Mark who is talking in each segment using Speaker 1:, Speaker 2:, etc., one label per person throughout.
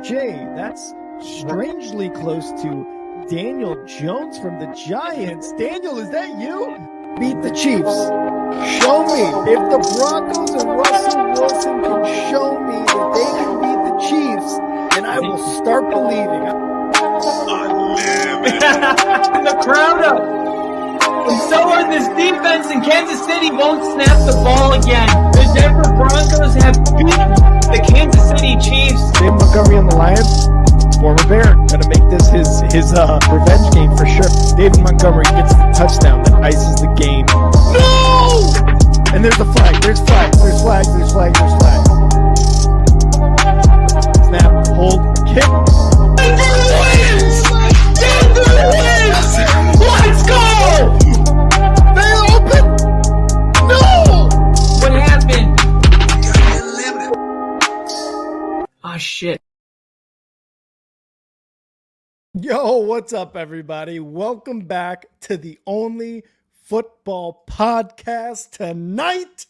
Speaker 1: Jay, that's strangely close to Daniel Jones from the Giants. Daniel, is that you? Beat the Chiefs. Show me. If the Broncos and Russell Wilson can show me that they can beat the Chiefs, then I will start believing.
Speaker 2: The crowd up. And so are this defense, and Kansas City won't snap the ball again. The Denver Broncos have beaten the Kansas City Chiefs.
Speaker 1: David Montgomery on the Lions, former Bear, gonna make this his revenge game for sure. David Montgomery gets the touchdown that ices the game. No! And there's a flag. There's flags. There's flags. There's flags. There's flags. Snap. Hold. Kick.
Speaker 2: Denver wins! Denver wins! Let's go!
Speaker 1: They open. No!
Speaker 2: What happened? Oh shit.
Speaker 1: Yo, what's up, everybody? Welcome back to the only football podcast. Tonight,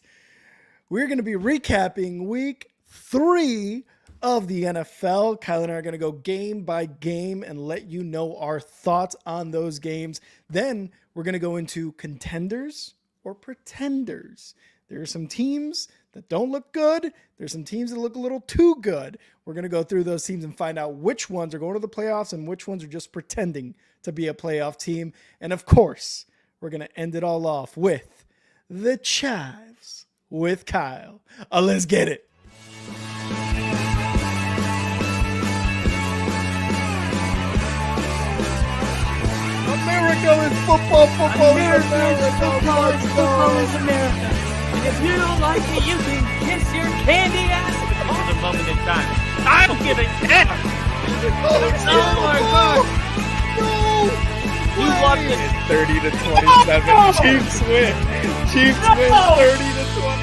Speaker 1: we're going to be recapping week 3 of the NFL. Kyle and I are going to go game by game and let you know our thoughts on those games. Then we're going to go into contenders or pretenders. There are some teams that don't look good. There's some teams that look a little too good. We're going to go through those teams and find out which ones are going to the playoffs and which ones are just pretending to be a playoff team. And of course, we're going to end it all off with the Chives with Kyle. Let's get it. America is football. Football is America.
Speaker 2: Football is America. If you don't like it, you can kiss your candy ass.
Speaker 3: For the moment in time, I don't give a damn.
Speaker 2: Oh my god!
Speaker 1: No!
Speaker 2: You loved it.
Speaker 3: It's 30 to 27.
Speaker 2: No!
Speaker 3: Chiefs win. Chiefs win 30 to 20.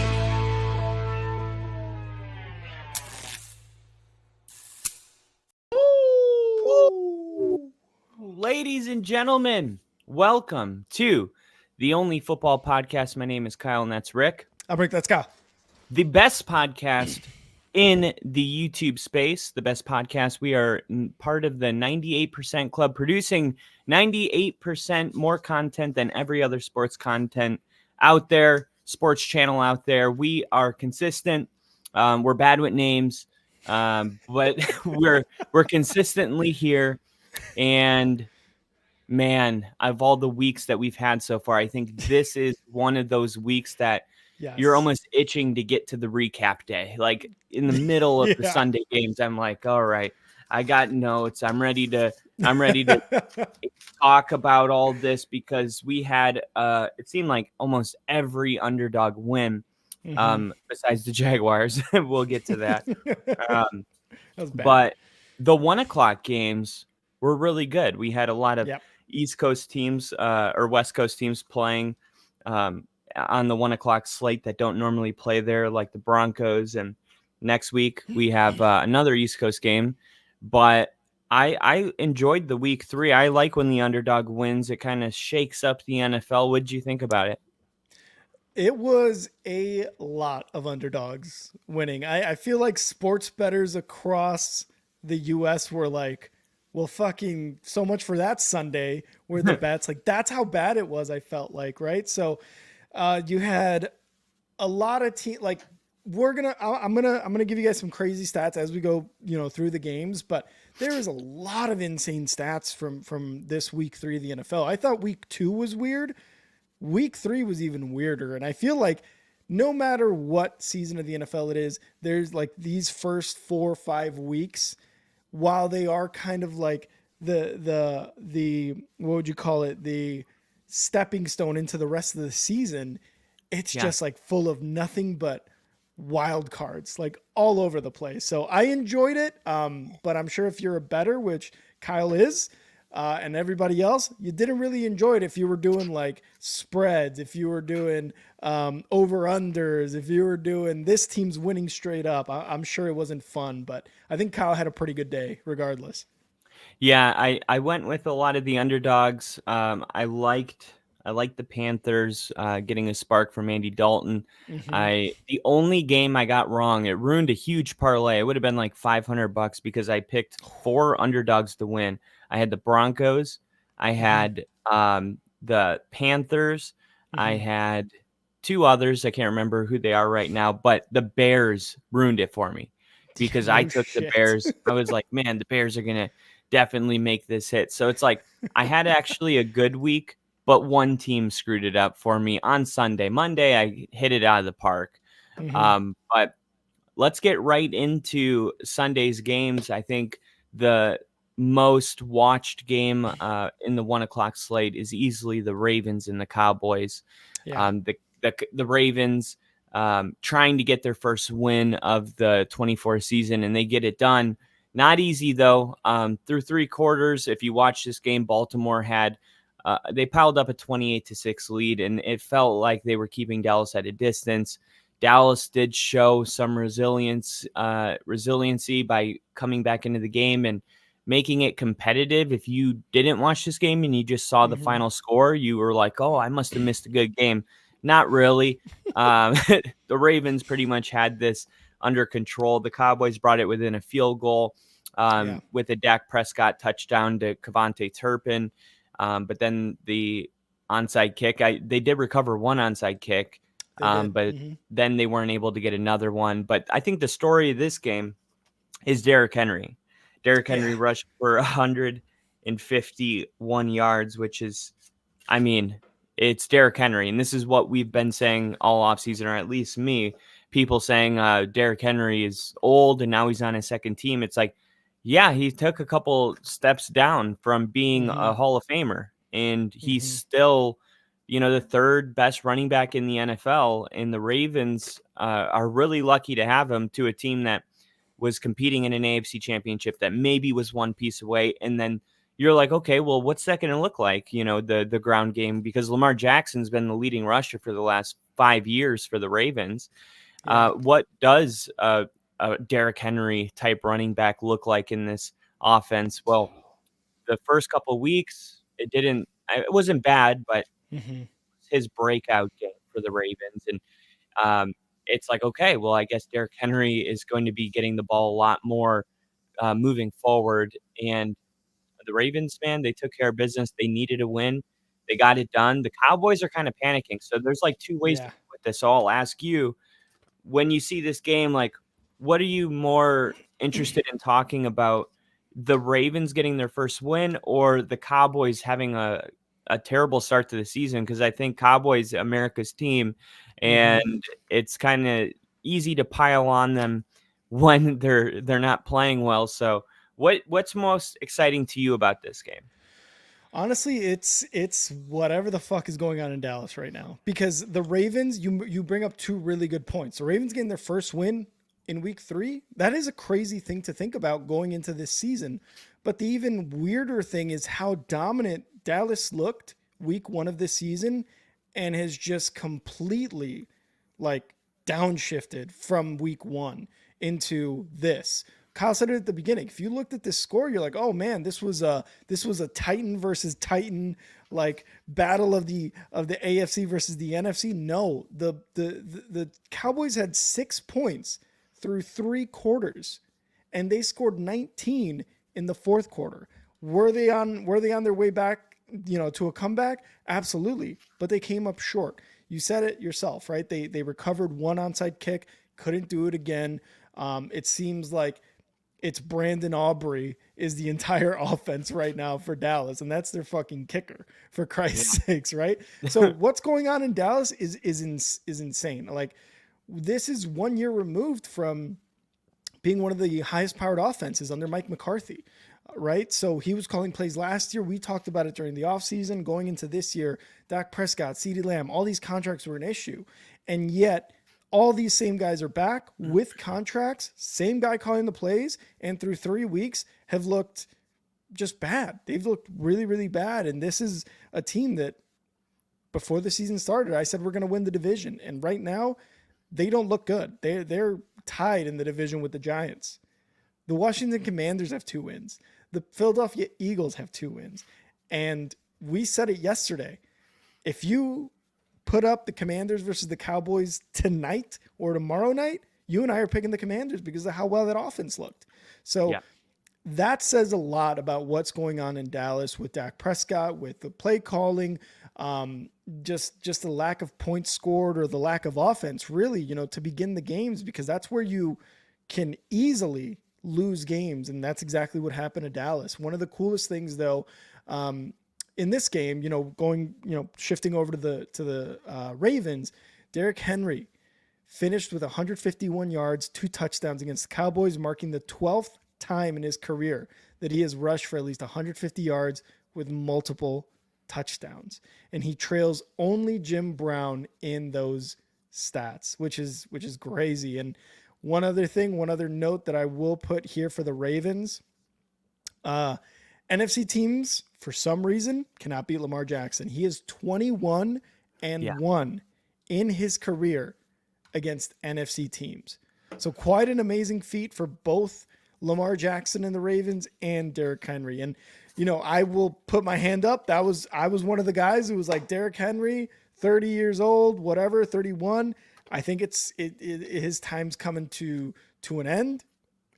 Speaker 2: Ladies and gentlemen, welcome to the only football podcast. My name is Kyle, and that's Rick.
Speaker 1: I'll break that Kyle.
Speaker 2: The best podcast in the YouTube space, the best podcast. We are part of the 98% club, producing 98% more content than every other sports content out there, sports channel out there. We are consistent. We're bad with names, but we're consistently here. And man, of all the weeks that we've had so far, I think this is one of those weeks that you're almost itching to get to the recap day. Like in the middle of the Sunday games, I'm like, all right, I got notes. I'm ready to talk about all this because we had it seemed like almost every underdog win, besides the Jaguars. We'll get to that. But the 1:00 games were really good. We had a lot of East Coast teams or West Coast teams playing on the 1:00 slate that don't normally play there, like the Broncos. And next week we have another East Coast game. But I enjoyed the week 3. I like when the underdog wins. It kind of shakes up the NFL. What did you think about it?
Speaker 1: It was a lot of underdogs winning. I feel like sports bettors across the U.S. were like, well, fucking so much for that Sunday where the bets, like that's how bad it was. I felt like, right. So you had a lot of like I'm going to give you guys some crazy stats as we go, through the games, but there is a lot of insane stats from this week 3 of the NFL. I thought week 2 was weird. Week 3 was even weirder. And I feel like no matter what season of the NFL it is, there's like these first 4 or 5 weeks, while they are kind of like the what would you call it? The stepping stone into the rest of the season, it's just like full of nothing but wild cards, like all over the place. So I enjoyed it. But I'm sure if you're a bettor, which Kyle is, and everybody else, you didn't really enjoy it if you were doing like spreads, if you were doing over-unders, if you were doing this team's winning straight up. I'm sure it wasn't fun, but I think Kyle had a pretty good day regardless.
Speaker 2: Yeah, I went with a lot of the underdogs. I liked I like the Panthers getting a spark from Andy Dalton.
Speaker 1: Mm-hmm.
Speaker 2: The only game I got wrong, it ruined a huge parlay. It would have been like $500 because I picked 4 underdogs to win. I had the Broncos, I
Speaker 1: Mm-hmm.
Speaker 2: had the Panthers, I
Speaker 1: Mm-hmm.
Speaker 2: had 2 others. I can't remember who they are right now, but the Bears ruined it for me
Speaker 1: Yeah,
Speaker 2: because I
Speaker 1: no
Speaker 2: took the
Speaker 1: shit.
Speaker 2: Bears. I was like, man, the Bears are gonna definitely make this hit. So it's like I had actually a good week, but one team screwed it up for me on Sunday. Monday, I hit it out of the park.
Speaker 1: Mm-hmm.
Speaker 2: But let's get right into Sunday's games. I think the most watched game in the 1 o'clock slate is easily the Ravens and the Cowboys.
Speaker 1: Yeah.
Speaker 2: The Ravens trying to get their first win of the 24 season, and they get it done. Not easy though. Through 3 quarters, if you watch this game, Baltimore had they piled up a 28-6 lead, and it felt like they were keeping Dallas at a distance. Dallas did show some resiliency by coming back into the game and making it competitive. If you didn't watch this game and you just saw the
Speaker 1: Mm-hmm.
Speaker 2: final score, you were like, "Oh, I must have missed a good game." Not really. Um, the Ravens pretty much had this under control. The Cowboys brought it within a field goal
Speaker 1: Yeah.
Speaker 2: with a Dak Prescott touchdown to Cavante Turpin. But then the onside kick, they did recover one onside kick,
Speaker 1: They did.
Speaker 2: but
Speaker 1: Mm-hmm.
Speaker 2: then they weren't able to get another one. But I think the story of this game is Derrick Henry. Derrick
Speaker 1: Yeah.
Speaker 2: Henry rushed for 151 yards, which is, I mean, it's Derrick Henry. And this is what we've been saying all offseason, or at least me, people saying Derrick Henry is old and now he's on his second team. It's like, yeah, he took a couple steps down from being
Speaker 1: Mm-hmm.
Speaker 2: a Hall of Famer. And he's
Speaker 1: Mm-hmm.
Speaker 2: still, the third best running back in the NFL. And the Ravens are really lucky to have him to a team that was competing in an AFC championship that maybe was one piece away. And then you're like, okay, well, what's that going to look like? The ground game, because Lamar Jackson's been the leading rusher for the last 5 years for the Ravens.
Speaker 1: Yeah.
Speaker 2: What does a Derrick Henry type running back look like in this offense? Well, the first couple of weeks, it wasn't bad, but
Speaker 1: Mm-hmm.
Speaker 2: his breakout game for the Ravens. And it's like, okay, well, I guess Derrick Henry is going to be getting the ball a lot more moving forward. And the Ravens, man, they took care of business. They needed a win. They got it done. The Cowboys are kind of panicking. So there's like 2 ways to
Speaker 1: Yeah.
Speaker 2: go with this. So I'll ask you, when you see this game, like, what are you more interested in talking about? The Ravens getting their first win or the Cowboys having a terrible start to the season? Because I think Cowboys America's team,
Speaker 1: Mm-hmm.
Speaker 2: and it's kind of easy to pile on them when they're not playing well. So what's most exciting to you about this game?
Speaker 1: Honestly, it's whatever the fuck is going on in Dallas right now. Because the Ravens, you bring up 2 really good points. The Ravens getting their first win in week 3. That is a crazy thing to think about going into this season. But the even weirder thing is how dominant Dallas looked week 1 of this season and has just completely like downshifted from week 1 into this. Kyle said it at the beginning. If you looked at this score, you're like, "Oh man, this was a Titan versus Titan like battle of the AFC versus the NFC." No, the Cowboys had 6 points through 3 quarters, and they scored 19 in the fourth quarter. Were they on their way back, to a comeback? Absolutely, but they came up short. You said it yourself, right? They recovered one onside kick, couldn't do it again. It seems like it's Brandon Aubrey is the entire offense right now for Dallas, and that's their fucking kicker, for Christ's sakes, right? So what's going on in Dallas is insane. Like, this is 1 year removed from being one of the highest powered offenses under Mike McCarthy, right? So he was calling plays last year. We talked about it during the offseason. Going into this year, Dak Prescott, CeeDee Lamb, all these contracts were an issue. And yet, all these same guys are back with contracts, same guy calling the plays, and through 3 weeks have looked just bad. They've looked really, really bad. And this is a team that before the season started, I said we're going to win the division. And right now, they don't look good. They're tied in the division with the Giants. The Washington Commanders have 2 wins. The Philadelphia Eagles have 2 wins. And we said it yesterday. if you put up the Commanders versus the Cowboys tonight or tomorrow night, you and I are picking the Commanders because of how well that offense looked. So
Speaker 2: Yeah.
Speaker 1: that says a lot about what's going on in Dallas with Dak Prescott, with the play calling, just the lack of points scored or the lack of offense, really, to begin the games, because that's where you can easily lose games, and that's exactly what happened to Dallas. One of the coolest things, though, in this game, shifting over to the Ravens, Derrick Henry finished with 151 yards, 2 touchdowns against the Cowboys, marking the 12th time in his career that he has rushed for at least 150 yards with multiple touchdowns. And he trails only Jim Brown in those stats, which is crazy. And one other note that I will put here for the Ravens, NFC teams for some reason cannot beat Lamar Jackson. He is 21 and 1 in his career against NFC teams. So quite an amazing feat for both Lamar Jackson and the Ravens and Derrick Henry. And, I will put my hand up. I was one of the guys who was like, Derrick Henry, 30 years old, whatever, 31. I think his time's coming to an end.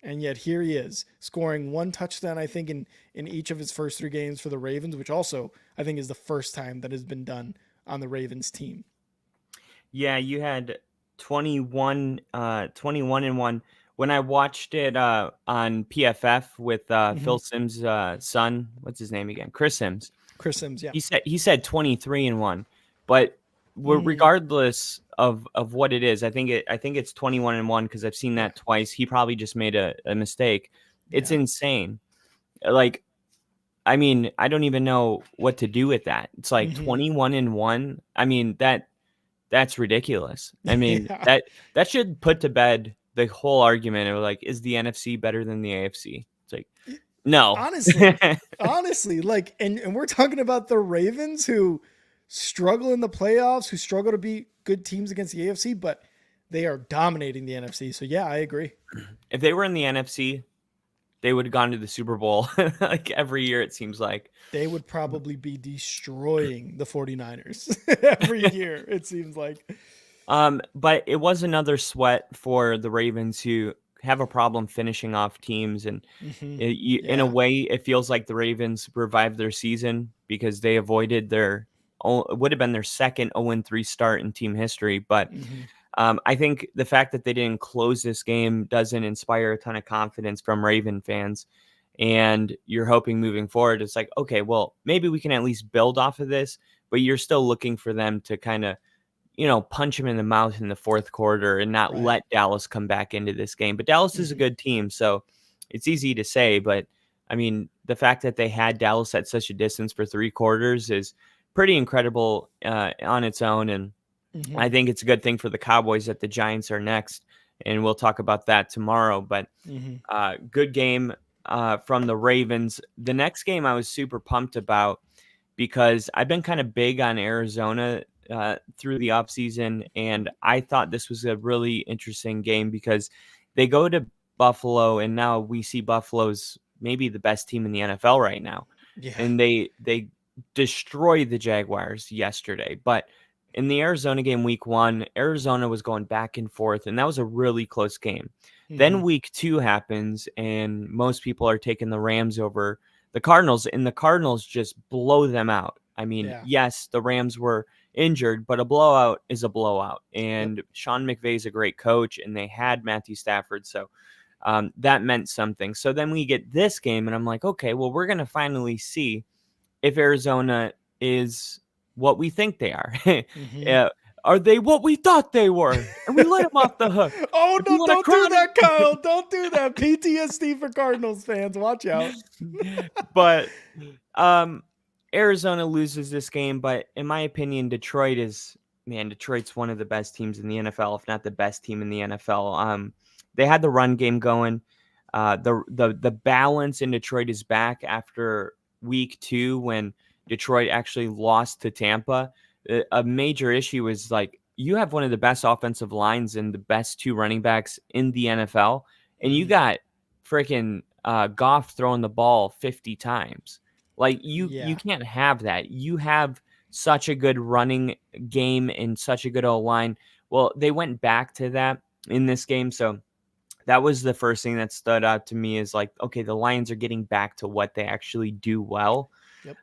Speaker 1: And yet here he is, scoring 1 touchdown, I think, in each of his first 3 games for the Ravens, which also I think is the first time that has been done on the Ravens team.
Speaker 2: Yeah, you had 21 and 1. When I watched it on PFF with Phil Sims' son, what's his name again? Chris Sims.
Speaker 1: Chris Sims, yeah.
Speaker 2: He said 23 and 1. But regardless of what it is, I think it's 21 and 1 because I've seen that twice. He probably just made a mistake. It's insane. Like, I mean, I don't even know what to do with that. It's like 21 and 1. I mean, that's ridiculous. I mean, that should put to bed the whole argument of like, is the NFC better than the AFC? It's like, no.
Speaker 1: Honestly, like, and we're talking about the Ravens who struggle in the playoffs, who struggle to beat good teams against the AFC, but they are dominating the NFC. So yeah, I agree.
Speaker 2: If they were in the NFC, they would have gone to the Super Bowl like every year, it seems like.
Speaker 1: They would probably be destroying the 49ers every year, it seems like.
Speaker 2: But it was another sweat for the Ravens who have a problem finishing off teams. And in a way, it feels like the Ravens revived their season because they avoided it would have been their second 0-3 start in team history. But I think the fact that they didn't close this game doesn't inspire a ton of confidence from Raven fans. And you're hoping moving forward, it's like, okay, well, maybe we can at least build off of this, but you're still looking for them to kind of, punch him in the mouth in the fourth quarter and not let Dallas come back into this game. But Dallas is a good team, so it's easy to say. But, I mean, the fact that they had Dallas at such a distance for 3 quarters is pretty incredible on its own. And I think it's a good thing for the Cowboys that the Giants are next, and we'll talk about that tomorrow. But good game from the Ravens. The next game I was super pumped about because I've been kind of big on Arizona through the offseason, and I thought this was a really interesting game because they go to Buffalo, and now we see Buffalo's maybe the best team in the NFL right now. Yeah. And they destroyed the Jaguars yesterday. But in the Arizona game week 1, Arizona was going back and forth, and that was a really close game. Then week 2 happens, and most people are taking the Rams over the Cardinals, and the Cardinals just blow them out. I mean, yes, the Rams were injured, but a blowout is a blowout. And Sean McVay is a great coach, and they had Matthew Stafford, so that meant something. So then we get this game, and I'm like, okay, well, we're going to finally see if Arizona is what we think they are. Are they what we thought they were? And we let them off the hook.
Speaker 1: Oh, no, don't do that, Kyle. Don't do that. PTSD for Cardinals fans. Watch out.
Speaker 2: But Arizona loses this game. But in my opinion, Detroit's one of the best teams in the NFL, if not the best team in the NFL. They had the run game going. The balance in Detroit is back after week 2 when Detroit actually lost to Tampa. A major issue is like you have one of the best offensive lines and the best 2 running backs in the NFL, and you got freaking Goff throwing the ball 50 times. Like you can't have that. You have such a good running game and such a good O-line. Well, they went back to that in this game. So that was the first thing that stood out to me is like, okay, the Lions are getting back to what they actually do well.
Speaker 1: Yep.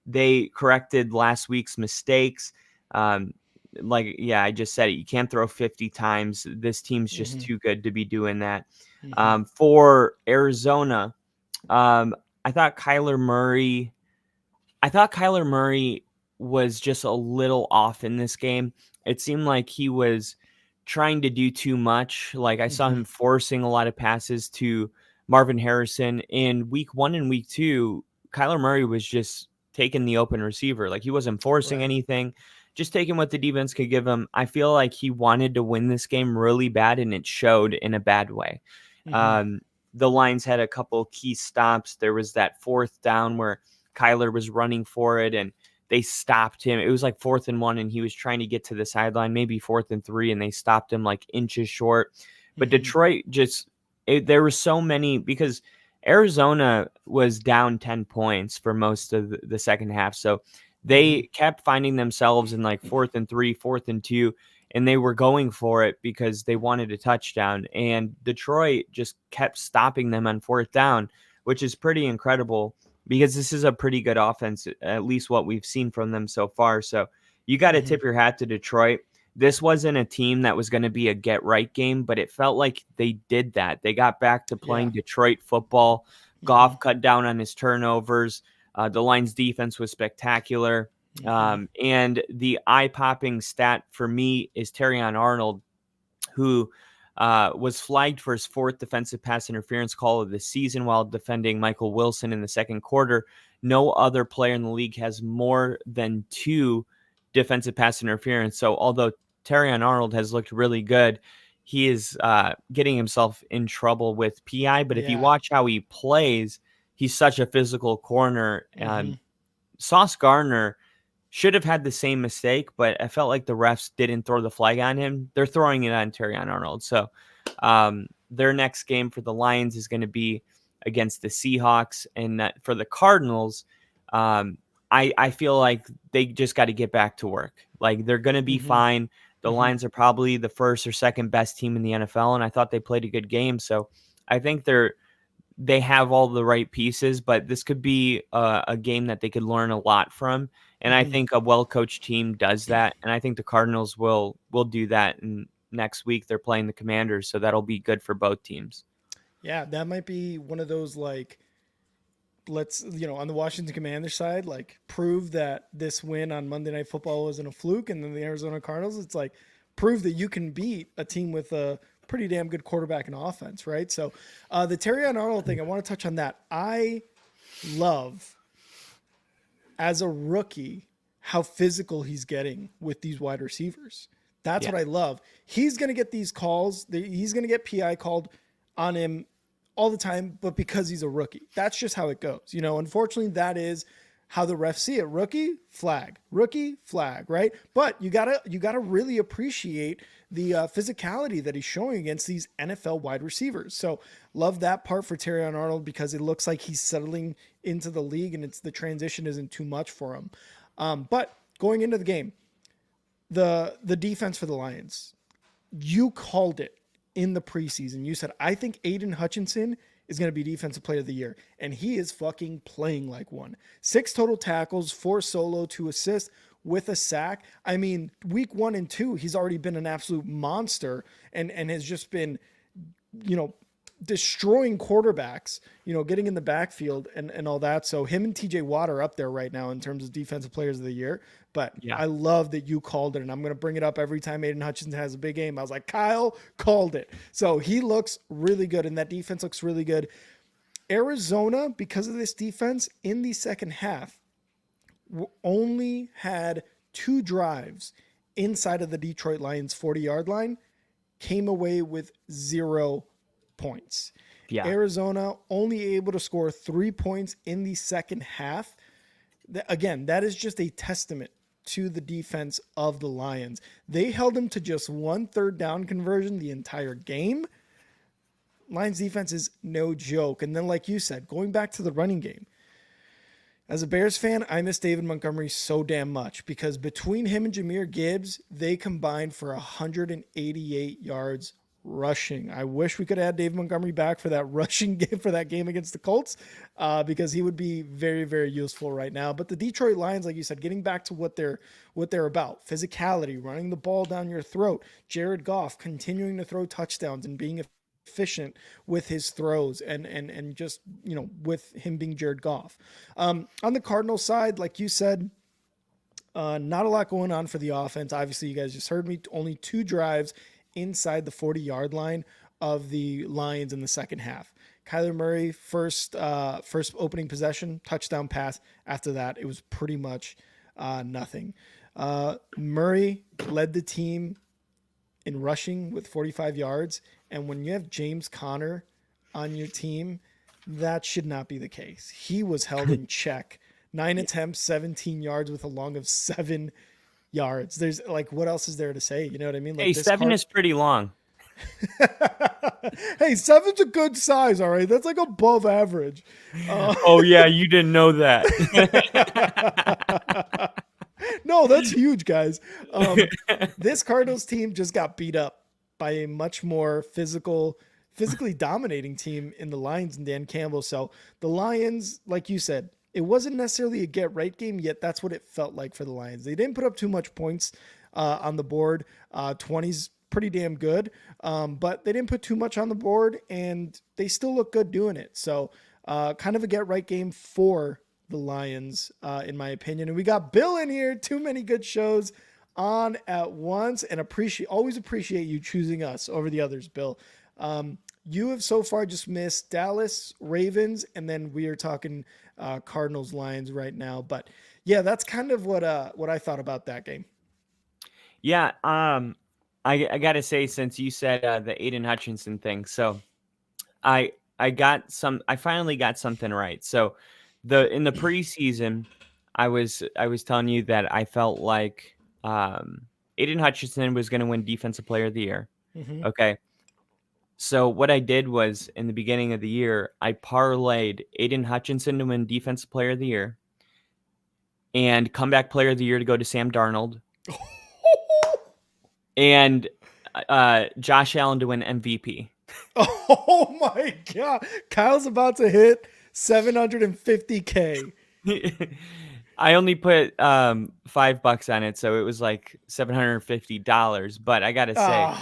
Speaker 2: They corrected last week's mistakes. I just said it. You can't throw 50 times. This team's just
Speaker 1: Mm-hmm.
Speaker 2: too good to be doing that.
Speaker 1: Mm-hmm.
Speaker 2: For Arizona, I thought Kyler Murray. I thought Kyler Murray was just a little off in this game. It seemed like he was trying to do too much. Like I saw
Speaker 1: Mm-hmm.
Speaker 2: him forcing a lot of passes to Marvin Harrison in week 1 and week 2. Kyler Murray was just taking the open receiver. Like he wasn't forcing
Speaker 1: Right.
Speaker 2: anything, just taking what the defense could give him. I feel like he wanted to win this game really bad, and it showed in a bad way.
Speaker 1: Mm-hmm.
Speaker 2: Um, the Lions had a couple key stops. There was that 4th down where Kyler was running for it and they stopped him. It was like 4th and 1 and he was trying to get to the sideline, maybe 4th and 3, and they stopped him like inches short. But
Speaker 1: Mm-hmm.
Speaker 2: Detroit there were so many because Arizona was down 10 points for most of the second half. So they kept finding themselves in like 4th and 3, 4th and 2, and they were going for it because they wanted a touchdown. And Detroit just kept stopping them on 4th down, which is pretty incredible because this is a pretty good offense, at least what we've seen from them so far. So you got to
Speaker 1: Mm-hmm.
Speaker 2: tip your hat to Detroit. This wasn't a team that was going to be a get right game, but it felt like they did that. They got back to
Speaker 1: Yeah.
Speaker 2: playing Detroit football.
Speaker 1: Mm-hmm.
Speaker 2: Goff cut down on his turnovers. The Lions defense was spectacular.
Speaker 1: Mm-hmm.
Speaker 2: And the eye-popping stat for me is Terrion Arnold, who was flagged for his 4th defensive pass interference call of the season while defending Michael Wilson in the second quarter. No other player in the league has more than 2 defensive pass interference. So although Terrion Arnold has looked really good, he is getting himself in trouble with PI. But if you
Speaker 1: Yeah.
Speaker 2: watch how he plays, he's such a physical corner.
Speaker 1: Mm-hmm.
Speaker 2: Sauce Gardner should have had the same mistake, but I felt like the refs didn't throw the flag on him. They're throwing it on Terrion Arnold. So their next game for the Lions is going to be against the Seahawks. And for the Cardinals, I feel like they just got to get back to work. Like they're going to be
Speaker 1: Mm-hmm.
Speaker 2: fine. The
Speaker 1: Mm-hmm.
Speaker 2: Lions are probably the 1st or 2nd best team in the NFL, and I thought they played a good game. So I think they have all the right pieces, but this could be a game that they could learn a lot from. And I
Speaker 1: Mm-hmm.
Speaker 2: think a well-coached team does that. And I think the Cardinals will do that. And next week they're playing the Commanders, so that'll be good for both teams.
Speaker 1: Yeah, that might be one of those like, let's, on the Washington Commanders side, like prove that this win on Monday Night Football wasn't a fluke, and then the Arizona Cardinals, it's like prove that you can beat a team with a pretty damn good quarterback and offense, right? So the Terrion Arnold thing, I want to touch on that. I love, as a rookie, how physical he's getting with these wide receivers. That's
Speaker 2: Yeah.
Speaker 1: what I love. He's going to get these calls. He's going to get PI called on him all the time, but because he's a rookie. That's just how it goes. Unfortunately, that is how the refs see it. Rookie flag, right? But you gotta really appreciate the physicality that he's showing against these NFL wide receivers. So love that part for Terrion Arnold because it looks like he's settling into the league and the transition isn't too much for him. But going into the game, the defense for the Lions, you called it in the preseason. You said, I think Aiden Hutchinson is going to be defensive player of the year. And he is fucking playing like one. 6 total tackles, 4 solo, 2 assists with a sack. I mean, week 1 and 2, he's already been an absolute monster and has just been, destroying quarterbacks, getting in the backfield and all that. So him and TJ Watt are up there right now in terms of defensive players of the year. But
Speaker 2: Yeah.
Speaker 1: I love that you called it, and I'm going to bring it up every time Aiden Hutchinson has a big game. I was like, Kyle called it. So he looks really good, and that defense looks really good. Arizona, because of this defense, in the second half, only had 2 drives inside of the Detroit Lions 40-yard line, came away with 0 points.
Speaker 2: Yeah.
Speaker 1: Arizona only able to score 3 points in the second half. Again, that is just a testament to the defense of the Lions. They held them to just 1 third down conversion the entire game. Lions defense is no joke. And then, like you said, going back to the running game, As a Bears fan, I miss David Montgomery so damn much because between him and Jahmyr Gibbs, they combined for 188 yards rushing. I wish we could add David Montgomery back for that rushing game for that game against the Colts because he would be very, very useful right now. But the Detroit Lions, like you said, getting back to what they're about: physicality, running the ball down your throat. Jared Goff continuing to throw touchdowns and being efficient with his throws and just with him being Jared Goff. On the Cardinals side, like you said, not a lot going on for the offense. Obviously, you guys just heard me. Only 2 drives inside the 40-yard line of the Lions in the second half. Kyler Murray first opening possession, touchdown pass. After that, it was pretty much nothing. Murray led the team in rushing with 45 yards. And when you have James Conner on your team, that should not be the case. He was held in check. 9 attempts, 17 yards with a long of 7 yards. There's like, what else is there to say? You know what I mean? Like,
Speaker 2: Hey, 7 is pretty long.
Speaker 1: Hey, 7's a good size. All right. That's like above average.
Speaker 2: Oh yeah. You didn't know that.
Speaker 1: No, that's huge, guys. This Cardinals team just got beat up by a much more physically dominating team in the Lions and Dan Campbell. So the Lions, like you said, it wasn't necessarily a get right game, yet that's what it felt like for the Lions. They didn't put up too much points on the board. 20's pretty damn good, but they didn't put too much on the board, and they still look good doing it. So kind of a get right game for the Lions, in my opinion. And we got Bill in here. Too many good shows on at once, and always appreciate you choosing us over the others, Bill. You have so far just missed Dallas, Ravens, and then we are talking Cardinals, Lions right now. But yeah, that's kind of what I thought about that game.
Speaker 2: Yeah, I gotta say, since you said the Aiden Hutchinson thing, so I finally got something right. So in the preseason, I was telling you that I felt like Aiden Hutchinson was going to win Defensive Player of the Year.
Speaker 1: Mm-hmm.
Speaker 2: Okay. So what I did was, in the beginning of the year, I parlayed Aiden Hutchinson to win Defensive Player of the Year and Comeback Player of the Year to go to Sam Darnold and Josh Allen to win MVP.
Speaker 1: Oh my God. Kyle's about to hit 750K.
Speaker 2: I only put $5 on it, so it was like $750. But I gotta say,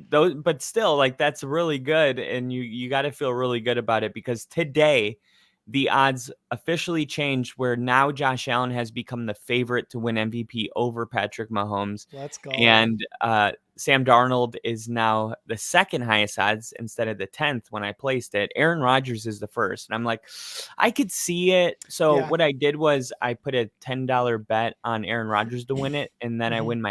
Speaker 2: but still, like, that's really good, and you got to feel really good about it, because today the odds officially changed, where now Josh Allen has become the favorite to win MVP over Patrick Mahomes.
Speaker 1: Let's go.
Speaker 2: And Sam Darnold is now the second highest odds instead of the 10th when I placed it. Aaron Rodgers is the first. And I'm like, I could see it. So what I did was I put a $10 bet on Aaron Rodgers to win it. And then I win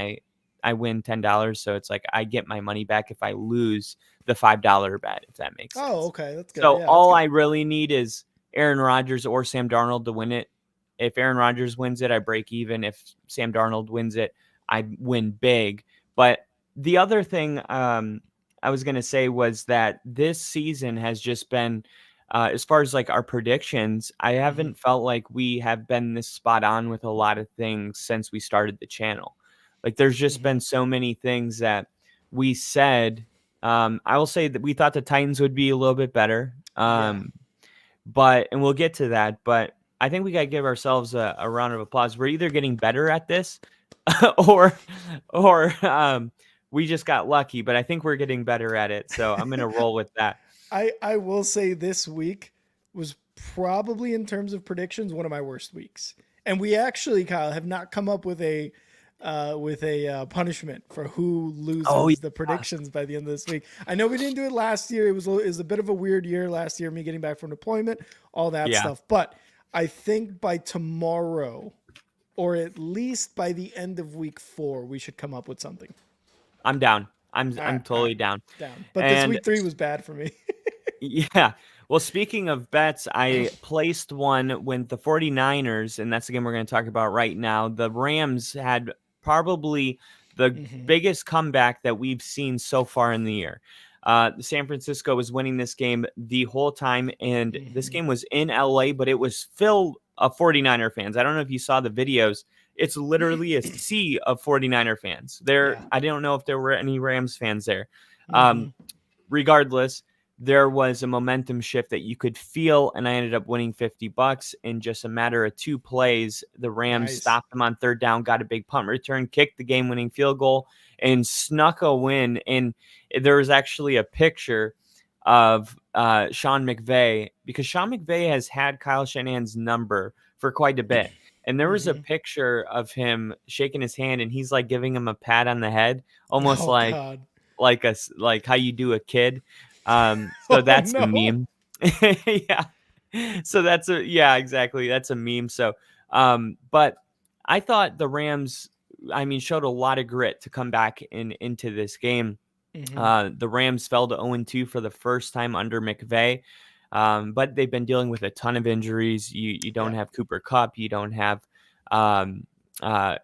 Speaker 2: $10. So it's like I get my money back if I lose the $5 bet, if that makes sense.
Speaker 1: Oh, okay. That's good.
Speaker 2: So
Speaker 1: yeah,
Speaker 2: all
Speaker 1: good.
Speaker 2: I really need is Aaron Rodgers or Sam Darnold to win it. If Aaron Rodgers wins it, I break even. If Sam Darnold wins it, I win big. But the other thing I was going to say was that this season has just been, as far as like our predictions, I haven't felt like we have been this spot on with a lot of things since we started the channel. Like, there's just been so many things that we said. I will say that we thought the Titans would be a little bit better. And we'll get to that, but I think we got to give ourselves a round of applause. We're either getting better at this or we just got lucky, but I think we're getting better at it. So I'm going to roll with that.
Speaker 1: I will say this week was probably, in terms of predictions, one of my worst weeks. And we actually, Kyle, have not come up with a punishment for who loses the predictions by the end of this week. I know we didn't do it last year. It was a bit of a weird year last year, me getting back from deployment, all that stuff. But I think by tomorrow, or at least by the end of week 4, we should come up with something.
Speaker 2: I'm down. I'm totally down.
Speaker 1: But this week 3 was bad for me.
Speaker 2: Yeah. Well, speaking of bets, I placed one with the 49ers, and that's the game we're going to talk about right now. The Rams had probably the biggest comeback that we've seen so far in the year. San Francisco was winning this game the whole time, and this game was in LA, but it was filled of 49er fans. I don't know if you saw the videos. It's literally a sea of 49er fans.
Speaker 1: Yeah.
Speaker 2: I don't know if there were any Rams fans there.
Speaker 1: Mm-hmm.
Speaker 2: Regardless, there was a momentum shift that you could feel, and I ended up winning $50 in just a matter of 2 plays. The Rams
Speaker 1: Nice.
Speaker 2: stopped them on third down, got a big punt return, kicked the game-winning field goal, and snuck a win. And there was actually a picture of Sean McVay, because Sean McVay has had Kyle Shanahan's number for quite a bit. And there was a
Speaker 1: Mm-hmm.
Speaker 2: picture of him shaking his hand, and he's like giving him a pat on the head, almost
Speaker 1: Oh God.
Speaker 2: like how you do a kid. So
Speaker 1: Oh
Speaker 2: that's a
Speaker 1: no.
Speaker 2: meme. Yeah. So yeah, exactly. That's a meme. So, but I thought the Rams, I mean, showed a lot of grit to come back into this game.
Speaker 1: Mm-hmm.
Speaker 2: The Rams fell to 0-2 for the first time under McVay. But they've been dealing with a ton of injuries. You don't
Speaker 1: Yeah.
Speaker 2: have Cooper Kupp. You don't have, um, uh,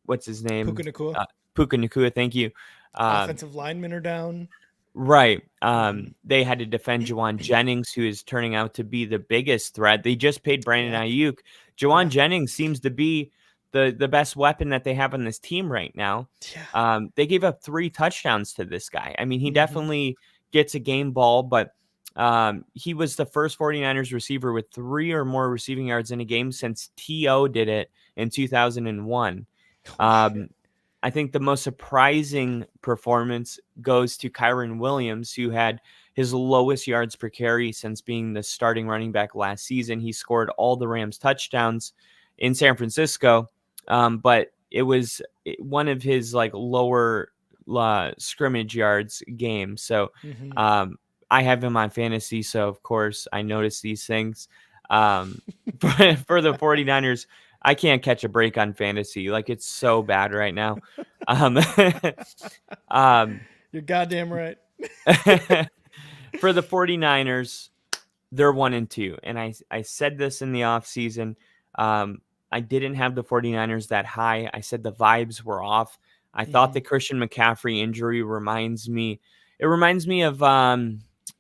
Speaker 2: what's his
Speaker 1: Puka
Speaker 2: name?
Speaker 1: Nakua.
Speaker 2: Puka Nakua. Thank you. Um,
Speaker 1: Offensive linemen are down.
Speaker 2: Right.
Speaker 1: Mm-hmm.
Speaker 2: They had to defend Jawan Jennings, who is turning out to be the biggest threat. They just paid Brandon
Speaker 1: Yeah.
Speaker 2: Ayuk. Jawan
Speaker 1: Yeah.
Speaker 2: Jennings seems to be the best weapon that they have on this team right now.
Speaker 1: Yeah.
Speaker 2: They gave up 3 touchdowns to this guy. I mean, he
Speaker 1: Mm-hmm.
Speaker 2: definitely gets a game ball, but he was the first 49ers receiver with 3 or more receiving yards in a game since T.O. did it in 2001.
Speaker 1: Oh shit.
Speaker 2: Um, I think the most surprising performance goes to Kyron Williams, who had his lowest yards per carry since being the starting running back last season. He scored all the Rams touchdowns in San Francisco, but it was one of his like lower scrimmage yards games. So
Speaker 1: Mm-hmm.
Speaker 2: um, I have him on fantasy, so of course I notice these things. Um, for the 49ers, I can't catch a break on fantasy. Like, it's so bad right now. Um, um,
Speaker 1: You're goddamn right.
Speaker 2: for the 49ers, they're 1-2. And I said this in the offseason. I didn't have the 49ers that high. I said the vibes were off. I thought
Speaker 1: Mm-hmm.
Speaker 2: the Christian McCaffrey injury reminds me of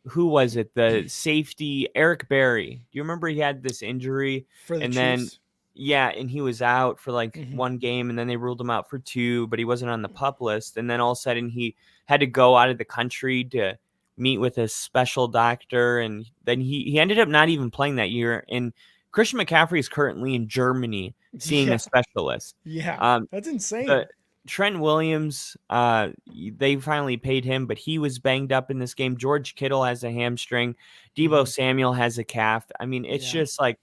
Speaker 2: who was it? The safety, Eric Berry. Do you remember he had this injury?
Speaker 1: For the
Speaker 2: And then
Speaker 1: Chiefs.
Speaker 2: yeah, and he was out for like
Speaker 1: Mm-hmm.
Speaker 2: 1 game, and then they ruled him out for 2, but he wasn't on the PUP list. And then all of a sudden he had to go out of the country to meet with a special doctor, and then he ended up not even playing that year. And Christian McCaffrey is currently in Germany seeing a
Speaker 1: Yeah.
Speaker 2: specialist.
Speaker 1: Yeah.
Speaker 2: Um,
Speaker 1: That's
Speaker 2: the
Speaker 1: insane.
Speaker 2: Trent Williams, they finally paid him, but he was banged up in this game. George Kittle has a hamstring. Debo
Speaker 1: Mhm.
Speaker 2: Samuel has a calf. I mean, it's
Speaker 1: Yeah.
Speaker 2: just like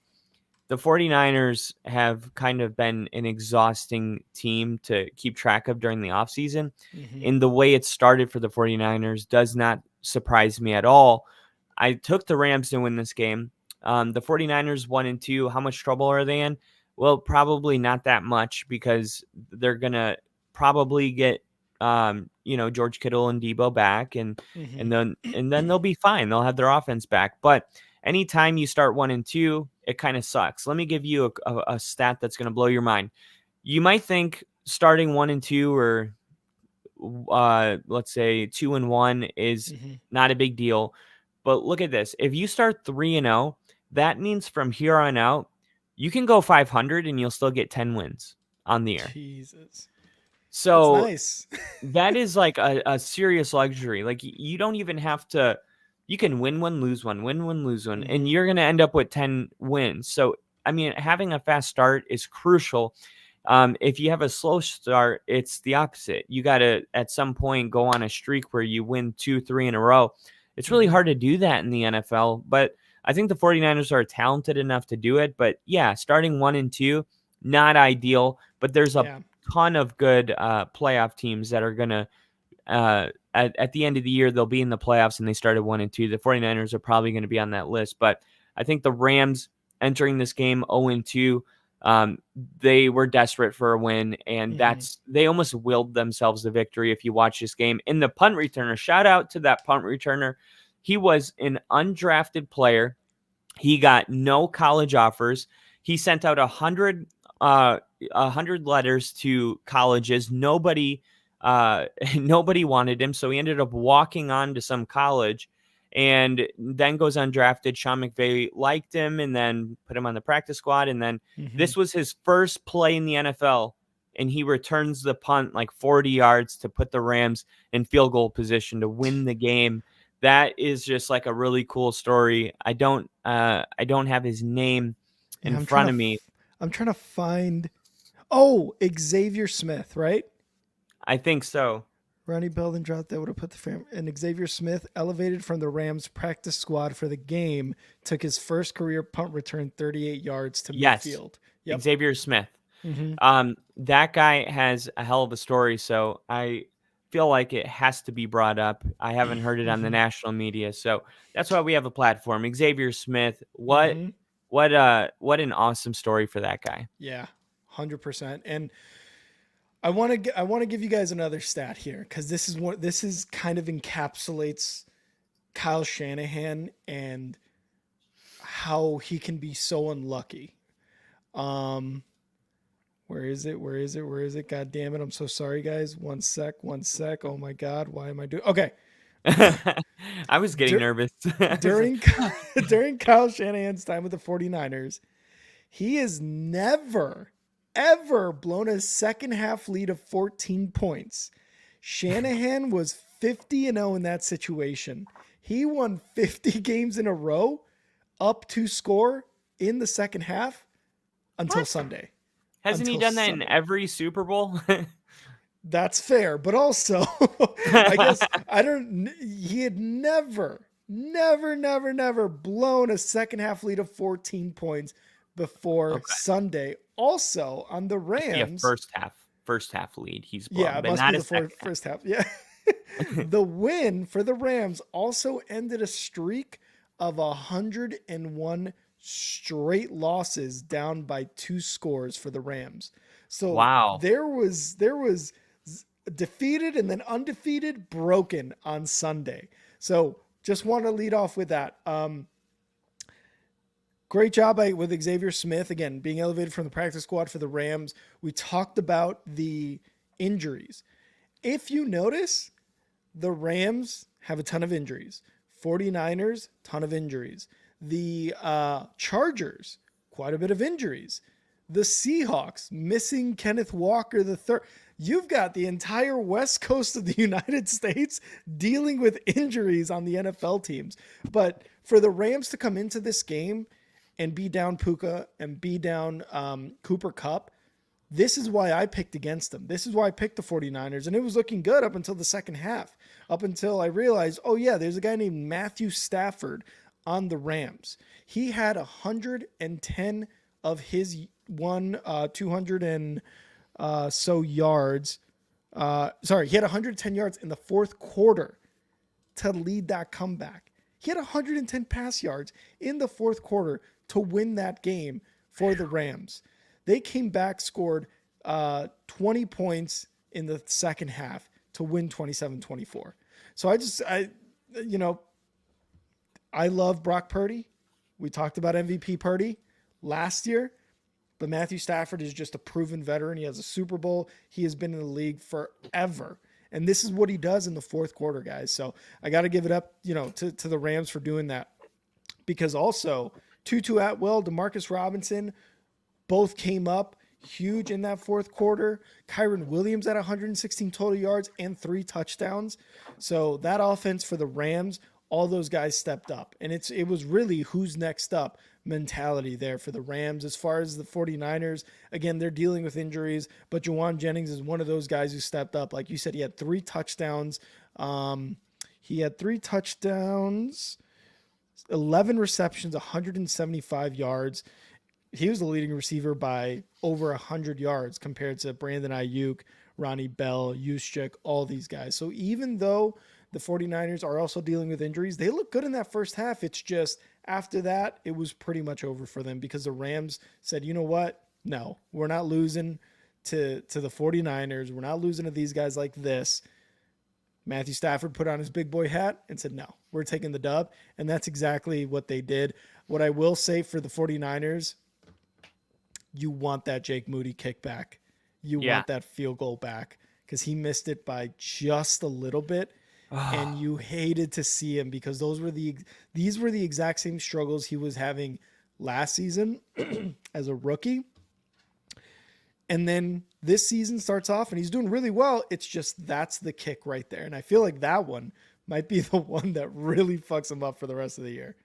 Speaker 2: the 49ers have kind of been an exhausting team to keep track of during the offseason.
Speaker 1: Mhm.
Speaker 2: In the way it started for the 49ers does not surprise me at all. I took the Rams to win this game. The 49ers 1-2. How much trouble are they in? Well, probably not that much, because they're going to probably get George Kittle and Debo back, and
Speaker 1: Mhm.
Speaker 2: then they'll be fine. They'll have their offense back. But anytime you start 1-2, it kind of sucks. Let me give you a stat that's going to blow your mind. You might think starting 1-2, or let's say 2-1, is
Speaker 1: Mhm.
Speaker 2: not a big deal. But look at this. If you start 3-0, that means from here on out, you can go 500 and you'll still get 10 wins on the year.
Speaker 1: Jesus. That's
Speaker 2: So
Speaker 1: nice.
Speaker 2: that is like a serious luxury. Like, you don't even have to, you can win one, lose one, win one, lose one, and
Speaker 1: Mhm.
Speaker 2: you're going to end up with 10 wins. So, I mean, having a fast start is crucial. If you have a slow start, it's the opposite. You got to, at some point, go on a streak where you win 2, 3 in a row. It's really
Speaker 1: Mhm.
Speaker 2: hard to do that in the NFL, but I think the 49ers are talented enough to do it. But yeah, starting 1-2, not ideal, but there's a
Speaker 1: Yeah.
Speaker 2: ton of good playoff teams that are going to, at the end of the year, they'll be in the playoffs, and they started 1-2. The 49ers are probably going to be on that list. But I think the Rams entering this game 0-2, they were desperate for a win, and
Speaker 1: Mhm.
Speaker 2: they almost willed themselves the victory if you watch this game. And the punt returner, shout out to that punt returner. He was an undrafted player. He got no college offers. He sent out 100 letters to colleges. Nobody nobody wanted him, so he ended up walking on to some college, and then goes undrafted. Sean McVay liked him and then put him on the practice squad. And then this was his first play in the NFL, and he returns the punt like 40 yards to put the Rams in field goal position to win the game. That is just like a really cool story. I don't have his name in front of me.
Speaker 1: I'm trying to find. Oh, Xavier Smith, right?
Speaker 2: I think so.
Speaker 1: Ronnie Bell then dropped that would have put the frame. And Xavier Smith, elevated from the Rams practice squad for the game, took his first career punt return 38 yards to midfield.
Speaker 2: Yep. Xavier Smith. That guy has a hell of a story, so I feel like it has to be brought up. I haven't heard it on the national media, so that's why we have a platform. Xavier Smith, what an awesome story for that guy.
Speaker 1: Yeah, 100%. And I want to give you guys another stat here, because this is kind of encapsulates Kyle Shanahan and how he can be so unlucky. Where is it? God damn it. I'm so sorry, guys. One sec. Oh my God. Why am I doing? Okay.
Speaker 2: I was getting nervous.
Speaker 1: during Kyle Shanahan's time with the 49ers, he has never, ever blown a second half lead of 14 points. Shanahan was 50-0 in that situation. He won 50 games in a row up to score in the second half until Sunday.
Speaker 2: Hasn't he done that in every Super Bowl?
Speaker 1: That's fair, but also I guess he had never blown a second half lead of 14 points before Sunday. Also on the Rams,
Speaker 2: first half lead he's blown,
Speaker 1: yeah, it must be the first half. Yeah. The win for the Rams also ended a streak of 101 straight losses, down by 2 scores for the Rams. So
Speaker 2: wow,
Speaker 1: there was defeated and then undefeated, broken on Sunday. So just want to lead off with that. Great job with Xavier Smith, again, being elevated from the practice squad for the Rams. We talked about the injuries. If you notice, the Rams have a ton of injuries. 49ers, ton of injuries. The Chargers, quite a bit of injuries. The Seahawks, missing Kenneth Walker III. You've got the entire West Coast of the United States dealing with injuries on the NFL teams. But for the Rams to come into this game and be down Puka and be down Cooper Kupp, this is why I picked against them. This is why I picked the 49ers. And it was looking good up until the second half, up until I realized, oh yeah, there's a guy named Matthew Stafford on the Rams. He had 110 of his 200 and so yards. He had 110 yards in the fourth quarter to lead that comeback. He had 110 pass yards in the fourth quarter to win that game for the Rams. They came back, scored 20 points in the second half to win 27-24. So I love Brock Purdy. We talked about MVP Purdy last year, but Matthew Stafford is just a proven veteran. He has a Super Bowl. He has been in the league forever. And this is what he does in the fourth quarter, guys. So I got to give it up, to the Rams for doing that. Because also, Tutu Atwell, Demarcus Robinson, both came up huge in that fourth quarter. Kyron Williams at 116 total yards and 3 touchdowns. So that offense for the Rams, all those guys stepped up. And it was really who's next up mentality there for the Rams. As far as the 49ers, again, they're dealing with injuries, but Juwan Jennings is one of those guys who stepped up. Like you said, he had 3 touchdowns. 11 receptions, 175 yards. He was the leading receiver by over 100 yards compared to Brandon Ayuk, Ronnie Bell, Juszczyk, all these guys. So even though the 49ers are also dealing with injuries, they look good in that first half. It's just after that, it was pretty much over for them because the Rams said, you know what? No, we're not losing to the 49ers. We're not losing to these guys like this. Matthew Stafford put on his big boy hat and said, no, we're taking the dub. And that's exactly what they did. What I will say for the 49ers, you want that Jake Moody kickback. You want that field goal back because he missed it by just a little bit. and you hated to see him because these were the exact same struggles he was having last season as a rookie. And then this season starts off and he's doing really well. It's just that's the kick right there. And I feel like that one might be the one that really fucks him up for the rest of the year.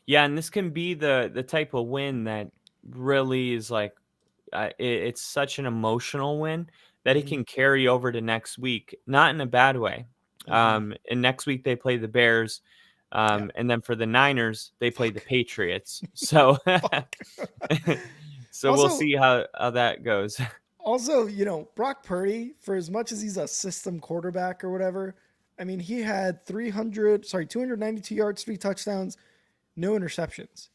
Speaker 2: Yeah, and this can be the type of win that really is like it's such an emotional win that it
Speaker 1: Mm-hmm.
Speaker 2: can carry over to next week, not in a bad way.
Speaker 1: Mm-hmm.
Speaker 2: And next week they play the Bears,
Speaker 1: Yep.
Speaker 2: and then for the Niners they play the
Speaker 1: Fuck.
Speaker 2: Patriots. So,
Speaker 1: Fuck.
Speaker 2: so we'll
Speaker 1: Also,
Speaker 2: see how that goes.
Speaker 1: Also, Brock Purdy, for as much as he's a system quarterback or whatever, I mean, he had 292 yards, 3 touchdowns, no interceptions.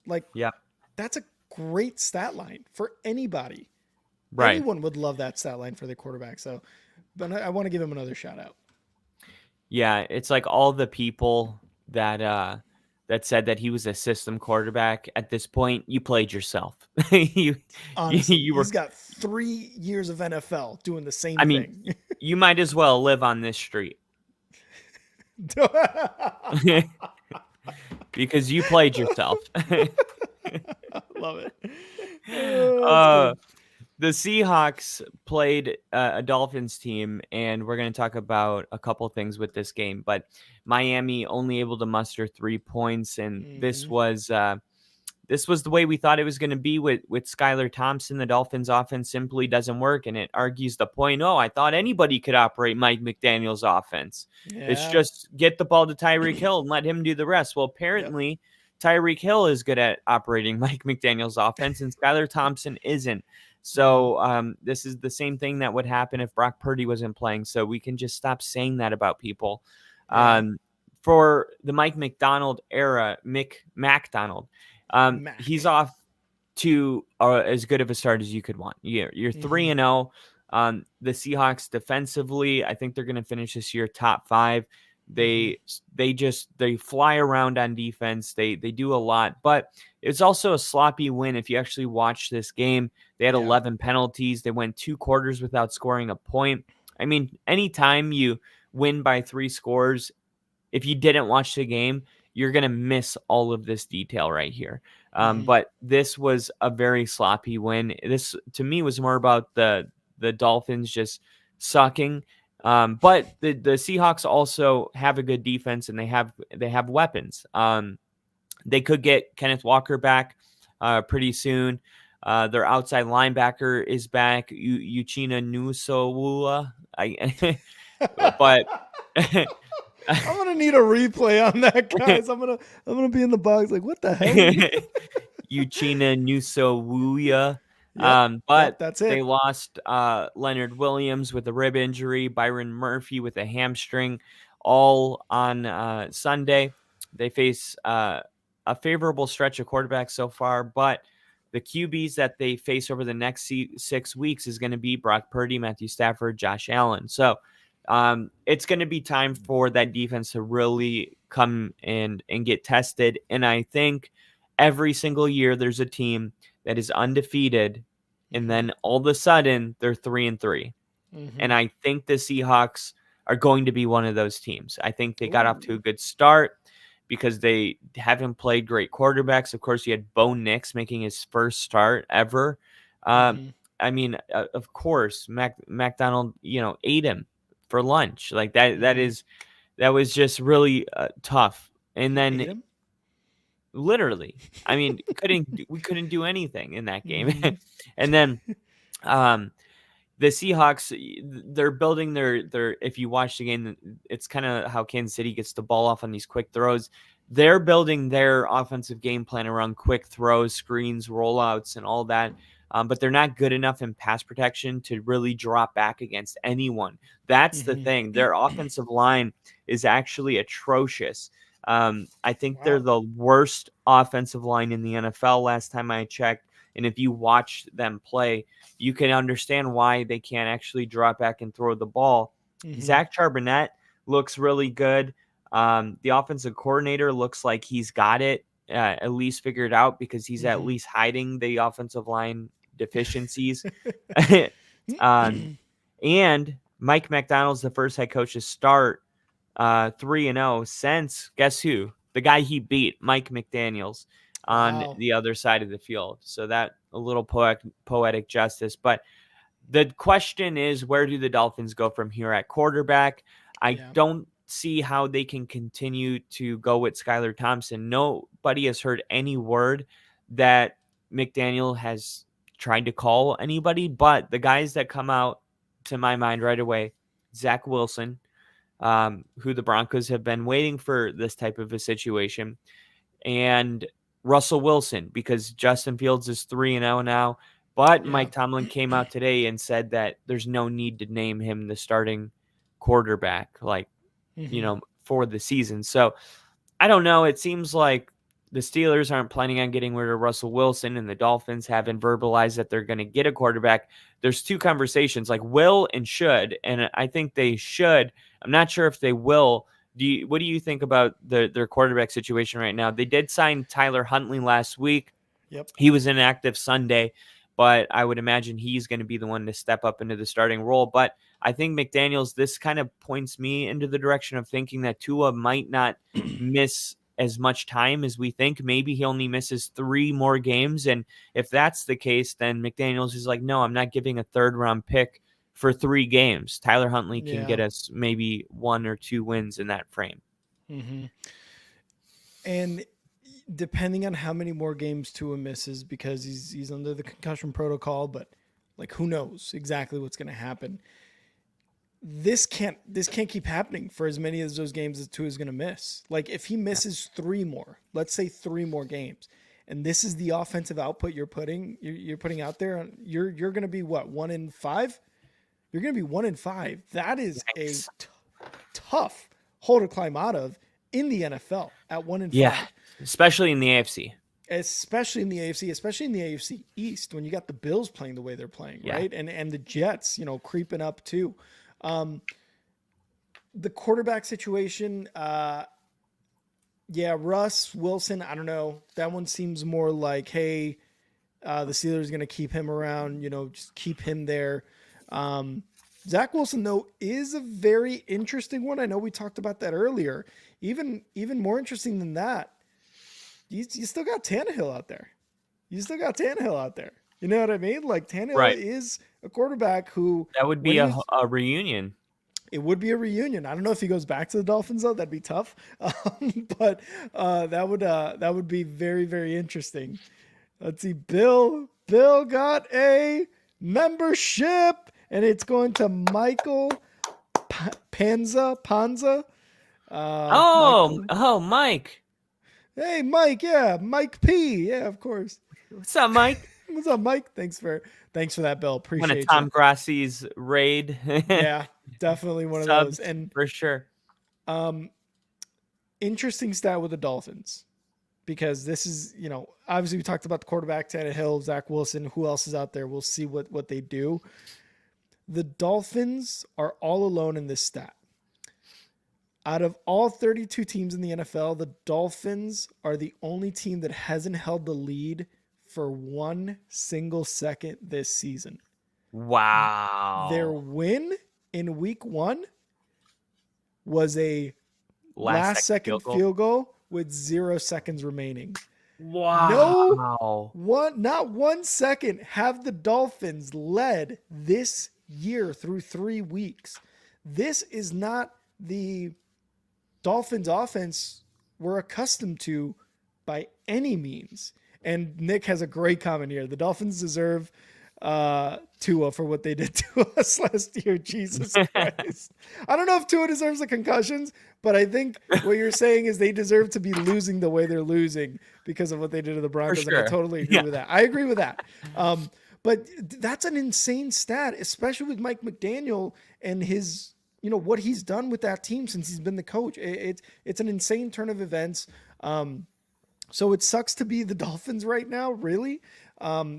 Speaker 1: Like,
Speaker 2: Yeah,
Speaker 1: that's a great stat line for anybody.
Speaker 2: right.
Speaker 1: Anyone would love that stat line for the quarterback. So, but I want to give him another shout out.
Speaker 2: Yeah, it's like all the people that said that he was a system quarterback. At this point, you played yourself. you,
Speaker 1: Honestly,
Speaker 2: you
Speaker 1: he's
Speaker 2: were.
Speaker 1: got 3 years of NFL doing the same
Speaker 2: I mean,
Speaker 1: thing.
Speaker 2: you might as well live on this street because you played yourself.
Speaker 1: Love it. Oh, that's
Speaker 2: uh,
Speaker 1: good.
Speaker 2: the Seahawks played a Dolphins team, and we're going to talk about a couple things with this game. But Miami only able to muster 3 points, and
Speaker 1: Mm-hmm.
Speaker 2: this was the way we thought it was going to be with Skylar Thompson. The Dolphins offense simply doesn't work, and it argues the point. Oh, I thought anybody could operate Mike McDaniel's offense. It's
Speaker 1: Yeah.
Speaker 2: just get the ball to Tyreek Hill and let him do the rest. Well,
Speaker 1: Yep.
Speaker 2: apparently Tyreek Hill is good at operating Mike McDaniel's offense, and Skylar Thompson isn't.
Speaker 1: Mm-hmm.
Speaker 2: So this is the same thing that would happen if Brock Purdy wasn't playing. So we can just stop saying that about people.
Speaker 1: Yeah.
Speaker 2: For the Mike McDonald era, Mick McDonald, he's
Speaker 1: Mac.
Speaker 2: off to as good of a start as you could want. You're
Speaker 1: Mm-hmm.
Speaker 2: 3-0. The Seahawks defensively, I think they're going to finish this year top 5.
Speaker 1: Mm-hmm.
Speaker 2: They fly around on defense. They do a lot, but it's also a sloppy win. If you actually watch this game, they had
Speaker 1: Yeah.
Speaker 2: 11 penalties. They went 2 quarters without scoring a point. I mean, anytime you win by 3 scores, if you didn't watch the game, you're going to miss all of this detail right here.
Speaker 1: Mm-hmm.
Speaker 2: But this was a very sloppy win. This, to me, was more about the Dolphins just sucking. But the Seahawks also have a good defense, and they have weapons. They could get Kenneth Walker back pretty soon. Their outside linebacker is back, Uchina Nusowua. But
Speaker 1: I'm gonna need a replay on that, guys. I'm gonna be in the box like, what the hell?
Speaker 2: Uchina Nusowuya.
Speaker 1: Yep. Yep.
Speaker 2: But
Speaker 1: That's
Speaker 2: they
Speaker 1: it.
Speaker 2: lost Leonard Williams with a rib injury, Byron Murphy with a hamstring, all on Sunday. They face a favorable stretch of quarterbacks so far, but the QBs that they face over the next 6 weeks is going to be Brock Purdy, Matthew Stafford, Josh Allen. So it's going to be time for that defense to really come and get tested. And I think every single year there's a team that is undefeated, and
Speaker 1: Mm-hmm.
Speaker 2: then all of a sudden they're 3-3.
Speaker 1: Mm-hmm.
Speaker 2: And I think the Seahawks are going to be one of those teams. I think they got off to a
Speaker 1: Ooh.
Speaker 2: good start because they haven't played great quarterbacks. Of course, you had Bo Nix making his first start ever. Um,
Speaker 1: Mm-hmm.
Speaker 2: I mean, of course, McDonald, ate him for lunch. Like that.
Speaker 1: Mm-hmm.
Speaker 2: That was just really tough. And
Speaker 1: He
Speaker 2: then
Speaker 1: ate him.
Speaker 2: literally, I mean, we couldn't do anything in that game.
Speaker 1: Mm-hmm.
Speaker 2: And then um, the Seahawks, they're building their. If you watch the game, it's kind of how Kansas City gets the ball off on these quick throws. They're building their offensive game plan around quick throws, screens, rollouts, and all that. But they're not good enough in pass protection to really drop back against anyone. That's the thing.
Speaker 1: Mm-hmm.
Speaker 2: Their offensive line is actually atrocious. I think they're
Speaker 1: Wow.
Speaker 2: the worst offensive line in the NFL last time I checked. And if you watch them play, you can understand why they can't actually drop back and throw the ball.
Speaker 1: Mm-hmm.
Speaker 2: Zach Charbonnet looks really good. The offensive coordinator looks like he's got it at least figured out because he's at
Speaker 1: Mm-hmm.
Speaker 2: least hiding the offensive line deficiencies. um, and Mike McDonald's the first head coach to start 3-0 since, guess who? The guy he beat, Mike McDaniels, on
Speaker 1: Wow.
Speaker 2: the other side of the field. So that a little poetic justice. But the question is, where do the Dolphins go from here at quarterback? I
Speaker 1: Yeah.
Speaker 2: don't see how they can continue to go with Skylar Thompson. Nobody has heard any word that McDaniel has tried to call anybody, but the guys that come out to my mind right away, Zach Wilson, who the Broncos have been waiting for this type of a situation, and Russell Wilson, because Justin Fields is 3-0 now. But
Speaker 1: Yeah.
Speaker 2: Mike Tomlin came out today and said that there's no need to name him the starting quarterback,
Speaker 1: Hmm.
Speaker 2: for the season. So I don't know. It seems like the Steelers aren't planning on getting rid of Russell Wilson, and the Dolphins haven't verbalized that they're going to get a quarterback. There's two conversations, like will and should, and I think they should. I'm not sure if they will. What do you think about their quarterback situation right now? They did sign Tyler Huntley last week.
Speaker 1: Yep.
Speaker 2: He was inactive Sunday, but I would imagine he's going to be the one to step up into the starting role. But I think McDaniels, this kind of points me into the direction of thinking that Tua might not miss as much time as we think. Maybe he only misses 3 more games. And if that's the case, then McDaniels is like, no, I'm not giving a 3rd-round pick for 3 games. Tyler Huntley can
Speaker 1: Yeah.
Speaker 2: get us maybe 1 or 2 wins in that frame.
Speaker 1: Hmm. And depending on how many more games Tua misses, because he's under the concussion protocol, but like who knows exactly what's going to happen. This can't keep happening for as many of those games as Tua is going to miss. Like if he misses 3 more, let's say 3 more games, and this is the offensive output you're putting out there, you're going to be what, 1-5? You're going to be 1-5. That is a tough hole to climb out of in the NFL at 1-5.
Speaker 2: Yeah, especially in the AFC.
Speaker 1: Especially in the AFC, especially in the AFC East, when you got the Bills playing the way they're playing,
Speaker 2: Yeah.
Speaker 1: right? And the Jets, creeping up too. The quarterback situation, Russ Wilson, I don't know. That one seems more like, hey, the Steelers are going to keep him around, just keep him there. Zach Wilson, though, is a very interesting one. I know we talked about that earlier. Even more interesting than that, you still got Tannehill out there. You know what I mean? Like Tannehill is a quarterback who
Speaker 2: that would be a reunion.
Speaker 1: It would be a reunion. I don't know if he goes back to the Dolphins though. That'd be tough. But that would be very, very interesting. Let's see. Bill got a membership, and it's going to Michael Panza.
Speaker 2: Mike.
Speaker 1: Hey, Mike. Yeah, Mike P. Yeah, of course.
Speaker 2: What's up, Mike?
Speaker 1: What's up, Mike? Thanks for that, Bill. Appreciate
Speaker 2: one
Speaker 1: it.
Speaker 2: of Tom Grassi's raid.
Speaker 1: Yeah, definitely one of those. And
Speaker 2: for sure.
Speaker 1: Interesting stat with the Dolphins, because this is, obviously we talked about the quarterback, Tannehill, Zach Wilson. Who else is out there? We'll see what they do. The Dolphins are all alone in this stat. Out of all 32 teams in the NFL, the Dolphins are the only team that hasn't held the lead for 1 single second this season.
Speaker 2: Wow.
Speaker 1: Their win in week 1 was a last second field goal with 0 seconds remaining.
Speaker 2: Wow.
Speaker 1: Not 1 second have the Dolphins led this year through 3 weeks. This is not the Dolphins offense we're accustomed to by any means. And Nick has a great comment here. The Dolphins deserve Tua for what they did to us last year. Jesus Christ. I don't know if Tua deserves the concussions, but I think what you're saying is they deserve to be losing the way they're losing because of what they did to the Broncos.
Speaker 2: Sure.
Speaker 1: And I totally agree with that. I agree with that. But that's an insane stat, especially with Mike McDaniel and his, what he's done with that team since he's been the coach. It's an insane turn of events. So it sucks to be the Dolphins right now, really,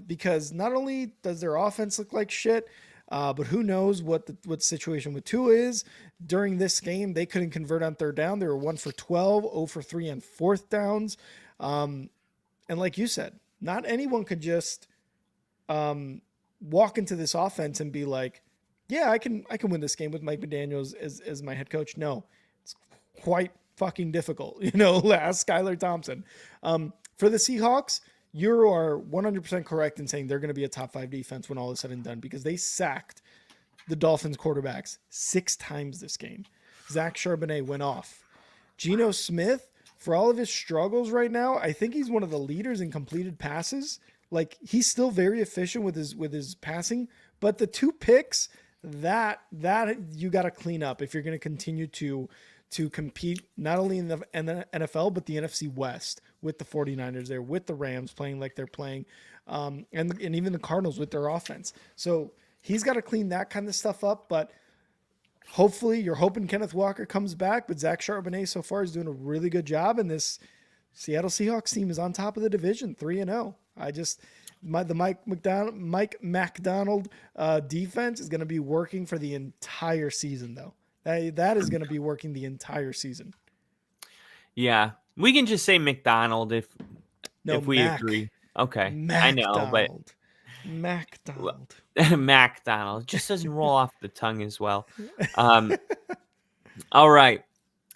Speaker 1: because not only does their offense look like shit, but who knows what the situation with Tua is. During this game, they couldn't convert on 3rd down. They were 1 for 12, 0 for 3 on 4th downs. And like you said, not anyone could just walk into this offense and be like, yeah, I can win this game with Mike McDaniels as my head coach. No, it's quite fucking difficult. Ask Skylar Thompson. For the Seahawks, you are 100% correct in saying they're going to be a top 5 defense when all is said and done because they sacked the Dolphins quarterbacks 6 times this game. Zach Charbonnet went off. Geno Smith, for all of his struggles right now, I think he's one of the leaders in completed passes. Like, he's still very efficient with his passing, but the 2 picks that you got to clean up if you're going to continue to compete not only in the NFL but the NFC West with the 49ers there, with the Rams playing like they're playing, and even the Cardinals with their offense. So he's got to clean that kind of stuff up, but hopefully you're hoping Kenneth Walker comes back, but Zach Charbonnet so far is doing a really good job, and this Seattle Seahawks team is on top of the division, 3-0. The Mike McDonald defense is going to be working for the entire season, though. That is going to be working the entire season.
Speaker 2: Yeah, we can just say McDonald if we agree. Okay, I know, but
Speaker 1: McDonald.
Speaker 2: McDonald just doesn't roll off the tongue as well. All right,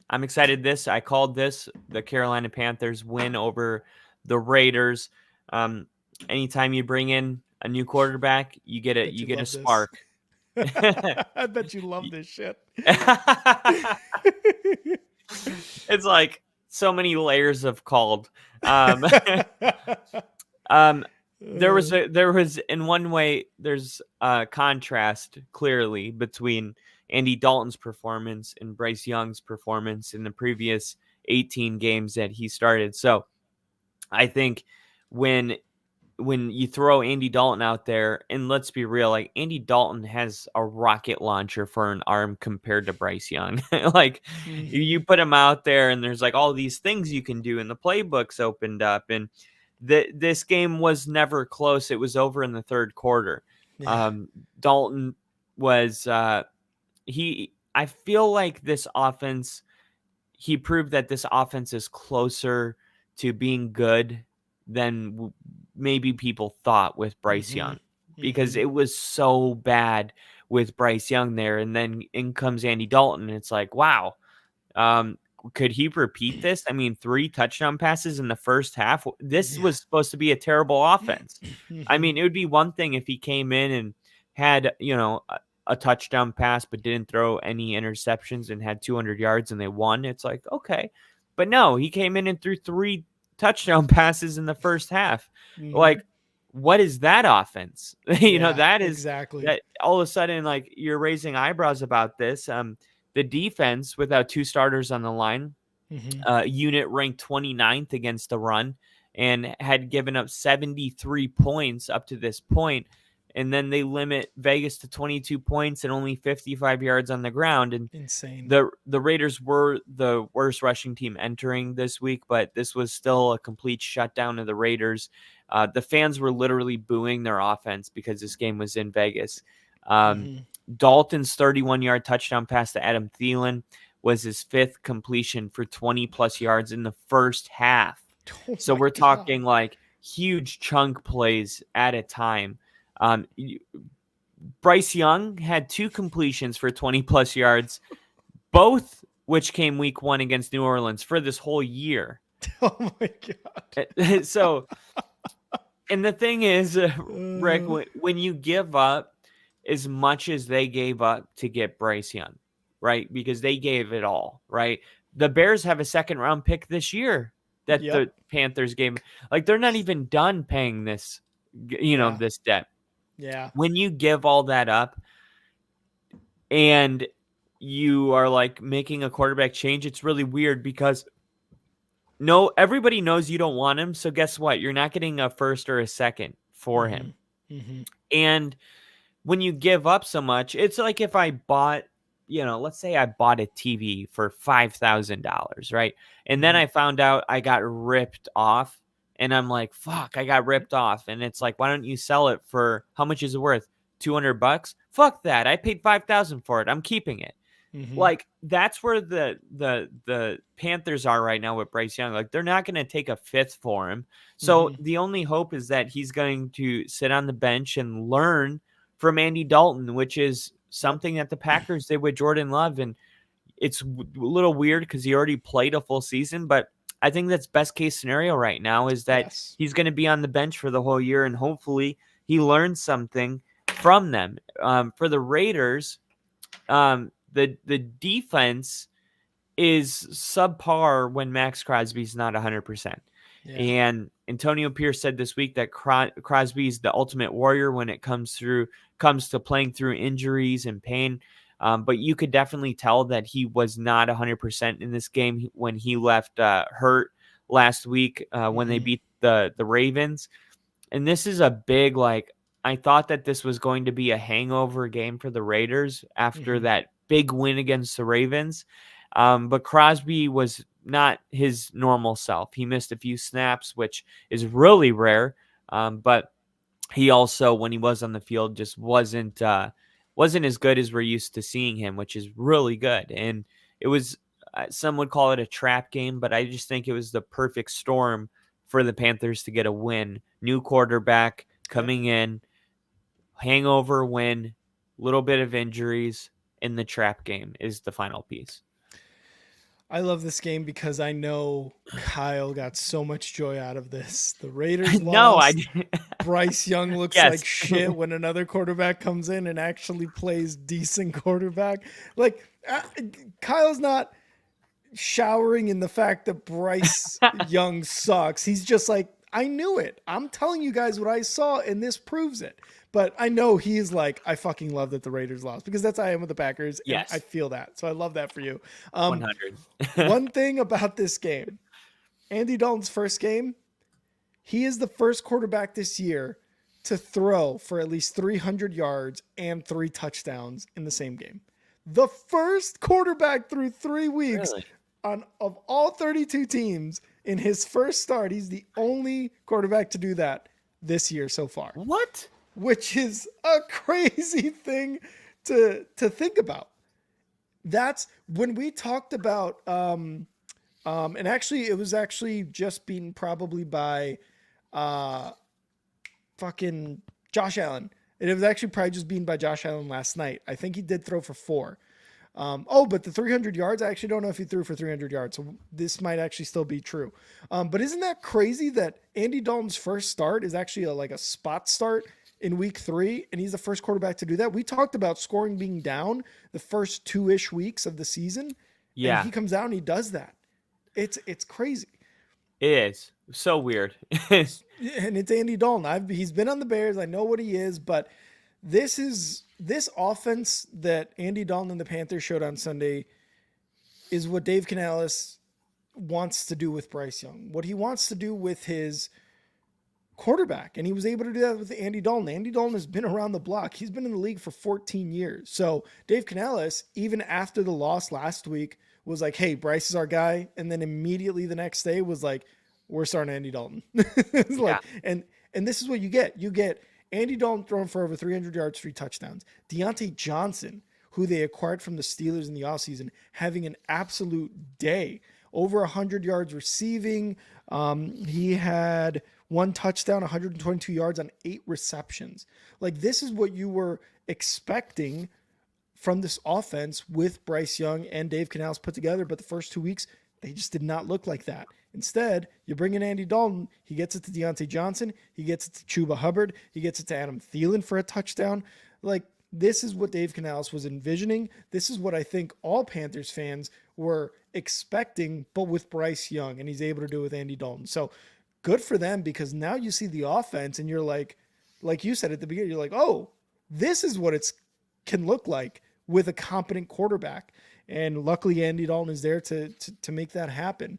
Speaker 2: I'm excited. I called this the Carolina Panthers win over the Raiders. Anytime you bring in a new quarterback, you get a spark.
Speaker 1: I bet you love this shit.
Speaker 2: It's like so many layers of called. There was in one way there's a contrast clearly between Andy Dalton's performance and Bryce Young's performance in the previous 18 games that he started. So I think when you throw Andy Dalton out there, and let's be real, like Andy Dalton has a rocket launcher for an arm compared to Bryce Young. Like you put him out there and there's like all these things you can do, and the playbook's opened up, and this game was never close. It was over in the third quarter. Yeah. Dalton was I feel like this offense, he proved that this offense is closer to being good than maybe people thought with Bryce Young, because it was so bad with Bryce Young there. And then in comes Andy Dalton, and it's like, wow, could he repeat this? I mean, 3 touchdown passes in the first half. This was supposed to be a terrible offense. I mean, it would be one thing if he came in and had, a touchdown pass, but didn't throw any interceptions and had 200 yards and they won. It's like, okay. But no, he came in and threw 3 touchdown passes in the first half. Like, what is that offense? That is
Speaker 1: exactly
Speaker 2: that all of a sudden, like, you're raising eyebrows about this. The defense without 2 starters on the line, unit ranked 29th against the run and had given up 73 points up to this point. And then they limit Vegas to 22 points and only 55 yards on the ground. And
Speaker 1: insane.
Speaker 2: The Raiders were the worst rushing team entering this week, but this was still a complete shutdown of the Raiders. The fans were literally booing their offense because this game was in Vegas. Dalton's 31-yard touchdown pass to Adam Thielen was his 5th completion for 20-plus yards in the first half. So we're talking like huge chunk plays at a time. Bryce Young had 2 completions for 20-plus yards, both which came week 1 against New Orleans for this whole year.
Speaker 1: Oh, my God.
Speaker 2: So, and the thing is, Rick, when you give up as much as they gave up to get Bryce Young, right? Because they gave it all, right? The Bears have a 2nd-round pick this year that the Panthers gave. Like, they're not even done paying this, this debt.
Speaker 1: Yeah.
Speaker 2: When you give all that up and you are like making a quarterback change, it's really weird because everybody knows you don't want him. So guess what? You're not getting a 1st or a 2nd for him. And when you give up so much, it's like if I bought, let's say I bought a TV for $5,000, right? And then I found out I got ripped off. And I'm like, fuck, I got ripped off. And it's like, why don't you sell it for, how much is it worth? $200? Fuck that. I paid $5,000 for it. I'm keeping it. Like, that's where the Panthers are right now with Bryce Young. Like, they're not going to take a 5th for him. So the only hope is that he's going to sit on the bench and learn from Andy Dalton, which is something that the Packers did with Jordan Love. And it's a little weird because he already played a full season, but I think that's best case scenario right now is that
Speaker 1: Yes.
Speaker 2: he's going to be on the bench for the whole year, and hopefully he learns something from them. For the Raiders, the defense is subpar when Max Crosby's not 100%.
Speaker 1: Yeah.
Speaker 2: And Antonio Pierce said this week that Crosby's the ultimate warrior when it comes to playing through injuries and pain. But you could definitely tell that he was not 100% in this game when he left hurt last week when they beat the Ravens. And this is a big, I thought that this was going to be a hangover game for the Raiders after that big win against the Ravens. But Crosby was not his normal self. He missed a few snaps, which is really rare. But he also, when he was on the field, just wasn't as good as we're used to seeing him, which is really good. And it was, some would call it a trap game, but I just think it was the perfect storm for the Panthers to get a win. New quarterback coming in, hangover win, little bit of injuries, in the trap game is the final piece.
Speaker 1: I love this game because I know Kyle got so much joy out of this. The Raiders lost. Bryce Young looks like shit when another quarterback comes in and actually plays decent quarterback. Like, Kyle's not showering in the fact that Bryce Young sucks. He's just like, I knew it. I'm telling you guys what I saw, and this proves it. But I know he's like, I fucking love that the Raiders lost because that's how I am with the Packers.
Speaker 2: Yes.
Speaker 1: And I feel that. So I love that for you.
Speaker 2: 100.
Speaker 1: One thing about this game, Andy Dalton's first game, he is the first quarterback this year to throw for at least 300 yards and 3 touchdowns in the same game. The first quarterback through 3 weeks of all 32 teams in his first start. He's the only quarterback to do that this year so far.
Speaker 2: What?
Speaker 1: Which is a crazy thing to think about. That's when we talked about, and actually it was actually just beaten probably by fucking Josh Allen. It was actually probably just beaten by Josh Allen last night. I think he did throw for 4. But the 300 yards, I actually don't know if he threw for 300 yards. So this might actually still be true. But isn't that crazy that Andy Dalton's first start is actually like a spot start in week 3, and he's the first quarterback to do that? We talked about scoring being down the first 2-ish weeks of the season.
Speaker 2: Yeah.
Speaker 1: And he comes out and he does that. It's crazy.
Speaker 2: It is. So weird.
Speaker 1: And it's Andy Dalton. He's been on the Bears. I know what he is, but this offense that Andy Dalton and the Panthers showed on Sunday is what Dave Canales wants to do with Bryce Young, what he wants to do with his quarterback. And he was able to do that with Andy Dalton. Andy Dalton has been around the block. He's been in the league for 14 years. So Dave Canales, even after the loss last week, was like, hey, Bryce is our guy. And then immediately the next day was like, we're starting Andy Dalton. And this is what you get. You get Andy Dalton throwing for over 300 yards, 3 touchdowns. Deontay Johnson, who they acquired from the Steelers in the offseason, having an absolute day. Over 100 yards receiving. He had 1 touchdown, 122 yards on 8 receptions. Like, this is what you were expecting from this offense with Bryce Young and Dave Canales put together. But the first 2 weeks, they just did not look like that. Instead, you bring in Andy Dalton. He gets it to Deontay Johnson. He gets it to Chuba Hubbard. He gets it to Adam Thielen for a touchdown. Like, this is what Dave Canales was envisioning. This is what I think all Panthers fans were expecting, but with Bryce Young, and he's able to do it with Andy Dalton. So good for them, because now you see the offense and you're like you said at the beginning, you're like, oh, this is what it's can look like with a competent quarterback. And luckily Andy Dalton is there to make that happen.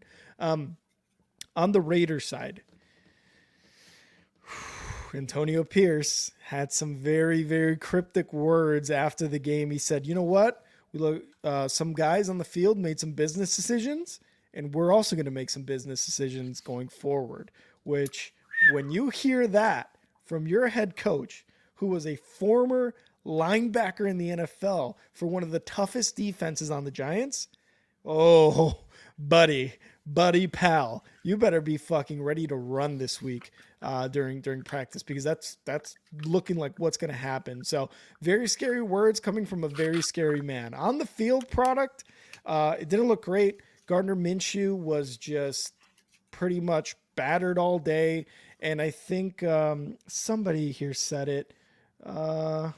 Speaker 1: On the Raiders side, Antonio Pierce had some very, very cryptic words after the game. He said, you know what? Some guys on the field made some business decisions, and we're also going to make some business decisions going forward, which when you hear that from your head coach, who was a former linebacker in the NFL for one of the toughest defenses on the Giants, oh, buddy, pal, you better be fucking ready to run this week during practice, because that's looking like what's going to happen. So very scary words coming from a very scary man. On the field product, It didn't look great. Gardner Minshew was just pretty much battered all day. And I think somebody here said it. Uh,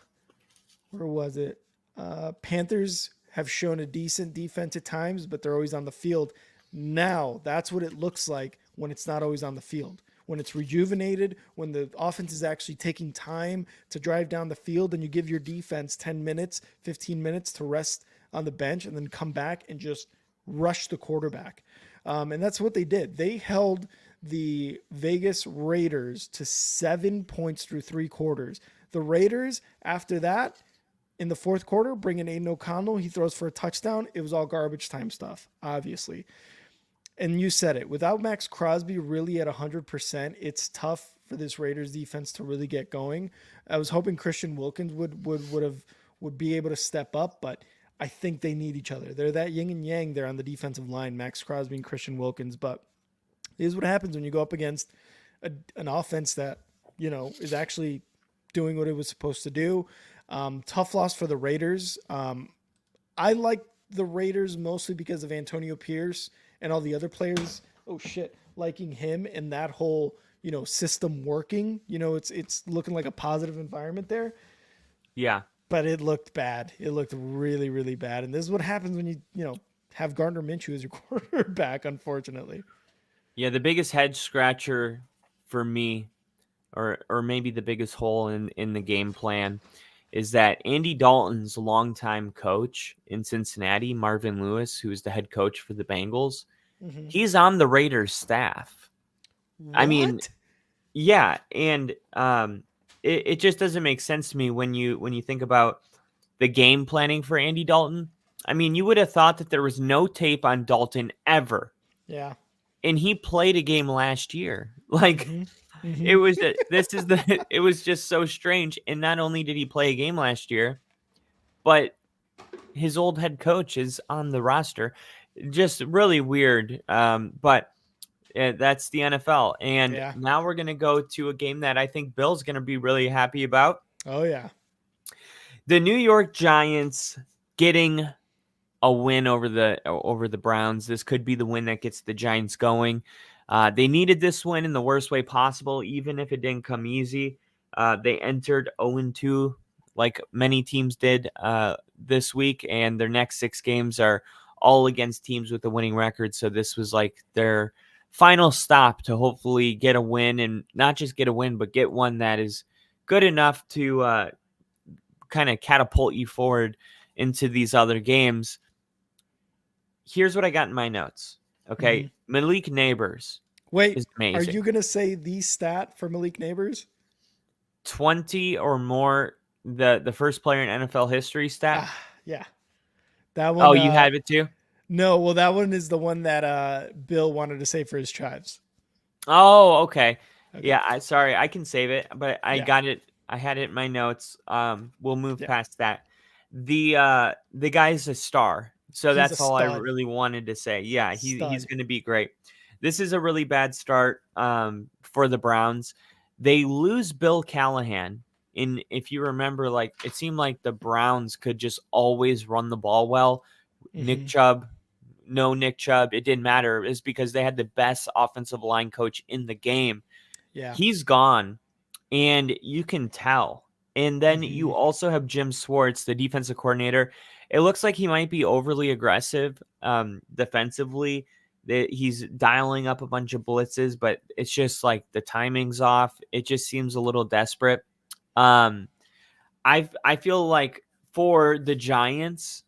Speaker 1: where was it? Panthers have shown a decent defense at times, but they're always on the field. Now, that's what it looks like when it's not always on the field. When it's rejuvenated, when the offense is actually taking time to drive down the field, and you give your defense 10 minutes, 15 minutes to rest on the bench and then come back and just rush the quarterback. And that's what they did. They held the Vegas Raiders to 7 points through 3 quarters. The Raiders, after that, in the fourth quarter, bring in Aiden O'Connell. He throws for a touchdown. It was all garbage time stuff, obviously. And you said it. Without Max Crosby really at 100%, it's tough for this Raiders defense to really get going. I was hoping Christian Wilkins would be able to step up, but I think they need each other. They're that yin and yang there on the defensive line, Max Crosby and Christian Wilkins. But this is what happens when you go up against an offense that, is actually doing what it was supposed to do. Tough loss for the Raiders. I like the Raiders mostly because of Antonio Pierce and all the other players. Oh shit, liking him and that whole system working. It's looking like a positive environment there.
Speaker 2: Yeah.
Speaker 1: But it looked bad. It looked really, really bad. And this is what happens when you have Gardner Minshew as your quarterback, unfortunately.
Speaker 2: Yeah, the biggest head scratcher for me, or maybe the biggest hole in the game plan, is that Andy Dalton's longtime coach in Cincinnati, Marvin Lewis, who is the head coach for the Bengals,
Speaker 1: Mm-hmm.
Speaker 2: he's on the Raiders staff.
Speaker 1: What?
Speaker 2: I mean, yeah, and it just doesn't make sense to me when you think about the game planning for Andy Dalton. I mean, you would have thought that there was no tape on Dalton ever.
Speaker 1: Yeah.
Speaker 2: And he played a game last year. Like,
Speaker 1: Mm-hmm. Mm-hmm.
Speaker 2: it was it was just so strange. And not only did he play a game last year, but his old head coach is on the roster. Just really weird. But that's the NFL. And
Speaker 1: Yeah.
Speaker 2: now we're going to go to a game that I think Bill's going to be really happy about.
Speaker 1: Oh yeah.
Speaker 2: The New York Giants getting a win over the Browns. This could be the win that gets the Giants going. They needed this win in the worst way possible, even if it didn't come easy. They entered 0-2 like many teams did this week, and their next 6 games are all against teams with a winning record. So this was like their final stop to hopefully get a win, and not just get a win, but get one that is good enough to kind of catapult you forward into these other games. Here's what I got in my notes. Okay.
Speaker 1: Mm-hmm.
Speaker 2: Malik Neighbors
Speaker 1: Wait,
Speaker 2: is amazing.
Speaker 1: are you going to say the stat for Malik Neighbors?
Speaker 2: 20 or more, the first player in NFL history stat?
Speaker 1: Yeah. That one.
Speaker 2: Oh, you have it too?
Speaker 1: No, well, that one is the one that Bill wanted to say for his chives.
Speaker 2: Oh, okay.
Speaker 1: Okay.
Speaker 2: Yeah, sorry, I can save it, but I
Speaker 1: Yeah.
Speaker 2: got it. I had it in my notes. We'll move
Speaker 1: Yeah.
Speaker 2: past that. The guy's a star. So
Speaker 1: He's
Speaker 2: that's
Speaker 1: a
Speaker 2: all I
Speaker 1: stud.
Speaker 2: really wanted to say. Yeah, he's
Speaker 1: Stud.
Speaker 2: going to be great. This is a really bad start for the Browns. They lose Bill Callahan. If you remember, like, it seemed like the Browns could just always run the ball well. Nick
Speaker 1: Mhm.
Speaker 2: Chubb, no Nick Chubb, it didn't matter. It's because they had the best offensive line coach in the game.
Speaker 1: Yeah.
Speaker 2: He's gone, and you can tell. And then you
Speaker 1: Mhm.
Speaker 2: also have Jim Schwartz, the defensive coordinator. It looks like he might be overly aggressive defensively. He's dialing up a bunch of blitzes, but it's just like the timing's off. It just seems a little desperate. I feel like for the Giants,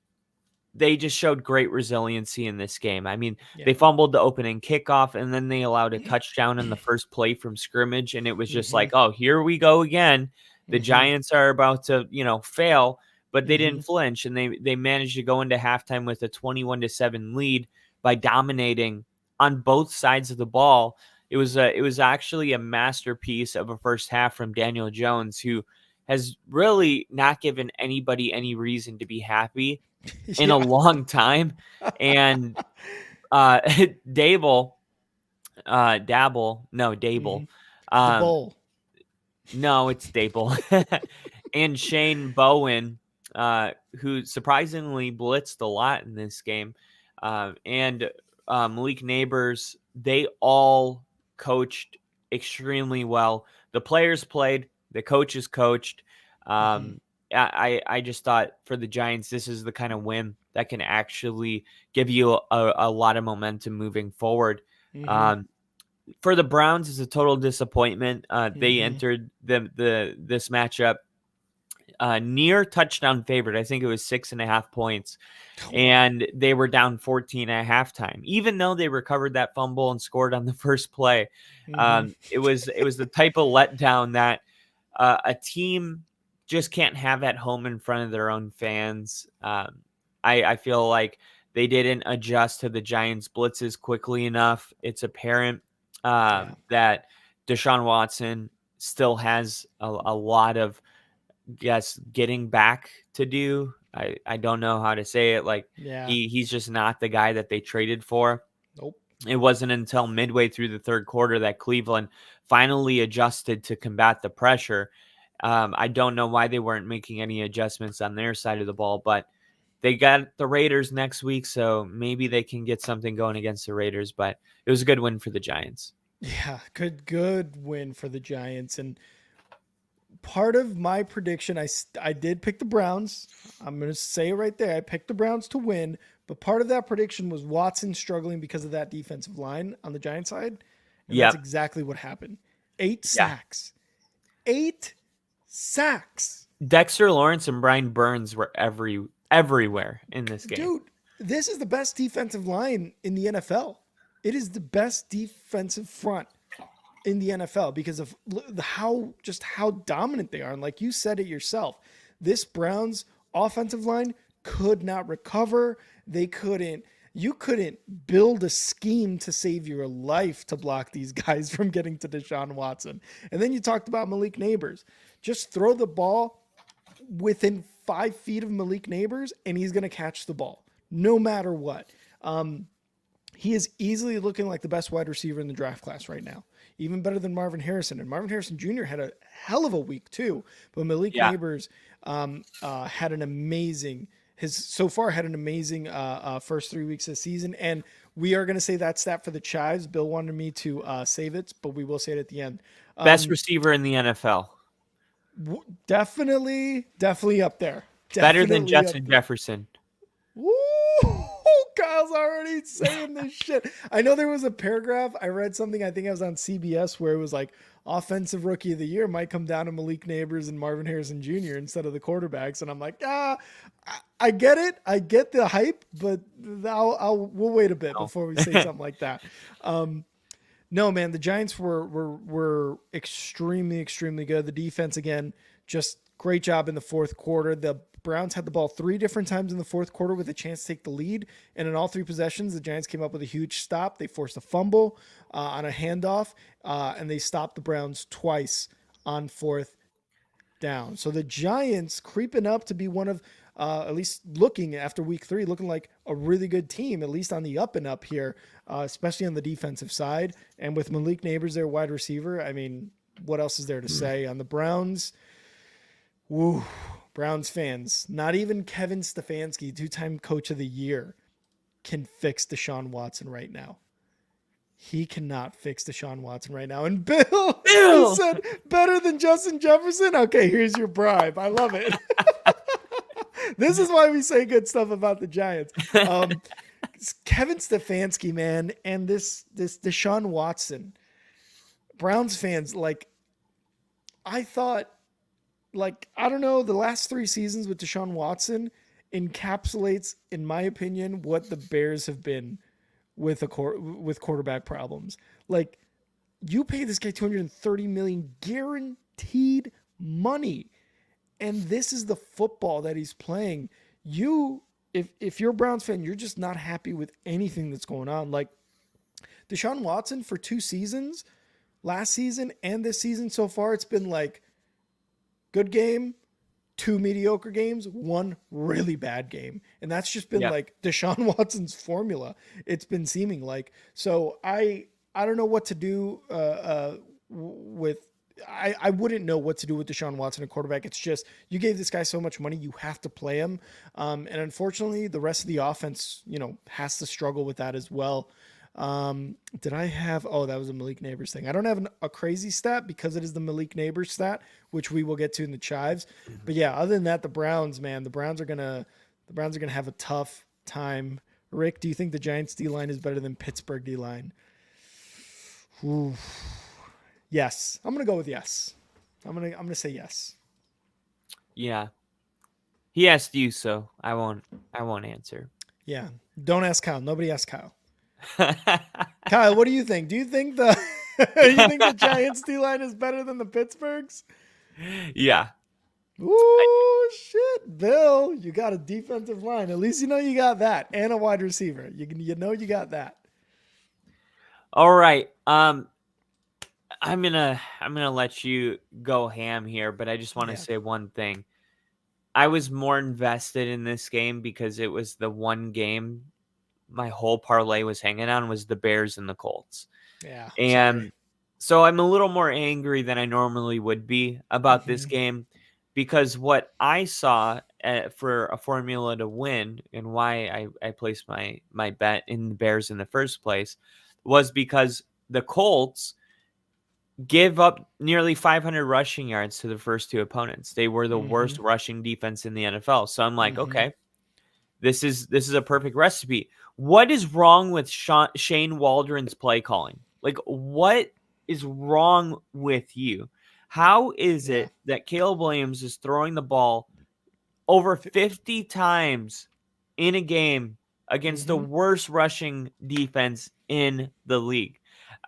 Speaker 2: they just showed great resiliency in this game. I mean, they fumbled the opening kickoff, and then they allowed a touchdown in the first play from scrimmage, and it was just like, oh, here we go again. The Giants are about to, fail, but they didn't flinch, and they managed to go into halftime with a 21-7 lead by dominating on both sides of the ball. It was actually a masterpiece of a first half from Daniel Jones, who has really not given anybody any reason to be happy in a long time. And Dable,
Speaker 1: The
Speaker 2: um,
Speaker 1: bowl.
Speaker 2: no, it's Dable, and Shane Bowen who surprisingly blitzed a lot in this game, and Malik Neighbors. They all coached extremely well. The players played, the coaches coached.
Speaker 1: Mm-hmm.
Speaker 2: I just thought for the Giants, this is the kind of win that can actually give you a lot of momentum moving forward.
Speaker 1: Mm-hmm.
Speaker 2: Um, for the Browns, it's a total disappointment. They
Speaker 1: Mm-hmm.
Speaker 2: entered this matchup near touchdown favorite. I think it was 6.5 points,
Speaker 1: Wow.
Speaker 2: and they were down 14 at halftime. Even though they recovered that fumble and scored on the first play,
Speaker 1: Mm-hmm.
Speaker 2: it was the type of letdown that a team just can't have at home in front of their own fans. I feel like they didn't adjust to the Giants' blitzes quickly enough. It's apparent
Speaker 1: Yeah.
Speaker 2: that Deshaun Watson still has a lot of getting back to do. I don't know how to say it. Like
Speaker 1: Yeah.
Speaker 2: he's just not the guy that they traded for.
Speaker 1: Nope.
Speaker 2: It wasn't until midway through the third quarter that Cleveland finally adjusted to combat the pressure. I don't know why they weren't making any adjustments on their side of the ball, but they got the Raiders next week, so maybe they can get something going against the Raiders. But it was a good win for the Giants.
Speaker 1: Yeah. Good win for the Giants. And part of my prediction, I did pick the Browns. I'm going to say it right there. I picked the Browns to win, but part of that prediction was Watson struggling because of that defensive line on the Giants side. And that's
Speaker 2: Yep.
Speaker 1: exactly what happened. 8
Speaker 2: Yeah.
Speaker 1: sacks. 8 sacks.
Speaker 2: Dexter Lawrence and Brian Burns were everywhere in this game.
Speaker 1: Dude, this is the best defensive line in the NFL. It is the best defensive front in the NFL because of how dominant they are. And like you said it yourself, this Browns offensive line could not recover. You couldn't build a scheme to save your life to block these guys from getting to Deshaun Watson. And then you talked about Malik Neighbors. Just throw the ball within 5 feet of Malik Neighbors and he's going to catch the ball no matter what. He is easily looking like the best wide receiver in the draft class right now, even better than Marvin Harrison. And Marvin Harrison Jr. had a hell of a week too, but Malik
Speaker 2: Yeah.
Speaker 1: Neighbors had an amazing first 3 weeks of the season. And we are going to say that stat for the Chives. Bill wanted me to save it, but we will say it at the end.
Speaker 2: Best receiver in the NFL.
Speaker 1: Definitely up there.
Speaker 2: Better than
Speaker 1: Definitely
Speaker 2: Justin
Speaker 1: up there.
Speaker 2: Jefferson.
Speaker 1: Woo! Kyle's already saying this shit. I know there was a paragraph. I read something, I think I was on CBS, where it was like offensive rookie of the year might come down to Malik Neighbors and Marvin Harrison Jr. instead of the quarterbacks. And I'm like, I get it. I get the hype, but we'll wait a bit before we say something like that. No, man, the Giants were extremely, extremely good. The defense, again, just great job in the fourth quarter. The Browns had the ball 3 different times in the fourth quarter with a chance to take the lead. And in all 3 possessions, the Giants came up with a huge stop. They forced a fumble on a handoff, and they stopped the Browns twice on 4th down. So the Giants creeping up to be one of, at least looking after week 3, looking like a really good team, at least on the up and up here, especially on the defensive side. And with Malik Neighbors, their wide receiver, I mean, what else is there to say on the Browns? Woo, Browns fans, not even Kevin Stefanski, 2-time coach of the year, can fix Deshaun Watson right now. He cannot fix Deshaun Watson right now. And Bill you said better than Justin Jefferson? Okay, here's your bribe. I love it. This is why we say good stuff about the Giants. Kevin Stefanski, man, and this Deshaun Watson. Browns fans, like, I thought, like, I don't know, the last 3 seasons with Deshaun Watson encapsulates, in my opinion, what the Bears have been with quarterback problems. Like, you pay this guy $230 million guaranteed money, and this is the football that he's playing. If you're a Browns fan, you're just not happy with anything that's going on. Like, Deshaun Watson for 2 seasons, last season and this season so far, it's been like good game, 2 mediocre games, 1 really bad game. And that's just been like Deshaun Watson's formula. It's been seeming like. So I don't know what to do with I wouldn't know what to do with Deshaun Watson, a quarterback. It's just you gave this guy so much money, you have to play him. And unfortunately, the rest of the offense, has to struggle with that as well. Did I have? Oh, that was a Malik Neighbors thing. I don't have a crazy stat because it is the Malik Neighbors stat, which we will get to in the chives. But yeah, other than that, the Browns, man, the Browns are gonna have a tough time. Rick, do you think the Giants D line is better than Pittsburgh D line? Yes, I'm gonna go with yes. I'm gonna say yes.
Speaker 2: Yeah. He asked you, so I won't answer.
Speaker 1: Yeah. Don't ask Kyle. Nobody asked Kyle. Kyle, what do you think? Do you think the Giants D line is better than the Pittsburgh's?
Speaker 2: Yeah.
Speaker 1: Ooh, shit, Bill, you got a defensive line. At least you got that, and a wide receiver. You got that.
Speaker 2: All right. I'm gonna let you go ham here, but I just want to say one thing. I was more invested in this game because it was the one game my whole parlay was hanging on was the Bears and the Colts.
Speaker 1: Yeah.
Speaker 2: And so I'm a little more angry than I normally would be about this game because what I saw for a formula to win and why I placed my bet in the Bears in the first place was because the Colts give up nearly 500 rushing yards to the first two opponents. They were the worst rushing defense in the NFL. So I'm like, okay, this is a perfect recipe. What is wrong with Shane Waldron's play calling? Like, what is wrong with you? How is it that Caleb Williams is throwing the ball over 50 times in a game against the worst rushing defense in the league?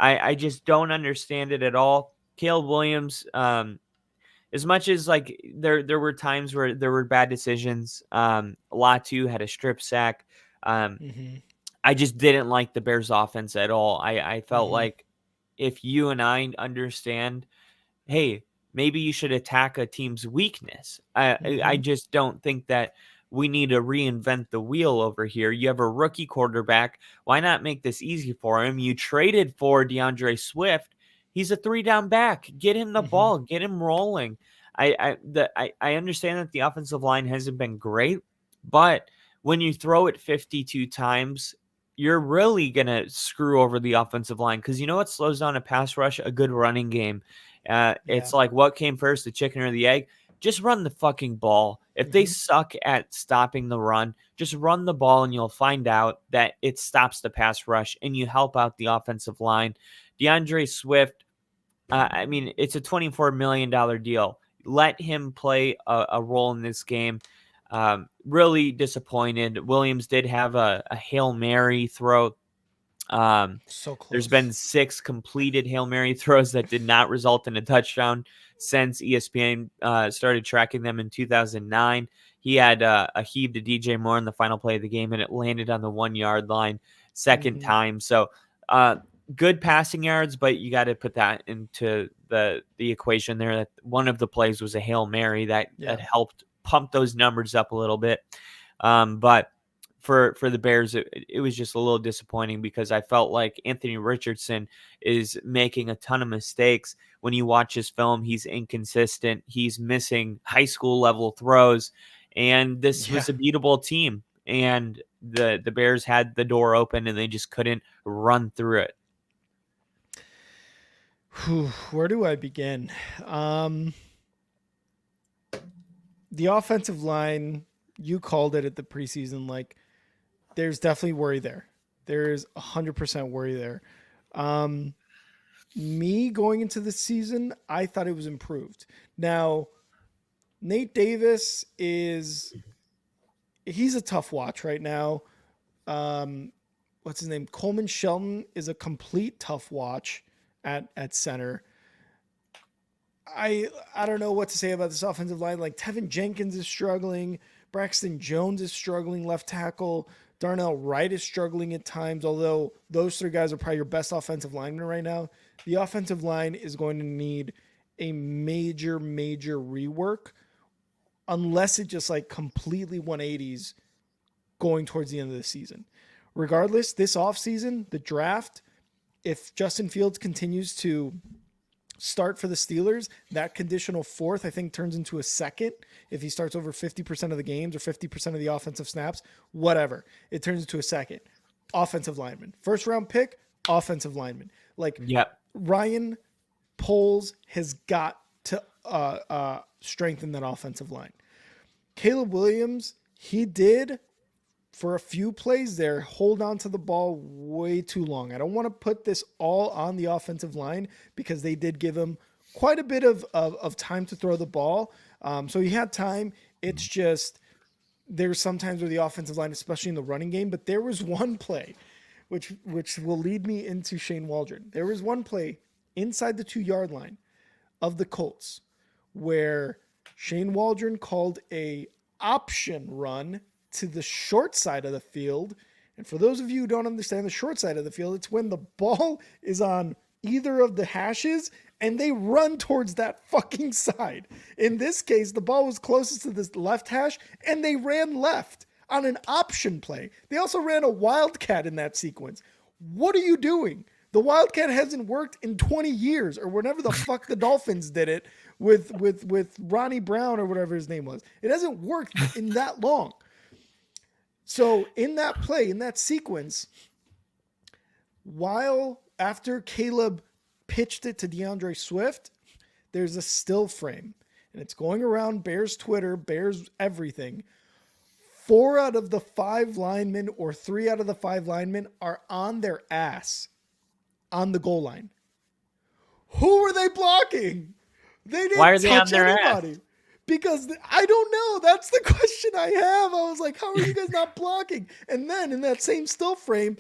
Speaker 2: I just don't understand it at all. Caleb Williams, as much as like there were times where there were bad decisions. Latu had a strip sack. I just didn't like the Bears offense at all. I felt like if you and I understand, hey, maybe you should attack a team's weakness. I just don't think that we need to reinvent the wheel over here. You have a rookie quarterback. Why not make this easy for him? You traded for DeAndre Swift. He's a 3-down back. Get him the ball. Get him rolling. I understand that the offensive line hasn't been great, but when you throw it 52 times, you're really going to screw over the offensive line because you know what slows down a pass rush? A good running game. It's like what came first, the chicken or the egg? Just run the fucking ball. If they suck at stopping the run, just run the ball and you'll find out that it stops the pass rush and you help out the offensive line. DeAndre Swift, I mean, it's a $24 million deal. Let him play a role in this game. Really disappointed. Williams did have a Hail Mary throw.
Speaker 1: So close.
Speaker 2: There's been 6 completed Hail Mary throws that did not result in a touchdown since ESPN started tracking them in 2009. He had a heave to DJ Moore in the final play of the game, and it landed on the 1-yard line second time. So good passing yards, but you got to put that into the equation there. That one of the plays was a Hail Mary that helped pump those numbers up a little bit. But for the Bears, it was just a little disappointing because I felt like Anthony Richardson is making a ton of mistakes. When you watch his film, he's inconsistent. He's missing high school level throws, and this was a beatable team. And the Bears had the door open, and they just couldn't run through it.
Speaker 1: Where do I begin? The offensive line, you called it at the preseason, like, there's definitely worry there. There's 100% worry there. Me going into the season, I thought it was improved. Now, Nate Davis he's a tough watch right now. What's his name? Coleman Shelton is a complete tough watch at center. I don't know what to say about this offensive line. Like, Tevin Jenkins is struggling. Braxton Jones is struggling left tackle. Darnell Wright is struggling at times, although those 3 guys are probably your best offensive linemen right now. The offensive line is going to need a major, major rework unless it just like completely 180s going towards the end of the season. Regardless, this offseason, the draft, if Justin Fields continues to start for the Steelers, that conditional fourth, I think, turns into a second if he starts over 50% of the games or 50% of the offensive snaps, whatever. It turns into a second. Offensive lineman. First round pick, offensive lineman. Like
Speaker 2: Yep.
Speaker 1: Ryan Poles has got to strengthen that offensive line. Caleb Williams, he did for a few plays there, hold on to the ball way too long. I don't want to put this all on the offensive line because they did give him quite a bit of time to throw the ball. So he had time. It's just there's sometimes where the offensive line, especially in the running game, but there was one play which will lead me into Shane Waldron. There was one play inside the 2-yard line of the Colts where Shane Waldron called a option run to the short side of the field. And for those of you who don't understand the short side of the field, it's when the ball is on either of the hashes and they run towards that fucking side. In this case, the ball was closest to this left hash and they ran left on an option play. They also ran a wildcat in that sequence. What are you doing? The wildcat hasn't worked in 20 years or whenever the fuck the Dolphins did it with Ronnie Brown or whatever his name was. It hasn't worked in that long. So in that play, in that sequence, while after Caleb pitched it to DeAndre Swift, there's a still frame and it's going around Bears Twitter, Bears everything. 4 out of the 5 linemen or 3 out of the 5 linemen are on their ass on the goal line. Who are they blocking? They didn't
Speaker 2: Why are they
Speaker 1: touch
Speaker 2: on their
Speaker 1: anybody.
Speaker 2: ass?
Speaker 1: Because I don't know. That's the question I have. I was like, how are you guys not blocking? And then in that same still frame,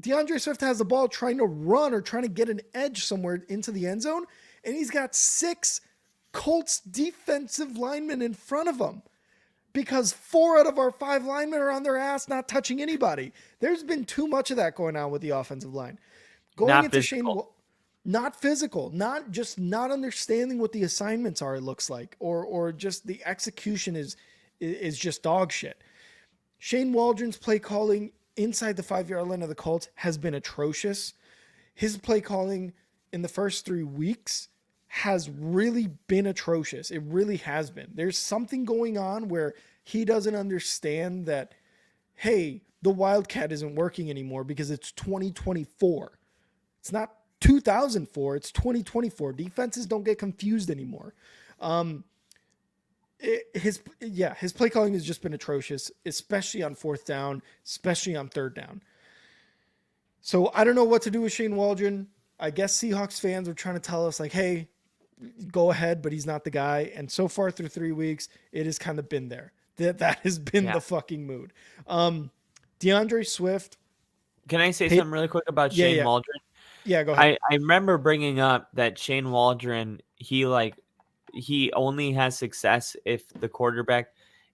Speaker 1: DeAndre Swift has the ball trying to run or trying to get an edge somewhere into the end zone. And he's got 6 Colts defensive linemen in front of him because 4 out of our 5 linemen are on their ass, not touching anybody. There's been too much of that going on with the offensive line. Going into Shane, not physical, not understanding what the assignments are, it looks like, or just the execution is just dog shit. Shane Waldron's play calling inside the 5-yard line of the Colts has been atrocious. His play calling in the first 3 weeks has really been atrocious. It really has been. There's something going on where he doesn't understand that, hey, the Wildcat isn't working anymore because it's 2024. It's not 2004, it's 2024. Defenses don't get confused anymore. His play calling has just been atrocious, especially on 4th down, especially on 3rd down. So I don't know what to do with Shane Waldron. I guess Seahawks fans are trying to tell us like, hey, go ahead, but he's not the guy. And so far through 3 weeks, it has kind of been there. That has been the fucking mood. DeAndre Swift.
Speaker 2: Can I say something really quick about Shane Waldron?
Speaker 1: Yeah, go ahead.
Speaker 2: I remember bringing up that Shane Waldron, he only has success if the quarterback,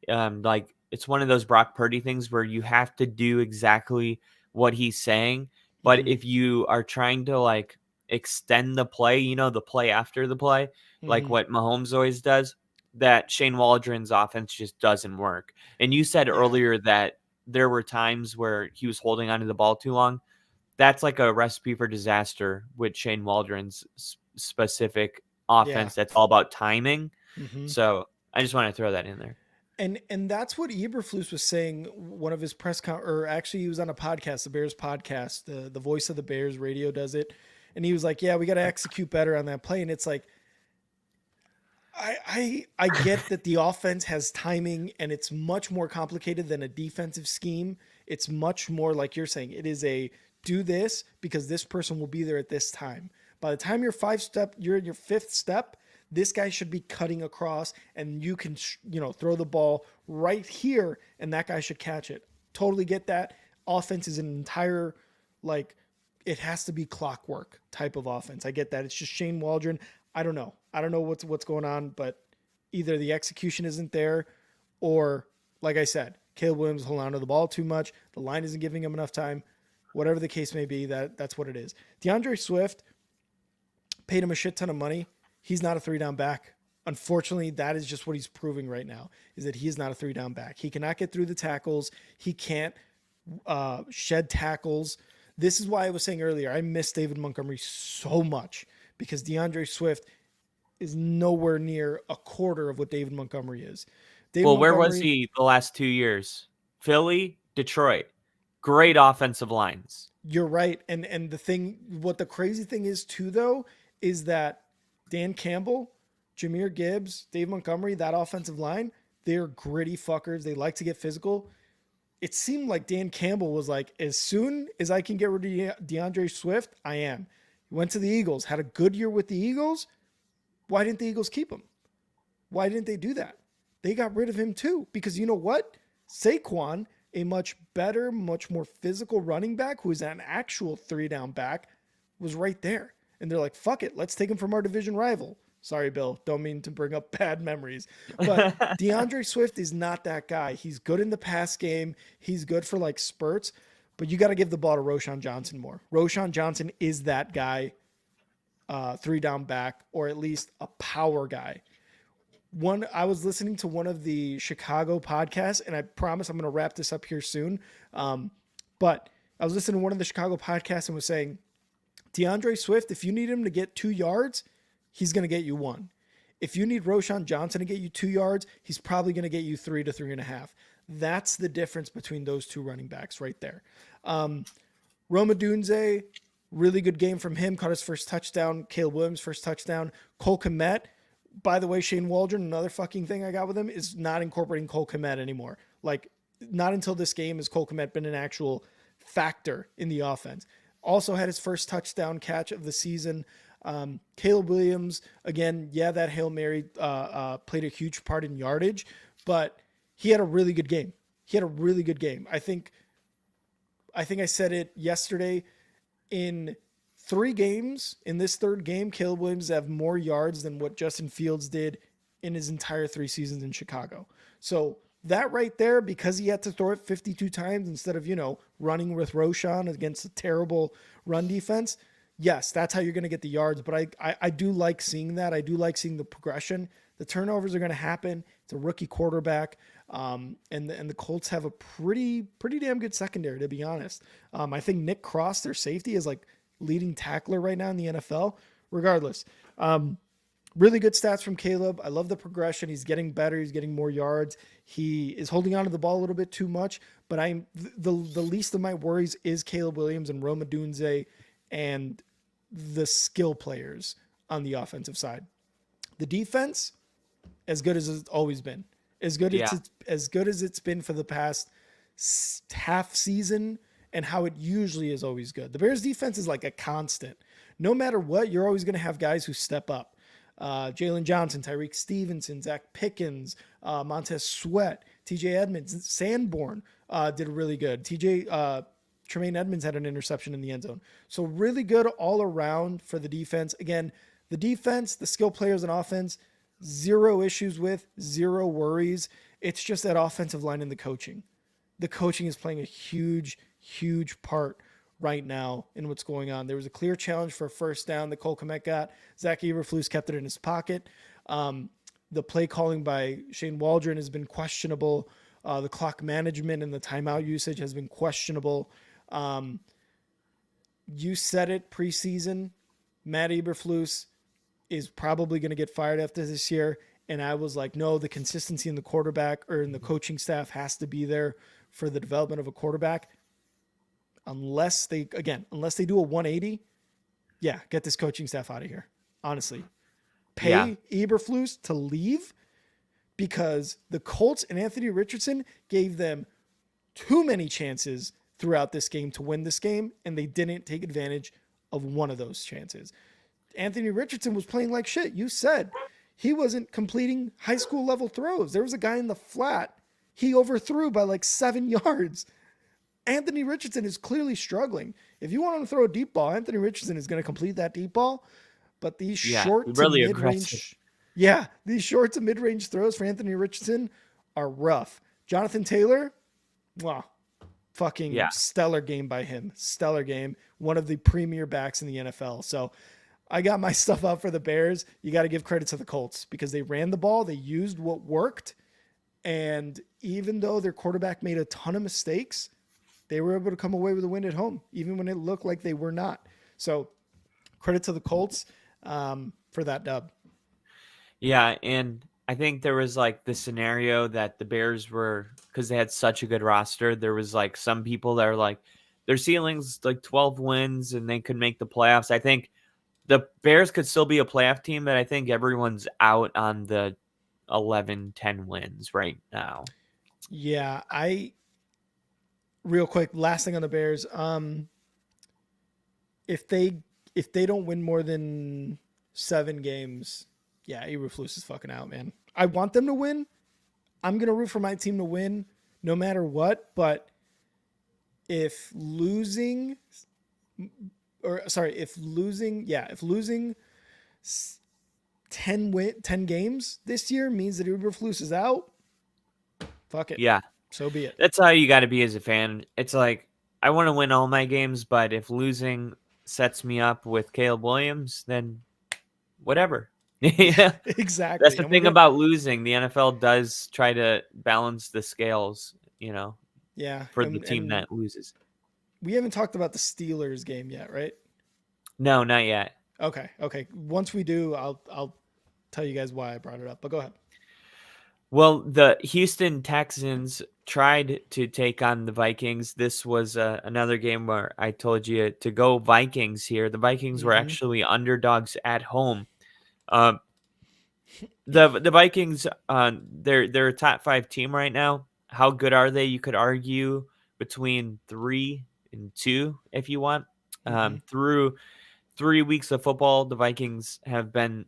Speaker 2: it's one of those Brock Purdy things where you have to do exactly what he's saying. But if you are trying to extend the play, the play after the play, like what Mahomes always does, that Shane Waldron's offense just doesn't work. And you said earlier that there were times where he was holding onto the ball too long. That's like a recipe for disaster with Shane Waldron's specific offense. That's all about timing. So I just want to throw that in there.
Speaker 1: And that's what Eberflus was saying. One of his or actually he was on a podcast, the Bears podcast, the Voice of the Bears radio does it. And he was like, yeah, we got to execute better on that play. And it's like, I get that the offense has timing and it's much more complicated than a defensive scheme. It's much more like you're saying, it is a do this because this person will be there at this time. By the time you're in your 5th step, this guy should be cutting across and you can, throw the ball right here and that guy should catch it. Totally get that. Offense is an entire, it has to be clockwork type of offense. I get that. It's just Shane Waldron. I don't know what's going on, but either the execution isn't there or, like I said, Caleb Williams holding on to the ball too much. The line isn't giving him enough time. Whatever the case may be, that's what it is. DeAndre Swift paid him a shit ton of money. He's not a 3-down back. Unfortunately, that is just what he's proving right now, is that he is not a 3-down back. He cannot get through the tackles. He can't shed tackles. This is why I was saying earlier, I miss David Montgomery so much because DeAndre Swift is nowhere near a quarter of what David Montgomery is. David
Speaker 2: Well, where was
Speaker 1: Montgomery,
Speaker 2: he the last 2 years? Philly, Detroit. Great offensive lines.
Speaker 1: you're right. And the thing, what the crazy thing is too, though, is that Dan Campbell, Jahmyr Gibbs, Dave Montgomery, that offensive line, they're gritty fuckers. They like to get physical. It seemed like Dan Campbell was like, as soon as I can get rid of DeAndre Swift, I am. He went to the Eagles, had a good year with the Eagles. Why didn't the Eagles keep him? Why didn't they do that? They got rid of him too, because you know what? Saquon, a much better, much more physical running back who is an actual 3-down back, was right there. And they're like, fuck it, let's take him from our division rival. Sorry, Bill, don't mean to bring up bad memories. But DeAndre Swift is not that guy. He's good in the pass game. He's good for like spurts, but you got to give the ball to Roschon Johnson more. Roschon Johnson is that guy, 3-down back, or at least a power guy. I was listening to one of the Chicago podcasts, and I promise I'm going to wrap this up here soon. But I was listening to one of the Chicago podcasts and was saying, DeAndre Swift, if you need him to get 2 yards, he's going to get you 1. If you need Roschon Johnson to get you 2 yards, he's probably going to get you 3 to 3.5. That's the difference between those two running backs right there. Roma Dunze, really good game from him. Caught his first touchdown. Caleb Williams, first touchdown. Cole Kmet. By the way, Shane Waldron, another fucking thing I got with him is not incorporating Cole Kmet anymore. Like, not until this game has Cole Kmet been an actual factor in the offense. Also had his first touchdown catch of the season. Caleb Williams, again, yeah, that Hail Mary played a huge part in yardage, but he had a really good game. I think I said it yesterday. In 3 games, in this third game, Caleb Williams have more yards than what Justin Fields did in his entire 3 seasons in Chicago. So that right there, because he had to throw it 52 times instead of, running with Roschon against a terrible run defense, yes, that's how you're going to get the yards. But I do like seeing that. I do like seeing the progression. The turnovers are going to happen. It's a rookie quarterback. And the Colts have a pretty damn good secondary, to be honest. I think Nick Cross, their safety, is like leading tackler right now in the NFL. Regardless, really good stats from Caleb. I love the progression. He's getting better. He's getting more yards. He is holding on to the ball a little bit too much, but the least of my worries is Caleb Williams and Roma Dunze and the skill players on the offensive side. The defense, as good as it's always been. As good as it's been for the past half season, and how it usually is always good. The Bears defense is like a constant. No matter what, you're always going to have guys who step up. Jalen Johnson, Tyreek Stevenson, Zach Pickens, Montez Sweat, TJ Edmonds, Sanborn did really good. Tremaine Edmonds had an interception in the end zone. So really good all around for the defense. Again, the defense, the skill players and offense, zero issues with, zero worries. It's just that offensive line and the coaching. The coaching is playing a huge part right now in what's going on. There was a clear challenge for a first down that Cole Kmet got. Zach Eberflus kept it in his pocket. The play calling by Shane Waldron has been questionable. The clock management and the timeout usage has been questionable. You said it preseason. Matt Eberflus is probably going to get fired after this year. And I was like, no, the consistency in the quarterback or in the coaching staff has to be there for the development of a quarterback. Unless they do a 180, get this coaching staff out of here. Honestly, pay Eberflus to leave, because the Colts and Anthony Richardson gave them too many chances throughout this game to win this game, and they didn't take advantage of one of those chances. Anthony Richardson was playing like shit. You said he wasn't completing high school level throws. There was a guy in the flat he overthrew by like 7 yards. Anthony Richardson is clearly struggling. If you want him to throw a deep ball, Anthony Richardson is going to complete that deep ball. But these short to mid-range, these short to mid-range throws for Anthony Richardson are rough. Jonathan Taylor, stellar game by him. Stellar game. One of the premier backs in the NFL. So I got my stuff out for the Bears. You got to give credit to the Colts because they ran the ball. They used what worked. And even though their quarterback made a ton of mistakes, they were able to come away with a win at home, even when it looked like they were not. So credit to the Colts. for that dub.
Speaker 2: Yeah, and I think there was like the scenario that the Bears were, because they had such a good roster. There was like some people that are like their ceiling's like 12 wins and they could make the playoffs. I think the Bears could still be a playoff team, but I think everyone's out on the 11-10 wins right now.
Speaker 1: Yeah, real quick, last thing on the Bears. If they if they don't win more than 7 games, yeah, Eberflus is fucking out, man. I want them to win. I'm gonna root for my team to win no matter what. But if losing, if losing 10 games this year means that Eberflus is out, fuck it.
Speaker 2: Yeah,
Speaker 1: So be it.
Speaker 2: that's how you got to be as a fan. It's like I want to win all my games, but if losing sets me up with Caleb Williams, then whatever. Yeah, that's
Speaker 1: Exactly.
Speaker 2: the
Speaker 1: And we're
Speaker 2: thing
Speaker 1: gonna
Speaker 2: about losing. The NFL does try to balance the scales,
Speaker 1: yeah,
Speaker 2: for the team
Speaker 1: and
Speaker 2: that loses.
Speaker 1: we haven't talked about the Steelers game yet, right?
Speaker 2: No, not yet.
Speaker 1: Okay. Once we do, I'll tell you guys why I brought it up. But go ahead.
Speaker 2: Well, the Houston Texans tried to take on the Vikings. This was another game where I told you to go Vikings here. The Vikings were
Speaker 1: Mm-hmm.
Speaker 2: actually underdogs at home. Um, the Vikings, they're a top 5 team right now. How good are they? You could argue between 3 and 2 if you want.
Speaker 1: Mm-hmm.
Speaker 2: Through 3 weeks of football, the Vikings have been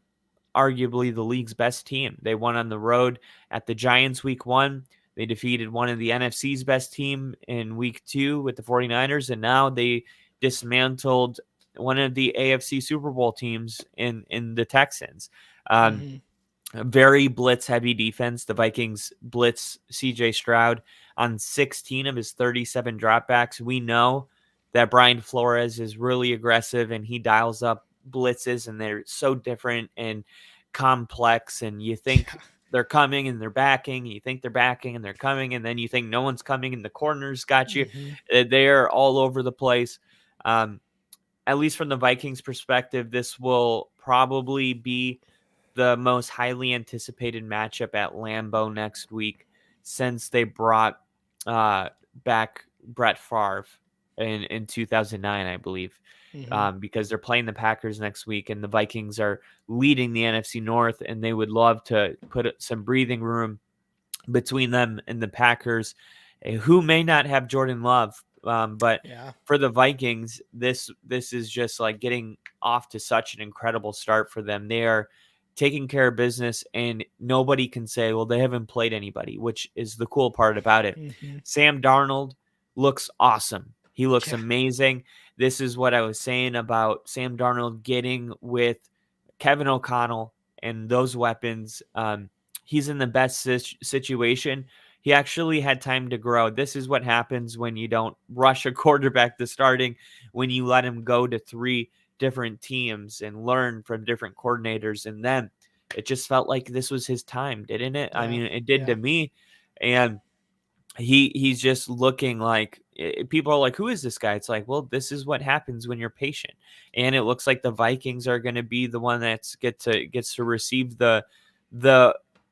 Speaker 2: arguably the league's best team. They won on the road at the Giants week 1. They defeated one of the NFC's best team in week 2 with the 49ers, and now they dismantled one of the AFC Super Bowl teams in the Texans. Um,
Speaker 1: Mm-hmm.
Speaker 2: a very blitz heavy defense. The Vikings blitz CJ Stroud on 16 of his 37 dropbacks. We know that Brian Flores is really aggressive and he dials up blitzes, and they're so different and complex. And you think
Speaker 1: Yeah.
Speaker 2: they're coming and they're backing, you think they're backing and they're coming, and then you think no one's coming and the corners got you.
Speaker 1: Mm-hmm.
Speaker 2: They're all over the place. Um, at least from the Vikings perspective, this will probably be the most highly anticipated matchup at Lambeau next week since they brought back Brett Favre in 2009, I believe,
Speaker 1: Mm-hmm.
Speaker 2: because they're playing the Packers next week, and the Vikings are leading the NFC North, and they would love to put some breathing room between them and the Packers, who may not have Jordan Love. But
Speaker 1: Yeah.
Speaker 2: for the Vikings, this is just like getting off to such an incredible start for them. They are taking care of business, and nobody can say, well, they haven't played anybody, which is the cool part about it.
Speaker 1: Mm-hmm.
Speaker 2: Sam Darnold looks awesome. He looks
Speaker 1: Yeah.
Speaker 2: amazing. This is what I was saying about Sam Darnold getting with Kevin O'Connell and those weapons. He's in the best situation. He actually had time to grow. This is what happens when you don't rush a quarterback to starting, when you let him go to 3 different teams and learn from different coordinators. And then it just felt like this was his time, didn't it? I
Speaker 1: Yeah.
Speaker 2: mean, it did
Speaker 1: Yeah.
Speaker 2: to me. And he's just looking like people are like, who is this guy? It's like, well, this is what happens when you're patient. And it looks like the Vikings are going to be the one that's gets to receive the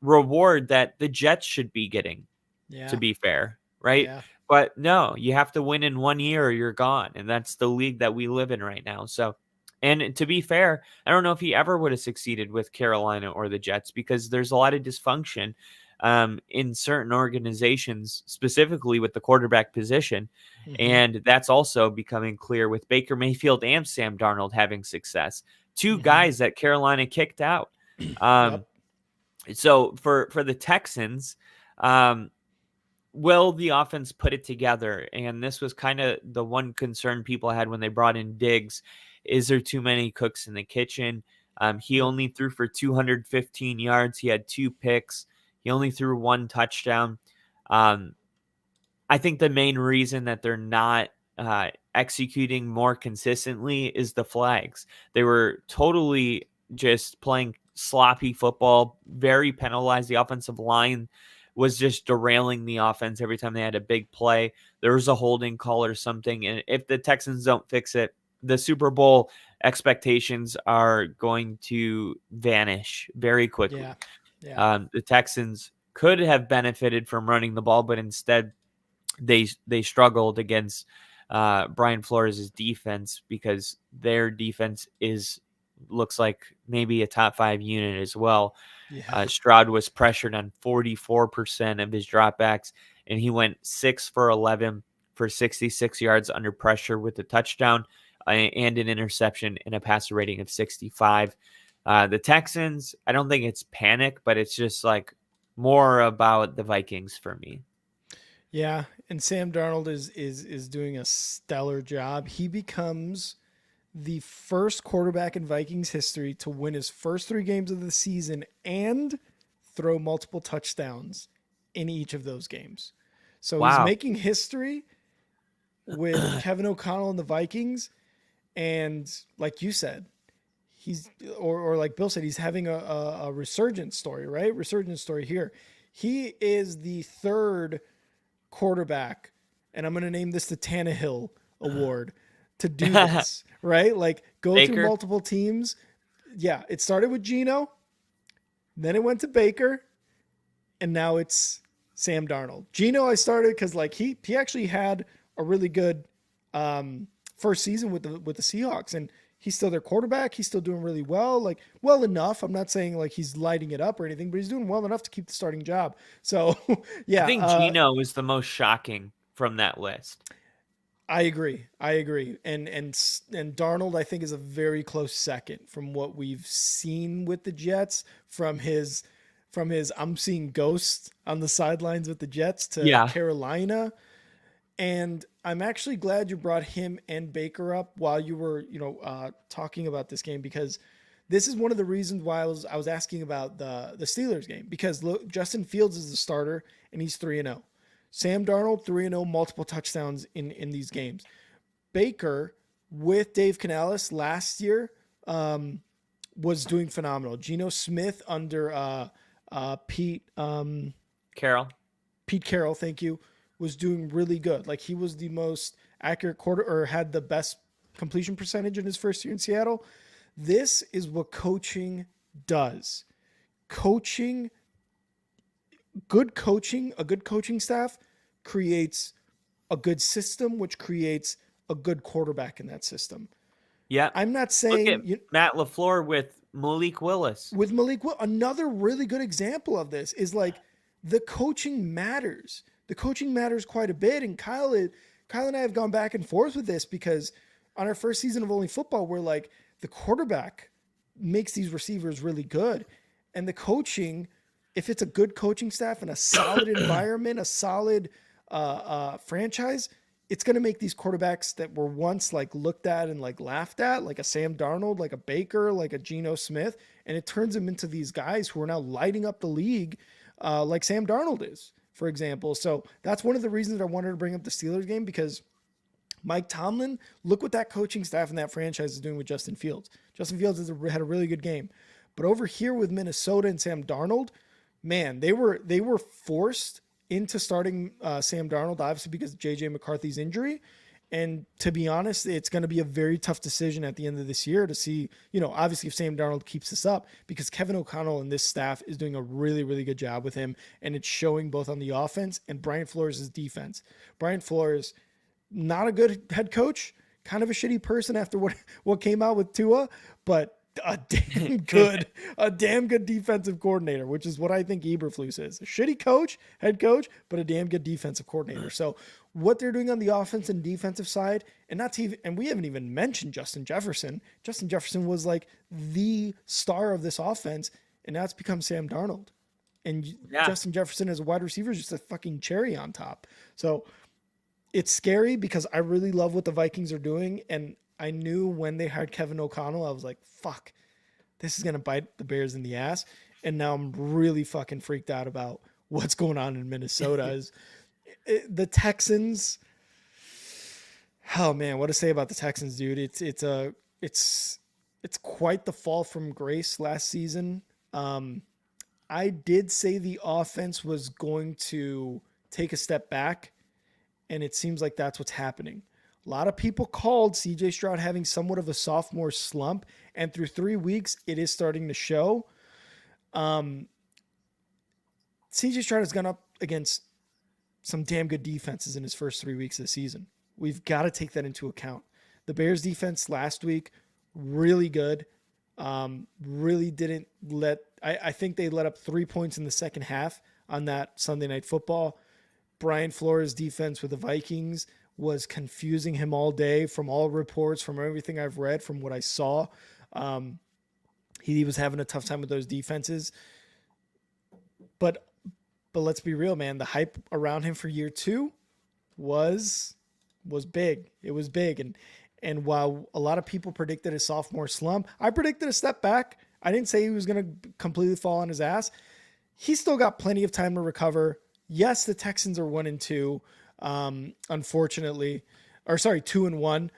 Speaker 2: reward that the Jets should be getting, to
Speaker 1: Yeah.
Speaker 2: be fair, right?
Speaker 1: Yeah.
Speaker 2: But no, you have to win in 1 year or you're gone, and that's the league that we live in right now. So, and to be fair, I don't know if he ever would have succeeded with Carolina or the Jets, because there's a lot of dysfunction in certain organizations, specifically with the quarterback position.
Speaker 1: Mm-hmm.
Speaker 2: And that's also becoming clear with Baker Mayfield and Sam Darnold having success. 2
Speaker 1: Mm-hmm.
Speaker 2: guys that Carolina kicked out. Um,
Speaker 1: Yep.
Speaker 2: so for the Texans, will the offense put it together? And this was kind of the one concern people had when they brought in Diggs. Is there too many cooks in the kitchen? He
Speaker 1: Yep.
Speaker 2: only threw for 215 yards. He had 2 picks. He only threw 1 touchdown. Um, I think the main reason that they're not executing more consistently is the flags. They were totally just playing sloppy football, very penalized. The offensive line was just derailing the offense every time they had a big play. There was a holding call or something. And if the Texans don't fix it, the Super Bowl expectations are going to vanish very quickly.
Speaker 1: Yeah. Yeah.
Speaker 2: The Texans could have benefited from running the ball, but instead they struggled against Brian Flores' defense because their defense looks like maybe a top 5 unit as well.
Speaker 1: Yeah.
Speaker 2: Stroud was pressured on 44% of his dropbacks, and he went 6 for 11 for 66 yards under pressure with a touchdown and an interception and a passer rating of 65. The Texans, I don't think it's panic, but it's just like more about the Vikings for me.
Speaker 1: Yeah, and Sam Darnold is doing a stellar job. He becomes the first quarterback in Vikings history to win his first 3 games of the season and throw multiple touchdowns in each of those games. So he's
Speaker 2: Wow.
Speaker 1: making history with Kevin O'Connell and the Vikings, and like you said, he's or like Bill said, he's having a resurgence story, right? Resurgence story here. He is the third quarterback, and I'm going to name this the Tannehill Award, to do this, right? Like go
Speaker 2: Baker.
Speaker 1: through multiple teams. Yeah, it started with Geno, then it went to Baker, and now it's Sam Darnold. Geno I started because like he actually had a really good first season with the Seahawks, and he's still their quarterback. He's still doing really well, like well enough. I'm not saying like he's lighting it up or anything, but he's doing well enough to keep the starting job. So yeah,
Speaker 2: I think Geno is the most shocking from that list.
Speaker 1: I agree. And Darnold, I think, is a very close second from what we've seen with the Jets, from his I'm seeing ghosts on the sidelines with the Jets to Carolina. And I'm actually glad you brought him and Baker up while you were, talking about this game, because this is one of the reasons why I was asking about the Steelers game, because look, Justin Fields is the starter and he's 3-0. Sam Darnold 3-0, multiple touchdowns in these games. Baker with Dave Canales last year was doing phenomenal. Geno Smith under Pete
Speaker 2: Carroll,
Speaker 1: thank you, was doing really good. Like he was the most accurate quarter, or had the best completion percentage in his first year in Seattle. This is what coaching does. A good coaching staff creates a good system, which creates a good quarterback in that system.
Speaker 2: Yeah.
Speaker 1: I'm not saying
Speaker 2: Look at Matt LaFleur with Malik Willis.
Speaker 1: Another really good example of this is like the coaching matters. The coaching matters quite a bit. And Kyle and I have gone back and forth with this, because on our first season of Only Football, we're like, the quarterback makes these receivers really good. And the coaching, if it's a good coaching staff and a solid environment, a solid franchise, it's going to make these quarterbacks that were once like looked at and like laughed at, like a Sam Darnold, like a Baker, like a Geno Smith, and it turns them into these guys who are now lighting up the league, like Sam Darnold is, for example. So that's one of the reasons I wanted to bring up the Steelers game, because Mike Tomlin, look what that coaching staff and that franchise is doing with Justin Fields. Justin Fields had a really good game. But over here with Minnesota and Sam Darnold, man, they were forced into starting Sam Darnold, obviously because of J.J. McCarthy's injury. And to be honest, it's going to be a very tough decision at the end of this year to see, obviously if Sam Darnold keeps this up, because Kevin O'Connell and this staff is doing a really, really good job with him. And it's showing both on the offense and Brian Flores' defense. Brian Flores, not a good head coach, kind of a shitty person after what came out with Tua, but a damn good defensive coordinator, which is what I think Eberflus is. A shitty head coach, but a damn good defensive coordinator. So what they're doing on the offense and defensive side, and we haven't even mentioned Justin Jefferson. Justin Jefferson was like the star of this offense, and now it's become Sam Darnold. And Justin Jefferson as a wide receiver is just a fucking cherry on top. So it's scary, because I really love what the Vikings are doing, and I knew when they hired Kevin O'Connell, I was like, fuck, this is going to bite the Bears in the ass. And now I'm really fucking freaked out about what's going on in Minnesota. The Texans, oh man, what to say about the Texans, dude? It's quite the fall from grace last season. I did say the offense was going to take a step back, and it seems like that's what's happening. A lot of people called CJ Stroud having somewhat of a sophomore slump, and through 3 weeks, it is starting to show. CJ Stroud has gone up against some damn good defenses in his first 3 weeks of the season. We've got to take that into account. The Bears defense last week, really good. Really didn't let, I think they let up 3 points in the second half on that Sunday Night Football. Brian Flores' defense with the Vikings was confusing him all day from all reports, from everything I've read, from what I saw. He was having a tough time with those defenses. But let's be real, man. The hype around him for year 2 was big. It was big. And while a lot of people predicted a sophomore slump, I predicted a step back. I didn't say he was going to completely fall on his ass. He's still got plenty of time to recover. Yes, the Texans are 1-2, unfortunately, or sorry, 2-1.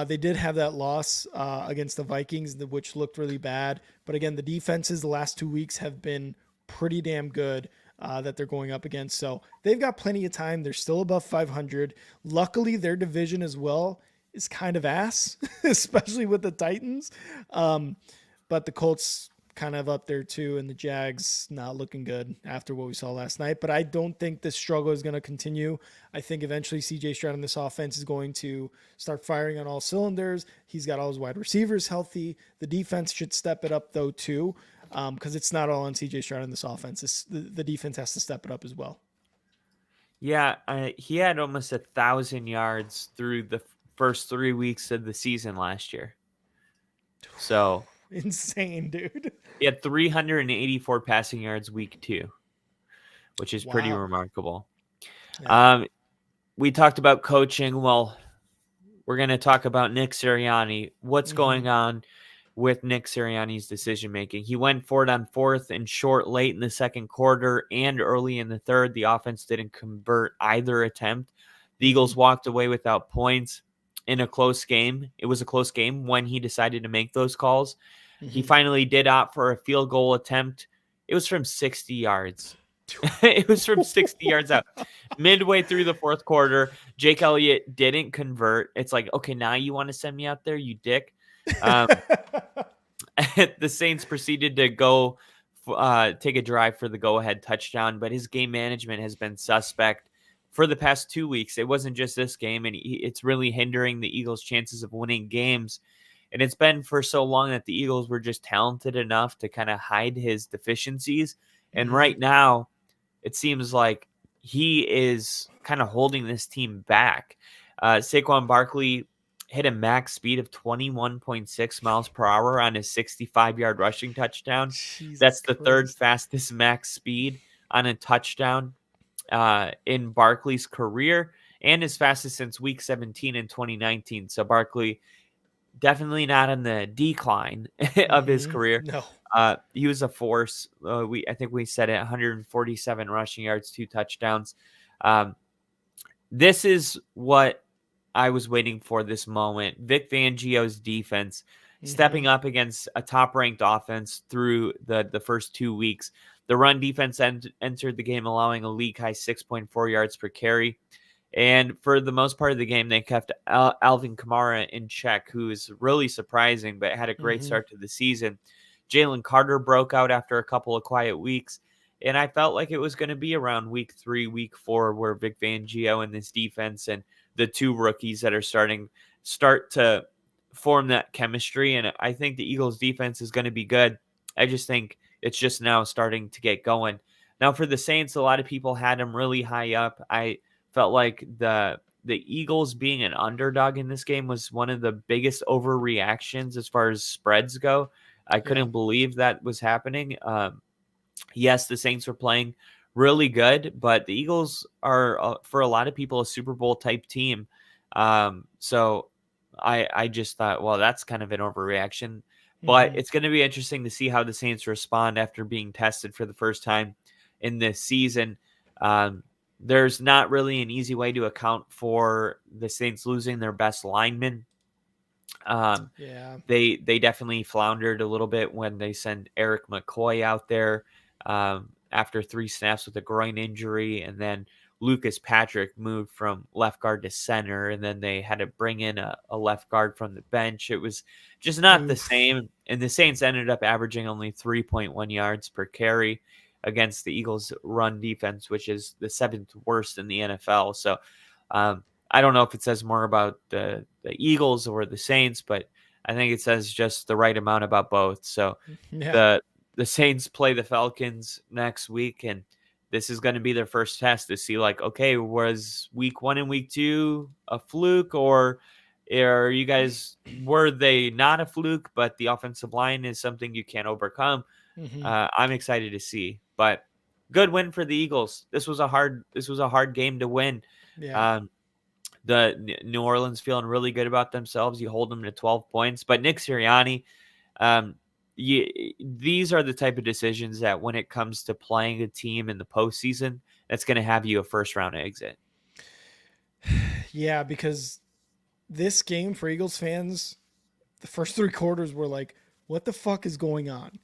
Speaker 1: They did have that loss against the Vikings, which looked really bad. But again, the defenses the last 2 weeks have been pretty damn good that they're going up against. So they've got plenty of time. They're still above 500. Luckily, their division as well is kind of ass, especially with the Titans. But the Colts kind of up there too, and the Jags not looking good after what we saw last night. But I don't think this struggle is going to continue. I think eventually CJ Stroud in this offense is going to start firing on all cylinders. He's got all his wide receivers healthy. The defense should step it up though too, because it's not all on CJ Stroud in this offense. The defense has to step it up as well.
Speaker 2: Yeah, he had almost 1,000 yards through the first 3 weeks of the season last year. So
Speaker 1: insane, dude.
Speaker 2: he had 384 passing yards week 2, which is pretty remarkable. Yeah. We talked about coaching. Well, we're going to talk about Nick Sirianni. What's going on with Nick Sirianni's decision making? He went for it on 4th and short late in the second quarter and early in the third. The offense didn't convert either attempt. The Eagles walked away without points in a close game. It was a close game when he decided to make those calls. He finally did opt for a field goal attempt. It was from 60 yards. It was from 60 yards out. Midway through the fourth quarter, Jake Elliott didn't convert. It's like, okay, now you want to send me out there, you dick. The Saints proceeded to go take a drive for the go-ahead touchdown, but his game management has been suspect for the past 2 weeks. It wasn't just this game, and it's really hindering the Eagles' chances of winning games. And it's been for so long that the Eagles were just talented enough to kind of hide his deficiencies. And right now, it seems like he is kind of holding this team back. Saquon Barkley hit a max speed of 21.6 miles per hour on his 65-yard rushing touchdown. That's the third fastest max speed on a touchdown in Barkley's career, and his fastest since week 17 in 2019. So Barkley definitely not on the decline of his career.
Speaker 1: No.
Speaker 2: He was a force. I think we said it, 147 rushing yards, 2 touchdowns. This is what I was waiting for this moment. Vic Fangio's defense stepping up against a top-ranked offense through the first 2 weeks. The run defense entered the game allowing a league-high 6.4 yards per carry. And for the most part of the game, they kept Alvin Kamara in check, who is really surprising, but had a great start to the season. Jalen Carter broke out after a couple of quiet weeks, and I felt like it was going to be around week 3, week 4, where Vic Fangio and this defense and the 2 rookies that are start to form that chemistry. And I think the Eagles defense is going to be good. I just think it's just now starting to get going. Now for the Saints, a lot of people had them really high up. I felt like the Eagles being an underdog in this game was one of the biggest overreactions as far as spreads go. I couldn't believe that was happening. Yes, the Saints were playing really good, but the Eagles are, for a lot of people, a Super Bowl type team. So I just thought, well, that's kind of an overreaction. But it's going to be interesting to see how the Saints respond after being tested for the first time in this season. There's not really an easy way to account for the Saints losing their best lineman. They definitely floundered a little bit when they sent Eric McCoy out there after 3 snaps with a groin injury. And then Lucas Patrick moved from left guard to center, and then they had to bring in a left guard from the bench. It was just not the
Speaker 1: Oof.
Speaker 2: same. And the Saints ended up averaging only 3.1 yards per carry against the Eagles' run defense, which is the 7th worst in the NFL. So I don't know if it says more about the Eagles or the Saints, but I think it says just the right amount about both. So
Speaker 1: Yeah.
Speaker 2: the Saints play the Falcons next week, and this is going to be their first test to see, like, okay, was week 1 and week 2 a fluke, or are you guys, were they not a fluke, but the offensive line is something you can't overcome?
Speaker 1: Mm-hmm.
Speaker 2: I'm excited to see, but good win for the Eagles. This was a hard game to win.
Speaker 1: Yeah.
Speaker 2: Um, the New Orleans feeling really good about themselves. You hold them to 12 points, but Nick Sirianni, um, these are the type of decisions that when it comes to playing a team in the postseason, that's going to have you a first round exit.
Speaker 1: Yeah, because this game for Eagles fans, the first 3 quarters were like, what the fuck is going on?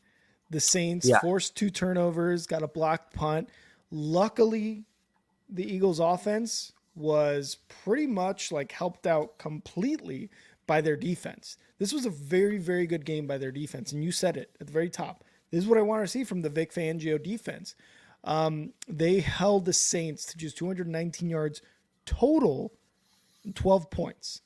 Speaker 1: The Saints
Speaker 2: Yeah.
Speaker 1: forced 2 turnovers, got a blocked punt. Luckily, the Eagles offense was pretty much like helped out completely by their defense. This was a very, very good game by their defense. And you said it at the very top. This is what I want to see from the Vic Fangio defense. They held the Saints to just 219 yards total and 12 points.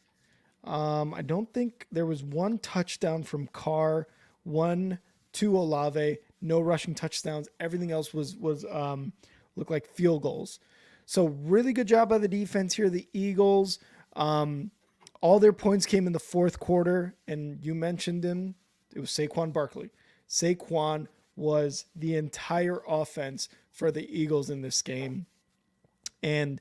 Speaker 1: I don't think there was one touchdown from Carr, one to Olave, no rushing touchdowns. Everything else was looked like field goals. So really good job by the defense here. The Eagles, all their points came in the fourth quarter, and you mentioned him. It was Saquon Barkley. Saquon was the entire offense for the Eagles in this game, and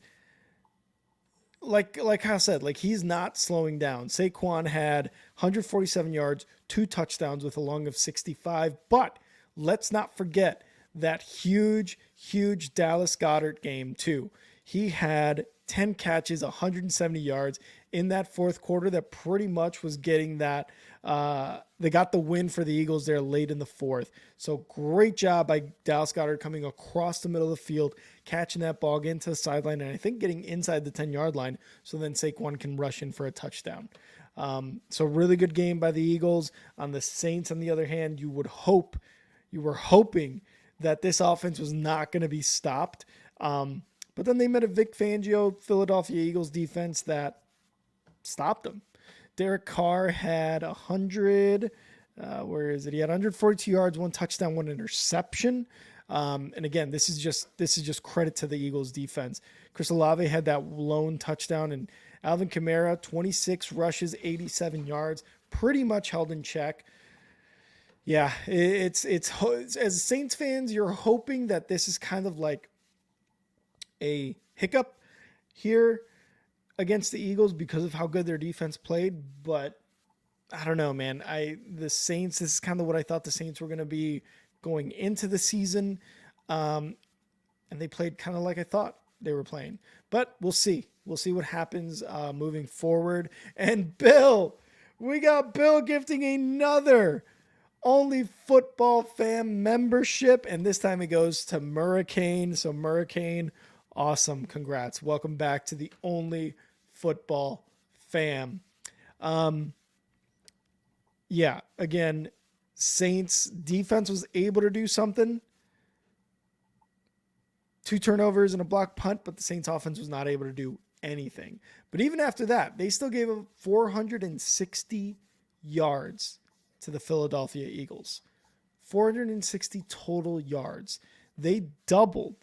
Speaker 1: like I said, like he's not slowing down. Saquon had 147 yards, 2 touchdowns with a long of 65. But let's not forget that huge Dallas Goedert game too. He had 10 catches, 170 yards in that fourth quarter. That pretty much was getting that. They got the win for the Eagles there late in the fourth. So great job by Dallas Goedert coming across the middle of the field, catching that ball, getting to the sideline, and I think getting inside the 10-yard line so then Saquon can rush in for a touchdown. So really good game by the Eagles. On the Saints, on the other hand, you were hoping that this offense was not going to be stopped. But then they met a Vic Fangio Philadelphia Eagles defense that stopped them. Derek Carr had 100. Where is it? He had 142 yards, 1 touchdown, 1 interception. And again, this is just credit to the Eagles defense. Chris Olave had that lone touchdown, and Alvin Kamara 26 rushes, 87 yards, pretty much held in check. Yeah, it's as Saints fans, you're hoping that this is kind of like a hiccup here against the Eagles because of how good their defense played, but I don't know, man. The Saints, this is kind of what I thought the Saints were going to be going into the season. And they played kind of like I thought they were playing. But we'll see. We'll see what happens moving forward. And Bill, we got Bill gifting another Only Football Fam membership. And this time it goes to Murricane. So Murricane, awesome. Congrats. Welcome back to the Only Football Fam. Yeah, again, Saints defense was able to do something. 2 turnovers and a block punt, but the Saints offense was not able to do anything. But even after that, they still gave up 460 yards to the Philadelphia Eagles. 460 total yards. They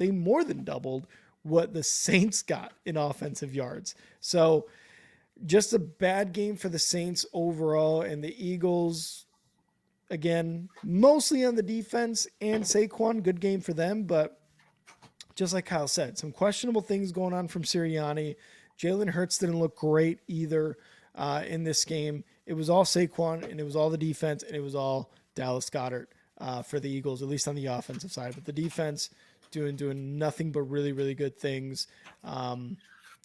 Speaker 1: more than doubled what the Saints got in offensive yards. So just a bad game for the Saints overall, and the Eagles, again, mostly on the defense and Saquon, good game for them, but just like Kyle said, some questionable things going on from Sirianni. Jalen Hurts didn't look great either in this game. It was all Saquon, and it was all the defense, and it was all Dallas Goedert for the Eagles, at least on the offensive side. But the defense doing nothing but really, really good things.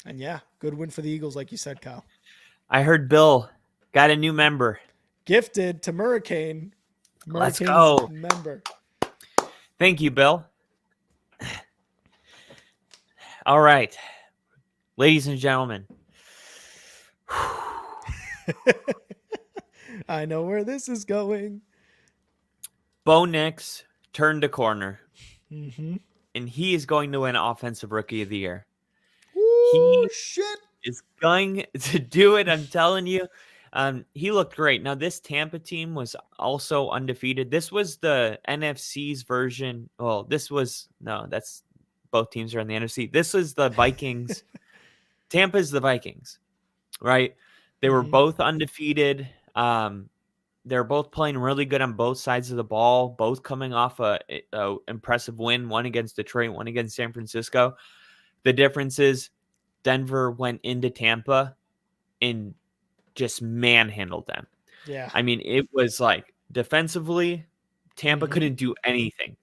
Speaker 1: And yeah, good win for the Eagles, like you said, Kyle.
Speaker 2: I heard Bill got a new member.
Speaker 1: Gifted to Murricane.
Speaker 2: Let's go.
Speaker 1: Member.
Speaker 2: Thank you, Bill. All right, ladies and gentlemen.
Speaker 1: I know where this is going.
Speaker 2: Bo Nix turned a corner,
Speaker 1: Mm-hmm.
Speaker 2: and he is going to win Offensive Rookie of the Year.
Speaker 1: Woo,
Speaker 2: He
Speaker 1: shit.
Speaker 2: is going to do it. I'm telling you. He looked great. Now, this Tampa team was also undefeated. This was the NFC's version. Well, that's both teams are in the NFC. This was the Vikings. Tampa's the Vikings, right? They were
Speaker 1: Mm-hmm.
Speaker 2: both undefeated. They're both playing really good on both sides of the ball, both coming off a impressive win, one against Detroit, one against San Francisco. The difference is Denver went into Tampa and just manhandled them.
Speaker 1: Yeah.
Speaker 2: I mean, it was like defensively, Tampa
Speaker 1: Mm-hmm.
Speaker 2: couldn't do anything.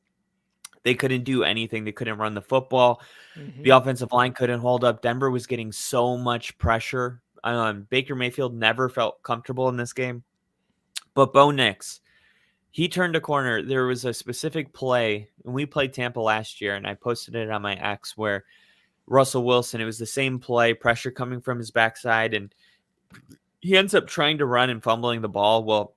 Speaker 2: They couldn't do anything. They couldn't run the football.
Speaker 1: Mm-hmm.
Speaker 2: The offensive line couldn't hold up. Denver was getting so much pressure. Baker Mayfield never felt comfortable in this game. But Bo Nix, he turned a corner. There was a specific play, and we played Tampa last year, and I posted it on my X where Russell Wilson, it was the same play, pressure coming from his backside, and he ends up trying to run and fumbling the ball. Well,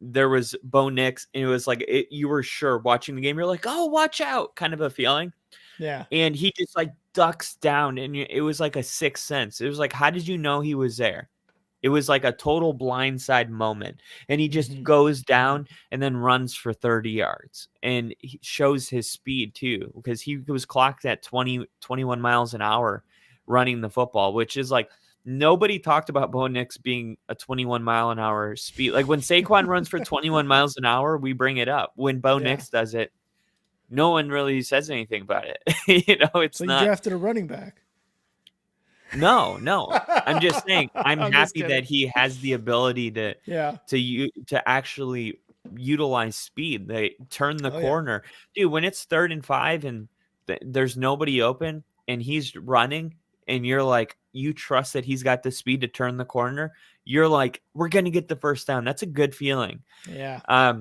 Speaker 2: there was Bo Nix, and it was like you were sure watching the game, you're like, oh, watch out, kind of a feeling.
Speaker 1: Yeah.
Speaker 2: And he just like ducks down, and it was like a sixth sense. It was like, how did you know he was there? It was like a total blindside moment. And he just
Speaker 1: Mm-hmm.
Speaker 2: goes down and then runs for 30 yards. And he shows his speed too, because he was clocked at 21 miles an hour running the football, which is like nobody talked about Bo Nix being a 21 mile an hour speed. Like when Saquon runs for 21 miles an hour, we bring it up. When Bo
Speaker 1: Yeah.
Speaker 2: Nix does it, no one really says anything about it. It's
Speaker 1: So you
Speaker 2: not.
Speaker 1: drafted a running back.
Speaker 2: No. I'm just saying I'm
Speaker 1: just
Speaker 2: happy
Speaker 1: kidding.
Speaker 2: that he has the ability
Speaker 1: Yeah.
Speaker 2: to actually utilize speed. They turn the
Speaker 1: Oh yeah.
Speaker 2: corner. Dude, when it's 3rd and 5 and there's nobody open and he's running and you're like you trust that he's got the speed to turn the corner, you're like we're going to get the first down. That's a good feeling.
Speaker 1: Yeah.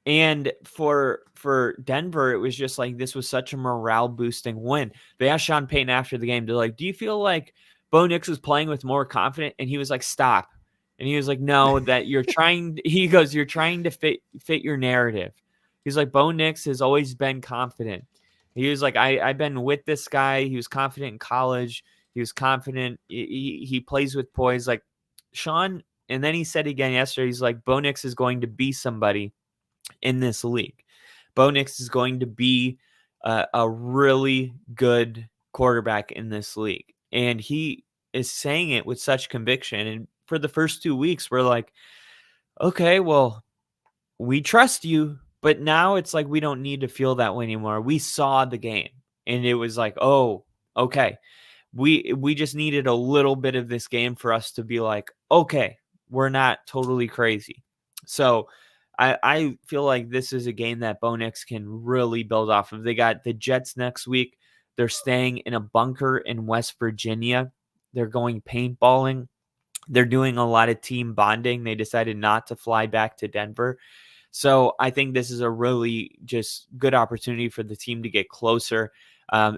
Speaker 2: And for Denver, it was just like this was such a morale boosting win. They asked Sean Payton after the game, they're like, "Do you feel like Bo Nix was playing with more confidence?" And he was like, "Stop." And he was like, "No, that you're trying." He goes, "You're trying to fit your narrative." He's like, "Bo Nix has always been confident." He was like, I've been with this guy. He was confident in college. He was confident. He plays with poise." Like Sean, and then he said again yesterday, he's like, "Bo Nix is going to be somebody in this league. Bo Nix is going to be a really good quarterback in this league." And he is saying it with such conviction. And for the first 2 weeks, we're like, okay, well, we trust you. But now it's like we don't need to feel that way anymore. We saw the game. And it was like, oh, okay. We just needed a little bit of this game for us to be like, okay, we're not totally crazy. So I feel like this is a game that Bo Nix can really build off of. They got the Jets next week. They're staying in a bunker in West Virginia. They're going paintballing. They're doing a lot of team bonding. They decided not to fly back to Denver. So I think this is a really just good opportunity for the team to get closer.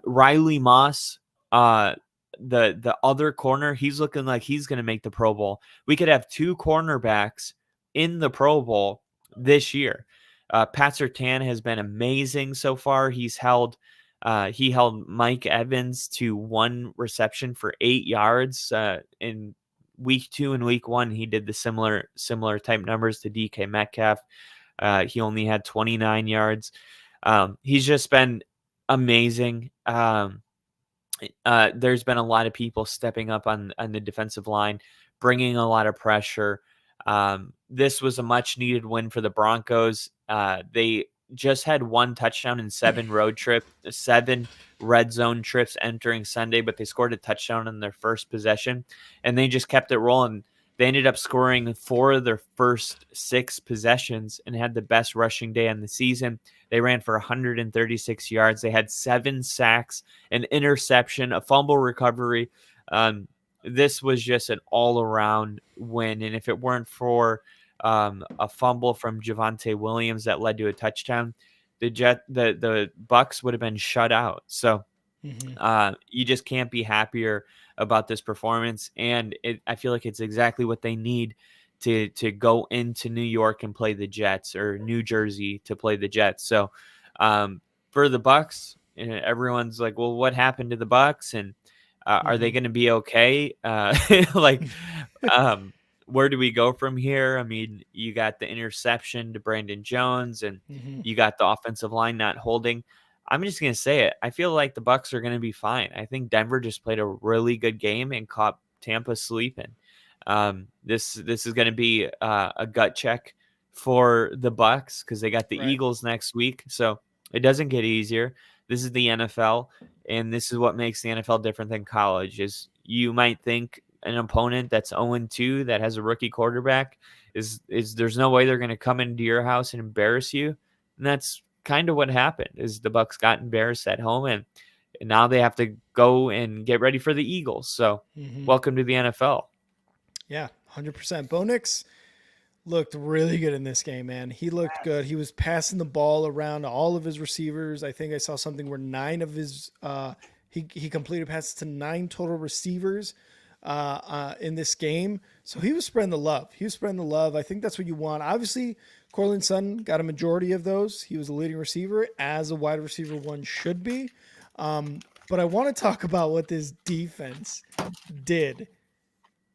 Speaker 2: Riley Moss, the other corner, he's looking like he's going to make the Pro Bowl. We could have 2 cornerbacks in the Pro Bowl this year. Pat Surtain has been amazing so far. He held Mike Evans to 1 reception for 8 yards in week 2 and week 1. He did the similar type numbers to DK Metcalf. He only had 29 yards. He's just been amazing. There's been a lot of people stepping up on the defensive line, bringing a lot of pressure. This was a much needed win for the Broncos. They just had 1 touchdown in 7 red zone trips entering Sunday, but they scored a touchdown on their first possession, and they just kept it rolling. They ended up scoring 4 of their first 6 possessions and had the best rushing day on the season. They ran for 136 yards. They had 7 sacks, an interception, a fumble recovery. This was just an all-around win. And if it weren't for a fumble from Javonte Williams that led to a touchdown, the Bucks would have been shut out. So
Speaker 1: Mhm.
Speaker 2: You just can't be happier about this performance, and I feel like it's exactly what they need to go into New York and play the Jets, or New Jersey to play the Jets. So um, for the Bucks, everyone's like, "Well, what happened to the Bucks? And are they
Speaker 1: Mhm.
Speaker 2: going to be okay?" Like, um, where do we go from here? I mean, you got the interception to Brandon Jones, and
Speaker 1: Mhm.
Speaker 2: you got the offensive line not holding. I'm just gonna say it. I feel like the Bucks are gonna be fine. I think Denver just played a really good game and caught Tampa sleeping. This is gonna be a gut check for the Bucks because they got the
Speaker 1: Right.
Speaker 2: Eagles next week, so it doesn't get easier. This is the NFL, and this is what makes the NFL different than college. Is you might think an opponent that's 0-2 that has a rookie quarterback is there's no way they're gonna come into your house and embarrass you, and that's kind of what happened. Is the Bucks got embarrassed at home, and now they have to go and get ready for the Eagles. So
Speaker 1: Mhm.
Speaker 2: welcome to the NFL.
Speaker 1: Yeah, 100%. Bo Nix looked really good in this game, man. He looked good. He was passing the ball around to all of his receivers. I think I saw something where nine of his he completed passes to nine total receivers in this game. So he was spreading the love. He was spreading the love. I think that's what you want. Obviously, Cortland Sutton got a majority of those. He was a leading receiver, as a wide receiver one should be. But I want to talk about what this defense did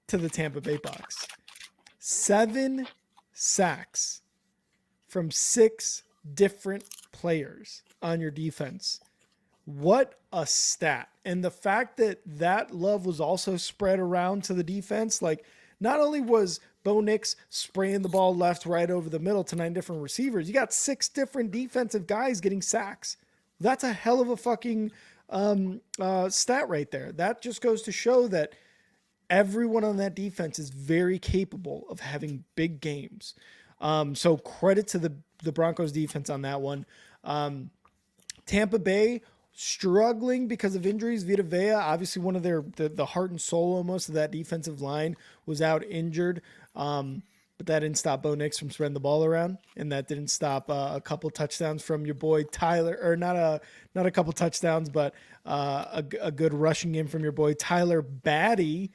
Speaker 1: to the Tampa Bay Bucks. 7 sacks from 6 different players on your defense. What a stat. And the fact that that love was also spread around to the defense, like not only was Bo Nix spraying the ball left, right, over the middle to 9 different receivers, you got 6 different defensive guys getting sacks. That's a hell of a fucking stat right there. That just goes to show that everyone on that defense is very capable of having big games. So credit to the Broncos defense on that one. Tampa Bay struggling because of injuries. Vita Vea, obviously one of the heart and soul almost of that defensive line, was out injured. But that didn't stop Bo Nix from spreading the ball around, and that didn't stop a couple touchdowns from your boy Tyler, or not a couple touchdowns, but a good rushing game from your boy Tyler Batty.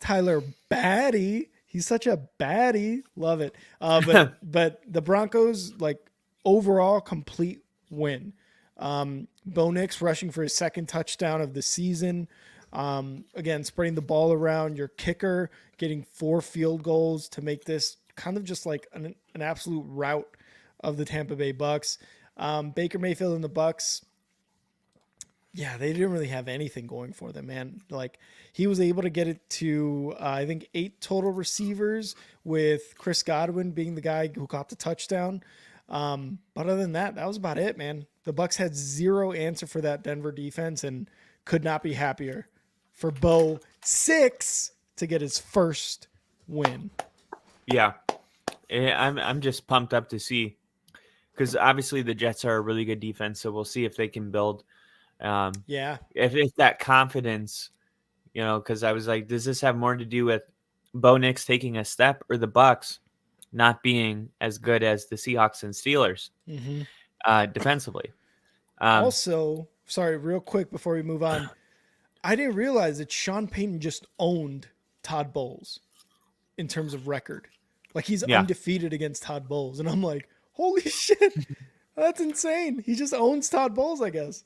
Speaker 1: Tyler Batty. He's such a baddie. Love it. But the Broncos, like, overall complete win. Bo Nix rushing for his second touchdown of the season. Again, spreading the ball around. Your kicker getting 4 field goals to make this kind of just like an absolute rout of the Tampa Bay Bucks. Baker Mayfield and the Bucks, yeah, they didn't really have anything going for them, man. Like, he was able to get it to I think 8 total receivers, with Chris Godwin being the guy who caught the touchdown. But other than that, that was about it, man. The Bucks had zero answer for that Denver defense, and could not be happier for Bo Six to get his first win.
Speaker 2: Yeah, I'm just pumped up to see, because obviously the Jets are a really good defense, so we'll see if they can build
Speaker 1: Yeah.
Speaker 2: if that confidence, because I was like, does this have more to do with Bo Nix taking a step, or the Bucks not being as good as the Seahawks and Steelers
Speaker 1: Mm-hmm.
Speaker 2: defensively? Um,
Speaker 1: Also, sorry, real quick before we move on, I didn't realize that Sean Payton just owned Todd Bowles in terms of record. Like, he's
Speaker 2: yeah,
Speaker 1: undefeated against Todd Bowles. And I'm like, holy shit, that's insane. He just owns Todd Bowles, I guess.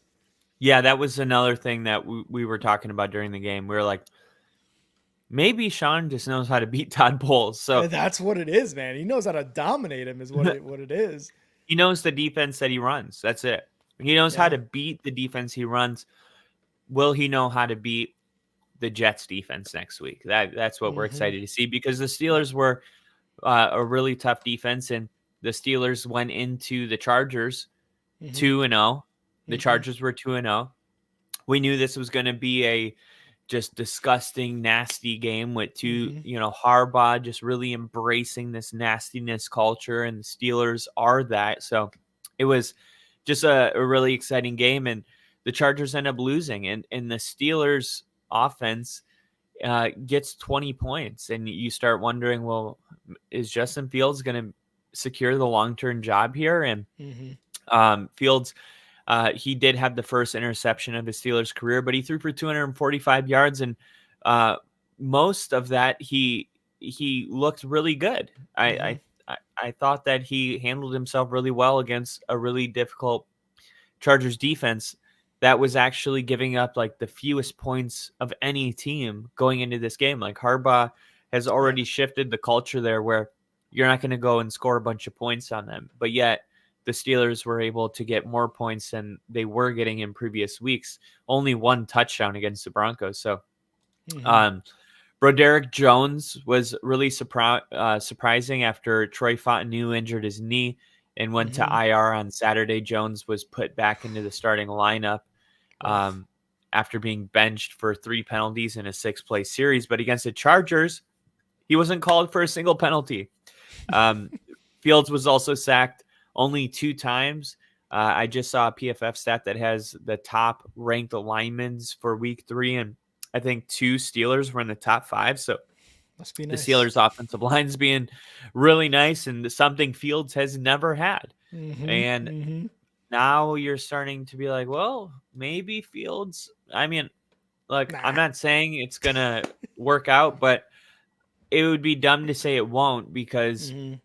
Speaker 2: yeah, that was another thing that we were talking about during the game. We were like, maybe Sean just knows how to beat Todd Bowles. So
Speaker 1: And that's what it is, man. He knows how to dominate him, is what it is.
Speaker 2: he knows the defense that he runs. That's it. He knows how
Speaker 1: Yeah.
Speaker 2: to beat the defense he runs. Will he know how to beat the Jets defense next week? That's what we're
Speaker 1: Mm-hmm.
Speaker 2: excited to see, because the Steelers were a really tough defense, and the Steelers went into the Chargers
Speaker 1: Mm-hmm.
Speaker 2: 2-0. The
Speaker 1: Mm-hmm.
Speaker 2: Chargers were 2-0. We knew this was going to be a just disgusting, nasty game with
Speaker 1: Mm-hmm.
Speaker 2: Harbaugh just really embracing this nastiness culture, and the Steelers are that. So it was just a really exciting game, and the Chargers end up losing, and the Steelers offense gets 20 points, and you start wondering, well, is Justin Fields going to secure the long-term job here? And
Speaker 1: Mm-hmm.
Speaker 2: Fields He did have the first interception of his Steelers career, but he threw for 245 yards, and uh, most of that he looked really good.
Speaker 1: Mhm.
Speaker 2: I thought that he handled himself really well against a really difficult Chargers defense that was actually giving up like the fewest points of any team going into this game. Like Harbaugh has
Speaker 1: Yeah.
Speaker 2: already shifted the culture there where you're not going to go and score a bunch of points on them. But yet the Steelers were able to get more points than they were getting in previous weeks. Only one touchdown against the Broncos. So
Speaker 1: Mhm.
Speaker 2: um Broderick Jones was really surprising after Troy Fontenot injured his knee and went to
Speaker 1: Mhm.
Speaker 2: IR on Saturday. Jones was put back into the starting lineup
Speaker 1: Oof.
Speaker 2: um, after being benched for 3 penalties in a 6-play series. But against the Chargers, he wasn't called for a single penalty. Um, Fields was also sacked only 2 times. I just saw a PFF stat that has the top ranked linemen for week 3, and I think 2 Steelers were in the top 5. So
Speaker 1: Must be
Speaker 2: the
Speaker 1: nice.
Speaker 2: Steelers' offensive line's being really nice and something Fields has never had.
Speaker 1: Mhm.
Speaker 2: And
Speaker 1: Mhm.
Speaker 2: now you're starting to be like, well, maybe Fields. I mean, like, I'm
Speaker 1: Nah.
Speaker 2: not saying it's going to work out, but it would be dumb to say it won't because
Speaker 1: Mhm.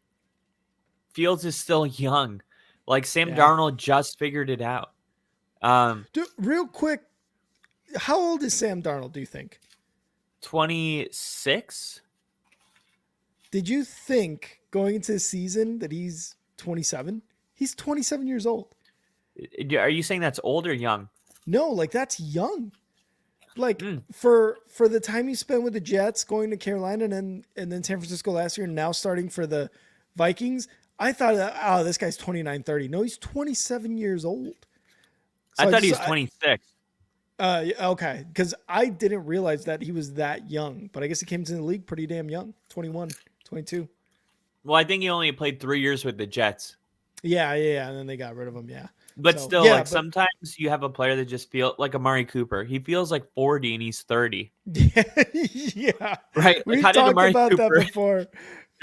Speaker 2: Fields is still young. Like, Sam
Speaker 1: Yeah.
Speaker 2: Darnold just figured it out. Um,
Speaker 1: Dude, real quick, how old is Sam Darnold, do you think?
Speaker 2: 26.
Speaker 1: Did you think going into the season that he's 27? He's 27 years old.
Speaker 2: Are you saying that's old or young?
Speaker 1: No, like that's young. Like
Speaker 2: Mm.
Speaker 1: for the time he spent with the Jets, going to Carolina and then San Francisco last year, and now starting for the Vikings, I thought, oh, this guy's 29, 30. No, he's 27 years old.
Speaker 2: I
Speaker 1: So
Speaker 2: thought he was 26.
Speaker 1: okay, because I didn't realize that he was that young, but I guess he came to the league pretty damn young, 21, 22.
Speaker 2: Well, I think he only played 3 years with the Jets.
Speaker 1: Yeah, and then they got rid of him. Yeah,
Speaker 2: But
Speaker 1: so
Speaker 2: still,
Speaker 1: yeah,
Speaker 2: like
Speaker 1: but
Speaker 2: sometimes you have a player that just feel like Amari Cooper. He feels like 40 and he's 30,
Speaker 1: yeah,
Speaker 2: right? Like
Speaker 1: we've
Speaker 2: how did
Speaker 1: talked
Speaker 2: Amari
Speaker 1: about that
Speaker 2: Cooper
Speaker 1: before.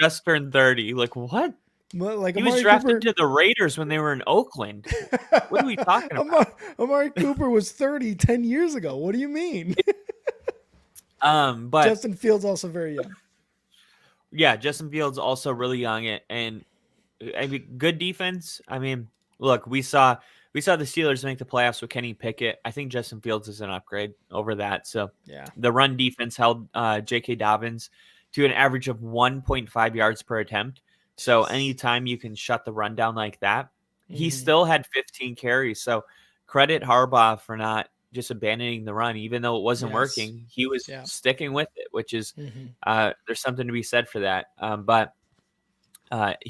Speaker 2: just turn 30? Like what?
Speaker 1: But like
Speaker 2: He was
Speaker 1: Amari
Speaker 2: drafted
Speaker 1: Cooper,
Speaker 2: to the Raiders when they were in Oakland. What are we talking about?
Speaker 1: Amari Cooper was 30 10 years ago. What do you mean?
Speaker 2: But
Speaker 1: Justin Fields also very young.
Speaker 2: yeah, Justin Fields also really young and I mean good defense. I mean, look, we saw the Steelers make the playoffs with Kenny Pickett. I think Justin Fields is an upgrade over that. So
Speaker 1: Yeah.
Speaker 2: the run defense held J.K. Dobbins to an average of 1.5 yards per attempt. So
Speaker 1: Jeez.
Speaker 2: anytime you can shut the run down like that, he
Speaker 1: Mm-hmm.
Speaker 2: still had 15 carries. So credit Harbaugh for not just abandoning the run, even though it wasn't
Speaker 1: Yes.
Speaker 2: working. He was
Speaker 1: Yeah.
Speaker 2: sticking with it, which is
Speaker 1: Mm-hmm.
Speaker 2: there's something to be said for that. But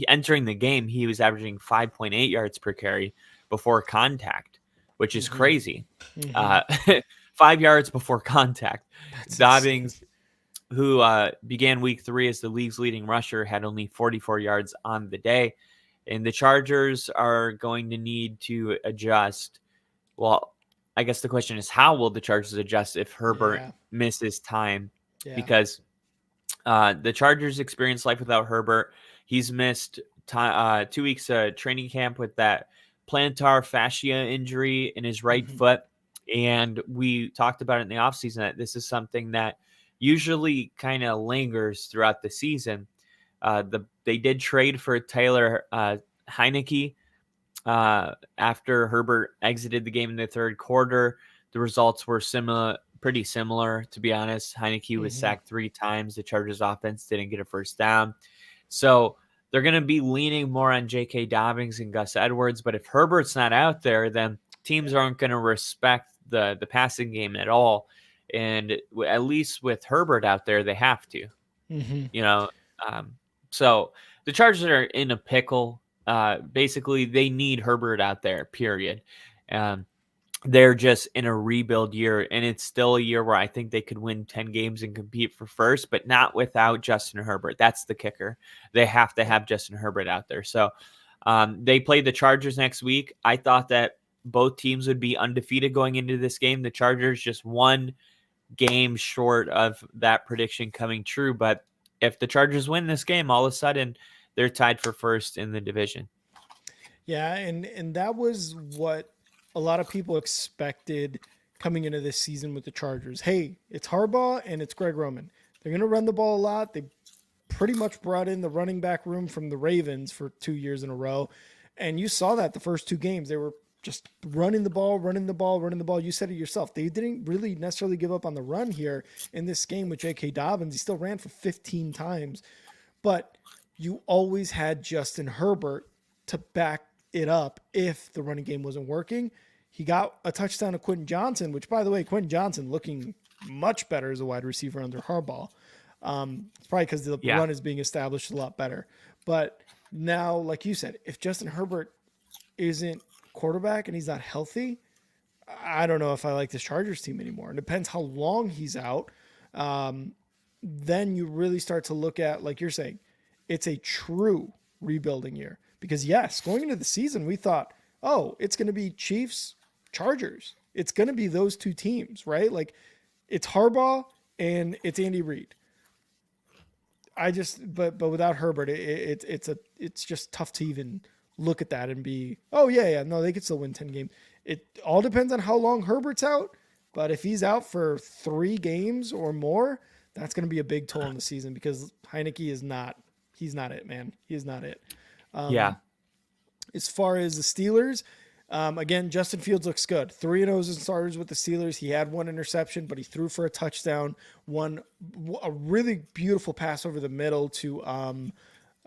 Speaker 2: entering the game, he was averaging 5.8 yards per carry before contact, which is
Speaker 1: Mm-hmm.
Speaker 2: crazy.
Speaker 1: Mm-hmm.
Speaker 2: Uh, 5 yards before contact.
Speaker 1: That's insane.
Speaker 2: Dobbins, who began week 3 as the league's leading rusher, had only 44 yards on the day. And the Chargers are going to need to adjust. Well, I guess the question is, how will the Chargers adjust if Herbert
Speaker 1: Yeah.
Speaker 2: misses time?
Speaker 1: Yeah.
Speaker 2: Because the Chargers experienced life without Herbert. He's missed 2 weeks training camp with that plantar fascia injury in his right
Speaker 1: Mm-hmm.
Speaker 2: foot. And we talked about it in the offseason that this is something that usually kind of lingers throughout the season. They did trade for Taylor Heineke after Herbert exited the game in the third quarter. The results were pretty similar, to be honest. Heineke was
Speaker 1: Mm-hmm.
Speaker 2: sacked 3 times. The Chargers offense didn't get a first down. So they're going to be leaning more on J.K. Dobbins and Gus Edwards. But if Herbert's not out there, then teams
Speaker 1: Yeah.
Speaker 2: aren't going to respect the passing game at all. And at least with Herbert out there, they have to,
Speaker 1: Mm-hmm.
Speaker 2: you know. Um, so the Chargers are in a pickle. Basically, they need Herbert out there, period. Um, they're just in a rebuild year, and it's still a year where I think they could win 10 games and compete for first, but not without Justin Herbert. That's the kicker. They have to
Speaker 1: Yep.
Speaker 2: have Justin Herbert out there. So they play the Chargers next week. I thought that both teams would be undefeated going into this game. The Chargers just one game short of that prediction coming true. But if the Chargers win this game, all of a sudden they're tied for first in the division.
Speaker 1: Yeah, and that was what a lot of people expected coming into this season with the Chargers. Hey, it's Harbaugh and it's Greg Roman. They're going to run the ball a lot. They pretty much brought in the running back room from the Ravens for 2 years in a row. And you saw that the first 2 games. They were just running the ball, running the ball, running the ball. You said it yourself. They didn't really necessarily give up on the run here in this game with J.K. Dobbins. He still ran for 15 times. But you always had Justin Herbert to back it up if the running game wasn't working. He got a touchdown to Quentin Johnson, which, by the way, Quentin Johnson looking much better as a wide receiver under Harbaugh. It's probably because the run is being established a lot better. But now, like you said, if Justin Herbert isn't quarterback and he's not healthy, I don't know if I like this Chargers team anymore. It depends how long he's out. Then you really start to look at, like you're saying, it's a true rebuilding year. Because, yes, going into the season, we thought, oh, it's going to be Chiefs, Chargers. It's going to be those 2 teams, right? Like, it's Harbaugh and it's Andy Reid. But without Herbert, it's just tough to even look at that and be, oh yeah, no, they could still win 10 games. It all depends on how long Herbert's out. But if he's out for 3 games or more, that's going to be a big toll in the season because Heineke he's not it, man. He is not it. As far as the Steelers, again, Justin Fields looks good. 3-0 as starters with the Steelers. He had 1 interception, but he threw for a touchdown. A really beautiful pass over the middle to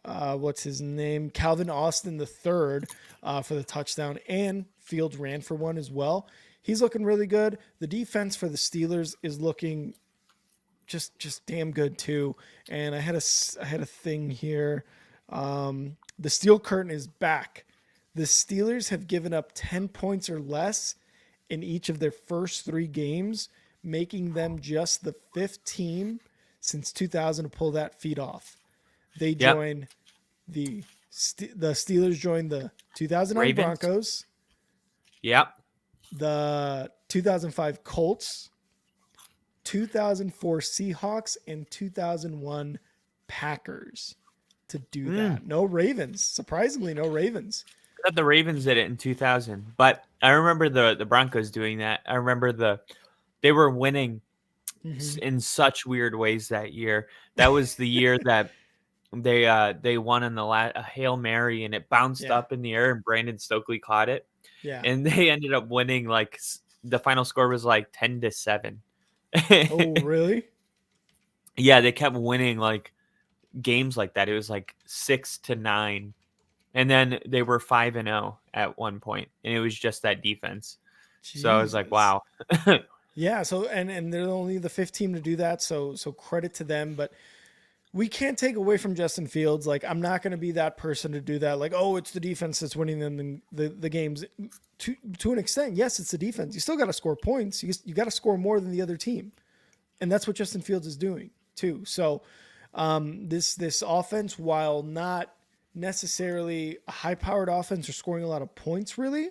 Speaker 1: what's his name? Calvin Austin the third for the touchdown, and Fields ran for 1 as well. He's looking really good. The defense for the Steelers is looking just damn good too. And I had a thing here. The Steel Curtain is back. The Steelers have given up 10 points or less in each of their first 3 games, making them just the 5th team since 2000 to pull that feat off. They joined the Steelers joined the 2009
Speaker 2: Ravens.
Speaker 1: Broncos.
Speaker 2: Yep.
Speaker 1: The 2005 Colts, 2004 Seahawks, and 2001 Packers to do that. No Ravens. Surprisingly, no Ravens.
Speaker 2: I thought the Ravens did it in 2000, but I remember the Broncos doing that. I remember they were winning in such weird ways that year. That was the year that they won in a Hail Mary and it bounced up in the air and Brandon Stokely caught it.
Speaker 1: Yeah.
Speaker 2: And they ended up winning, like the final score was like 10-7.
Speaker 1: Oh, really?
Speaker 2: Yeah, they kept winning like games like that. It was like 6-9. And then they were 5-0 at one point, and it was just that defense. Jesus. So I was like, wow.
Speaker 1: Yeah. So and they're only the 5th team to do that. So credit to them. But we can't take away from Justin Fields. Like, I'm not going to be that person to do that. Like, oh, it's the defense that's winning them the games. To an extent, yes, it's the defense. You still got to score points. You got to score more than the other team, and that's what Justin Fields is doing too. So this offense, while not necessarily a high-powered offense or scoring a lot of points, really,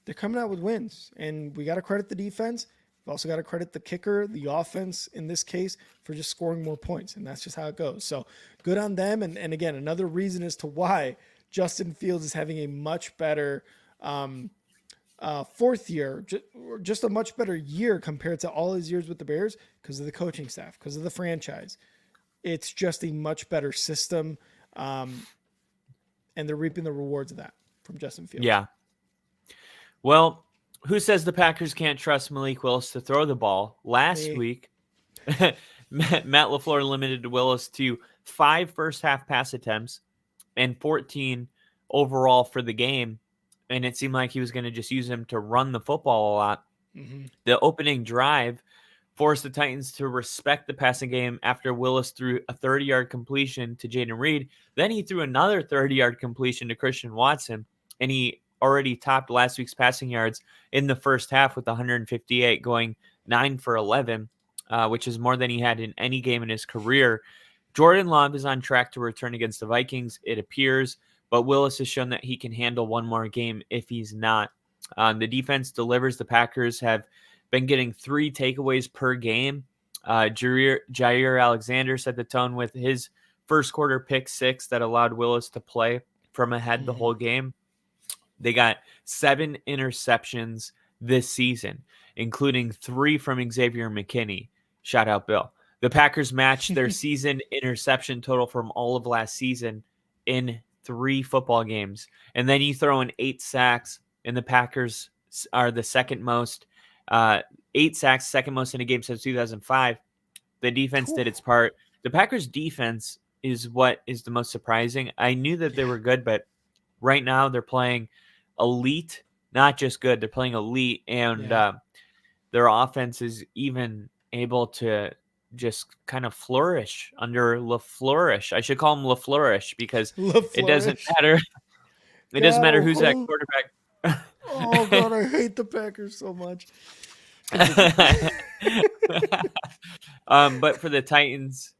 Speaker 1: they're coming out with wins. And we got to credit the defense. We've also got to credit the kicker, the offense in this case, for just scoring more points. And that's just how it goes. So good on them. And again, another reason as to why Justin Fields is having a much better 4th year, just a much better year compared to all his years with the Bears because of the coaching staff, because of the franchise. It's just a much better system. And they're reaping the rewards of that from Justin Fields.
Speaker 2: Yeah. Well, who says the Packers can't trust Malik Willis to throw the ball? Last week, Matt LaFleur limited Willis to 5 first-half pass attempts and 14 overall for the game, and it seemed like he was going to just use him to run the football a lot. Mm-hmm. The opening drive forced the Titans to respect the passing game after Willis threw a 30-yard completion to Jaden Reed. Then he threw another 30-yard completion to Christian Watson, and he already topped last week's passing yards in the first half with 158, going 9 for 11, which is more than he had in any game in his career. Jordan Love is on track to return against the Vikings, it appears, but Willis has shown that he can handle one more game if he's not. The defense delivers. The Packers have been getting 3 takeaways per game. Jair Alexander set the tone with his first quarter pick 6 that allowed Willis to play from ahead the whole game. They got 7 interceptions this season, including 3 from Xavier McKinney. Shout out, Bill. The Packers matched their season interception total from all of last season in 3 football games. And then you throw in 8 sacks, and the Packers are the second most, 8 sacks, second most in a game since 2005. The defense did its part. The Packers' defense is what is the most surprising. I knew that they were good, but right now they're playing elite, not just good. They're playing elite, and their offense is even able to just kind of flourish under LaFlourish. I should call him LaFlourish because it doesn't matter. It doesn't matter who's at quarterback.
Speaker 1: Oh God, I hate the Packers so much.
Speaker 2: But for the Titans,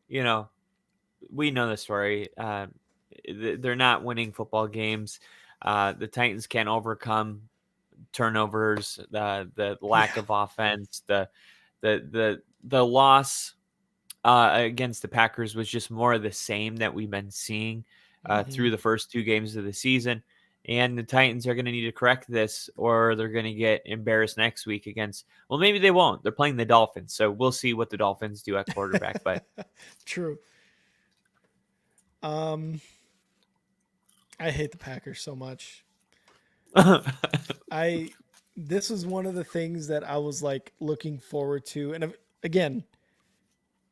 Speaker 2: we know the story. They're not winning football games. The Titans can't overcome turnovers, the lack of offense, the loss against the Packers was just more of the same that we've been seeing through the first 2 games of the season. And the Titans are going to need to correct this, or they're going to get embarrassed next week against. Well, maybe they won't. They're playing the Dolphins, so we'll see what the Dolphins do at quarterback. But
Speaker 1: true. I hate the Packers so much. This was one of the things that I was like looking forward to, and again,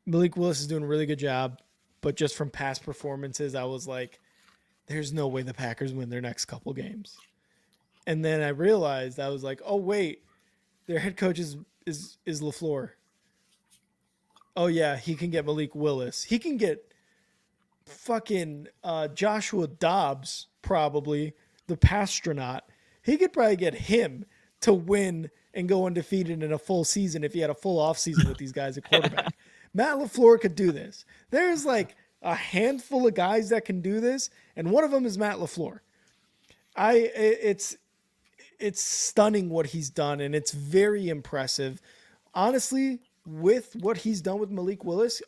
Speaker 1: Malik Willis is doing a really good job, but just from past performances, I was like, there's no way the Packers win their next couple games. And then I realized, I was like, oh wait, their head coach is LaFleur. Oh yeah, he can get Malik Willis. He can get fucking Joshua Dobbs, probably the Pastronaut. He could probably get him to win and go undefeated in a full season if he had a full offseason with these guys at quarterback. Matt LaFleur could do this. There's like a handful of guys that can do this, and one of them is Matt LaFleur. It's stunning what he's done, and it's very impressive. Honestly, with what he's done with Malik Willis,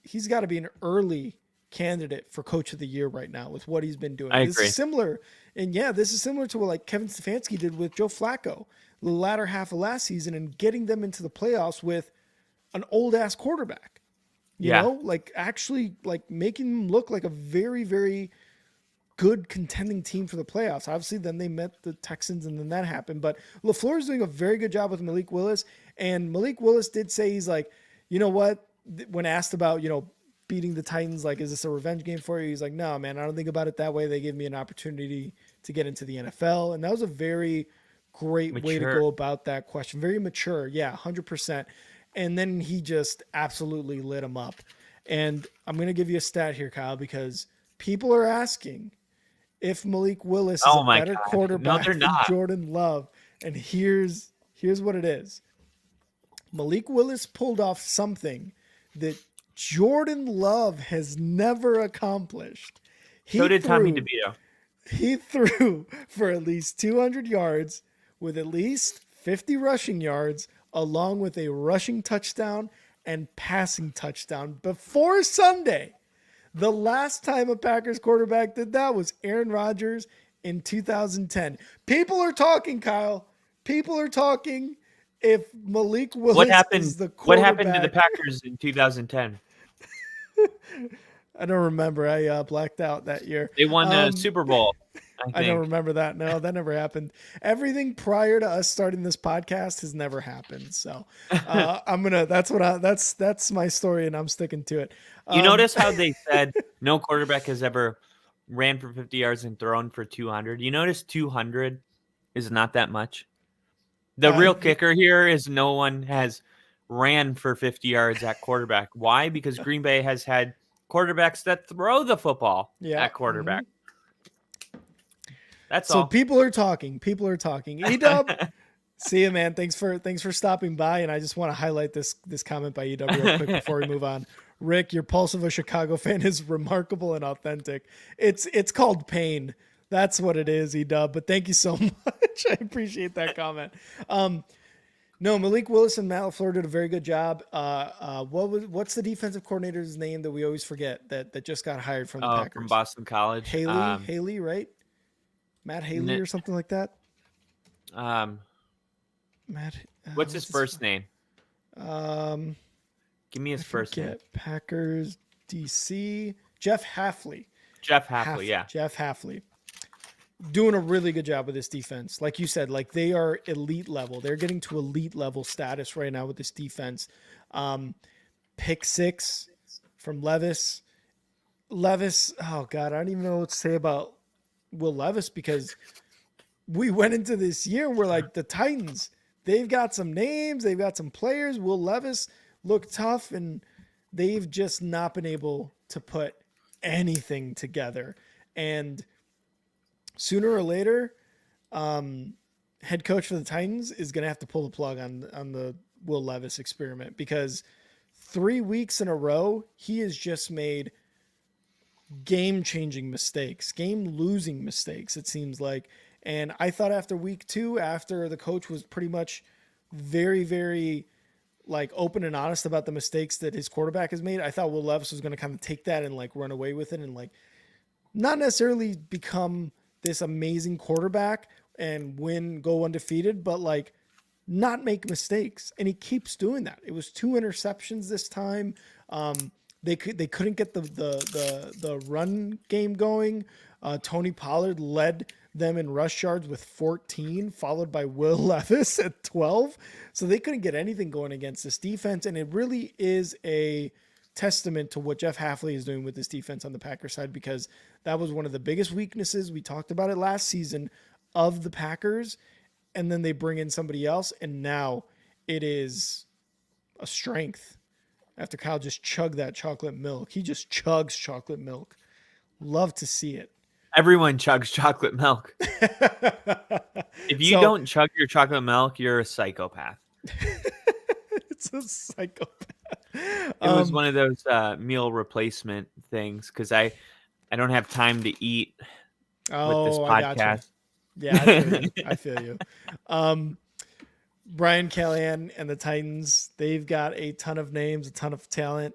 Speaker 1: he's got to be an early candidate for Coach of the Year right now with what he's been doing.
Speaker 2: I
Speaker 1: This
Speaker 2: agree.
Speaker 1: is similar, and this is similar to what like Kevin Stefanski did with Joe Flacco the latter half of last season and getting them into the playoffs with an old ass quarterback. You know, like actually like making them look like a very, very good contending team for the playoffs. Obviously, then they met the Texans and then that happened. But LaFleur is doing a very good job with Malik Willis. And Malik Willis did say, he's like, you know what? When asked about, beating the Titans, like, is this a revenge game for you? He's like, no, man, I don't think about it that way. They gave me an opportunity to get into the NFL. And that was a very great way to go about that question. Very mature. Yeah, 100%. And then he just absolutely lit him up. And I'm going to give you a stat here, Kyle, because people are asking if Malik Willis is a better quarterback than Jordan Love. And here's what it is. Malik Willis pulled off something that Jordan Love has never accomplished.
Speaker 2: So did Tommy DeVito.
Speaker 1: He threw for at least 200 yards with at least 50 rushing yards, along with a rushing touchdown and passing touchdown before Sunday. The last time a Packers quarterback did that was Aaron Rodgers in 2010. People are talking, Kyle. People are talking if Malik Willis is the quarterback.
Speaker 2: What happened to the Packers in 2010?
Speaker 1: I don't remember. I blacked out that year.
Speaker 2: They won the Super Bowl.
Speaker 1: I don't remember that. No, that never happened. Everything prior to us starting this podcast has never happened. So that's my story, and I'm sticking to it.
Speaker 2: You notice how they said no quarterback has ever ran for 50 yards and thrown for 200? You notice 200 is not that much. The real kicker here is no one has ran for 50 yards at quarterback. Why? Because Green Bay has had quarterbacks that throw the football at quarterback. Mm-hmm. That's all.
Speaker 1: So people are talking. E-Dub, see you, man. Thanks for stopping by. And I just want to highlight this comment by E-Dub real quick before we move on. Rick, your pulse of a Chicago fan is remarkable and authentic. It's called pain. That's what it is, E-Dub. But thank you so much. I appreciate that comment. No, Malik Willis and Matt LaFleur did a very good job. What's the defensive coordinator's name that we always forget that just got hired from the Packers?
Speaker 2: From Boston College.
Speaker 1: Haley, right? Matt Haley or something like that.
Speaker 2: Um,
Speaker 1: Matt,
Speaker 2: what's his first name?
Speaker 1: Um,
Speaker 2: Give me his
Speaker 1: I
Speaker 2: first name.
Speaker 1: forget. Packers, DC. Jeff Hafley.
Speaker 2: Jeff Hafley, yeah.
Speaker 1: Jeff Hafley. Doing a really good job with this defense. Like you said, like they are elite level. They're getting to elite level status right now with this defense. Pick 6 from Levis. Oh God, I don't even know what to say about Will Levis because we went into this year and we're like the Titans. They've got some names, they've got some players. Will Levis looked tough, and they've just not been able to put anything together. And sooner or later, head coach for the Titans is going to have to pull the plug on the Will Levis experiment because 3 weeks in a row, he has just made game-changing mistakes, game-losing mistakes, it seems like. And I thought after week 2, after the coach was pretty much very, very like open and honest about the mistakes that his quarterback has made, I thought Will Levis was going to kind of take that and like run away with it and like not necessarily become this amazing quarterback and go undefeated, but like not make mistakes. And he keeps doing that. It was 2 interceptions this time. They couldn't get the run game going. Tony Pollard led them in rush yards with 14, followed by Will Levis at 12. So they couldn't get anything going against this defense. And it really is a testament to what Jeff Hafley is doing with this defense on the Packers side, because that was one of the biggest weaknesses. We talked about it last season of the Packers. And then they bring in somebody else. And now it is a strength. After Kyle just chugged that chocolate milk. He just chugs chocolate milk. Love to see it.
Speaker 2: Everyone chugs chocolate milk. If you don't chug your chocolate milk, you're a psychopath.
Speaker 1: It's a psychopath.
Speaker 2: It was one of those meal replacement things because I don't have time to eat with this podcast.
Speaker 1: Yeah, I feel you. Brian Callahan and the Titans, they've got a ton of names, a ton of talent.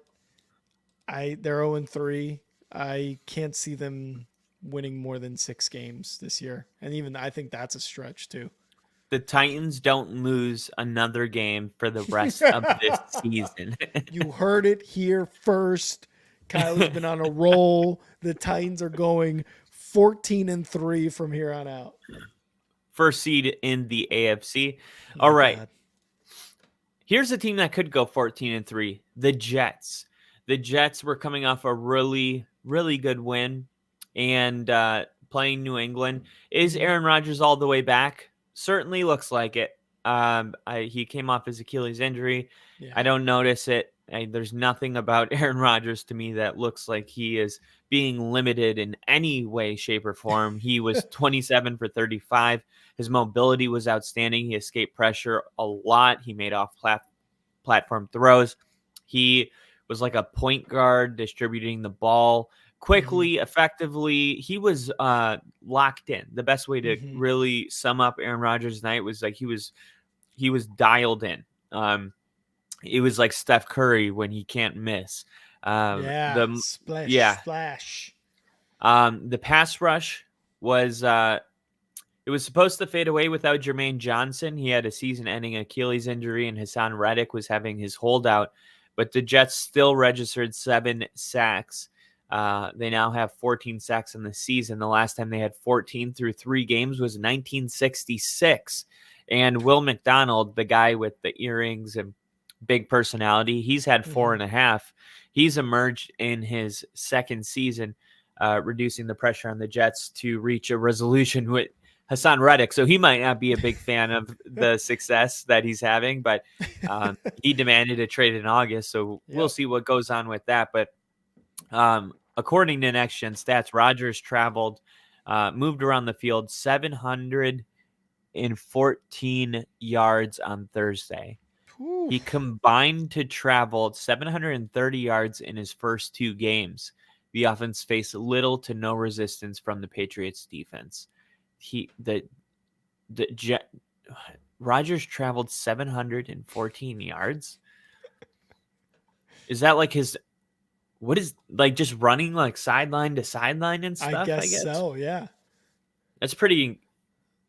Speaker 1: They're 0-3. I can't see them winning more than 6 games this year. And even I think that's a stretch too.
Speaker 2: The Titans don't lose another game for the rest of this season.
Speaker 1: You heard it here first. Kyle has been on a roll. The Titans are going 14-3 from here on out.
Speaker 2: First seed in the AFC. All right.
Speaker 1: God.
Speaker 2: Here's a team that could go 14-3. The Jets. The Jets were coming off a really, really good win and playing New England. Is Aaron Rodgers all the way back? Certainly looks like it. He came off his Achilles injury. Yeah. I don't notice it. There's nothing about Aaron Rodgers to me that looks like he is being limited in any way, shape, or form. He was 27 for 35. His mobility was outstanding. He escaped pressure a lot. He made off platform throws. He was like a point guard distributing the ball quickly, effectively. He was locked in. The best way to really sum up Aaron Rodgers' night was like he was dialed in. It was like Steph Curry when he can't miss.
Speaker 1: Splash.
Speaker 2: The pass rush was it was supposed to fade away without Jermaine Johnson. He had a season-ending Achilles injury, and Hassan Reddick was having his holdout. But the Jets still registered 7 sacks. They now have 14 sacks in the season. The last time they had 14 through 3 games was 1966. And Will McDonald, the guy with the earrings and big personality, he's had 4.5. He's emerged in his second season, reducing the pressure on the Jets to reach a resolution with Hassan Reddick. So he might not be a big fan of the success that he's having, but he demanded a trade in August. So we'll see what goes on with that. But according to Next Gen Stats, Rodgers traveled, moved around the field 714 yards on Thursday. Ooh. He combined to travel 730 yards in his first 2 games. The offense faced little to no resistance from the Patriots defense. Rodgers traveled 714 yards. Is that like his? What is like just running like sideline to sideline and stuff?
Speaker 1: I guess so. Yeah.
Speaker 2: That's pretty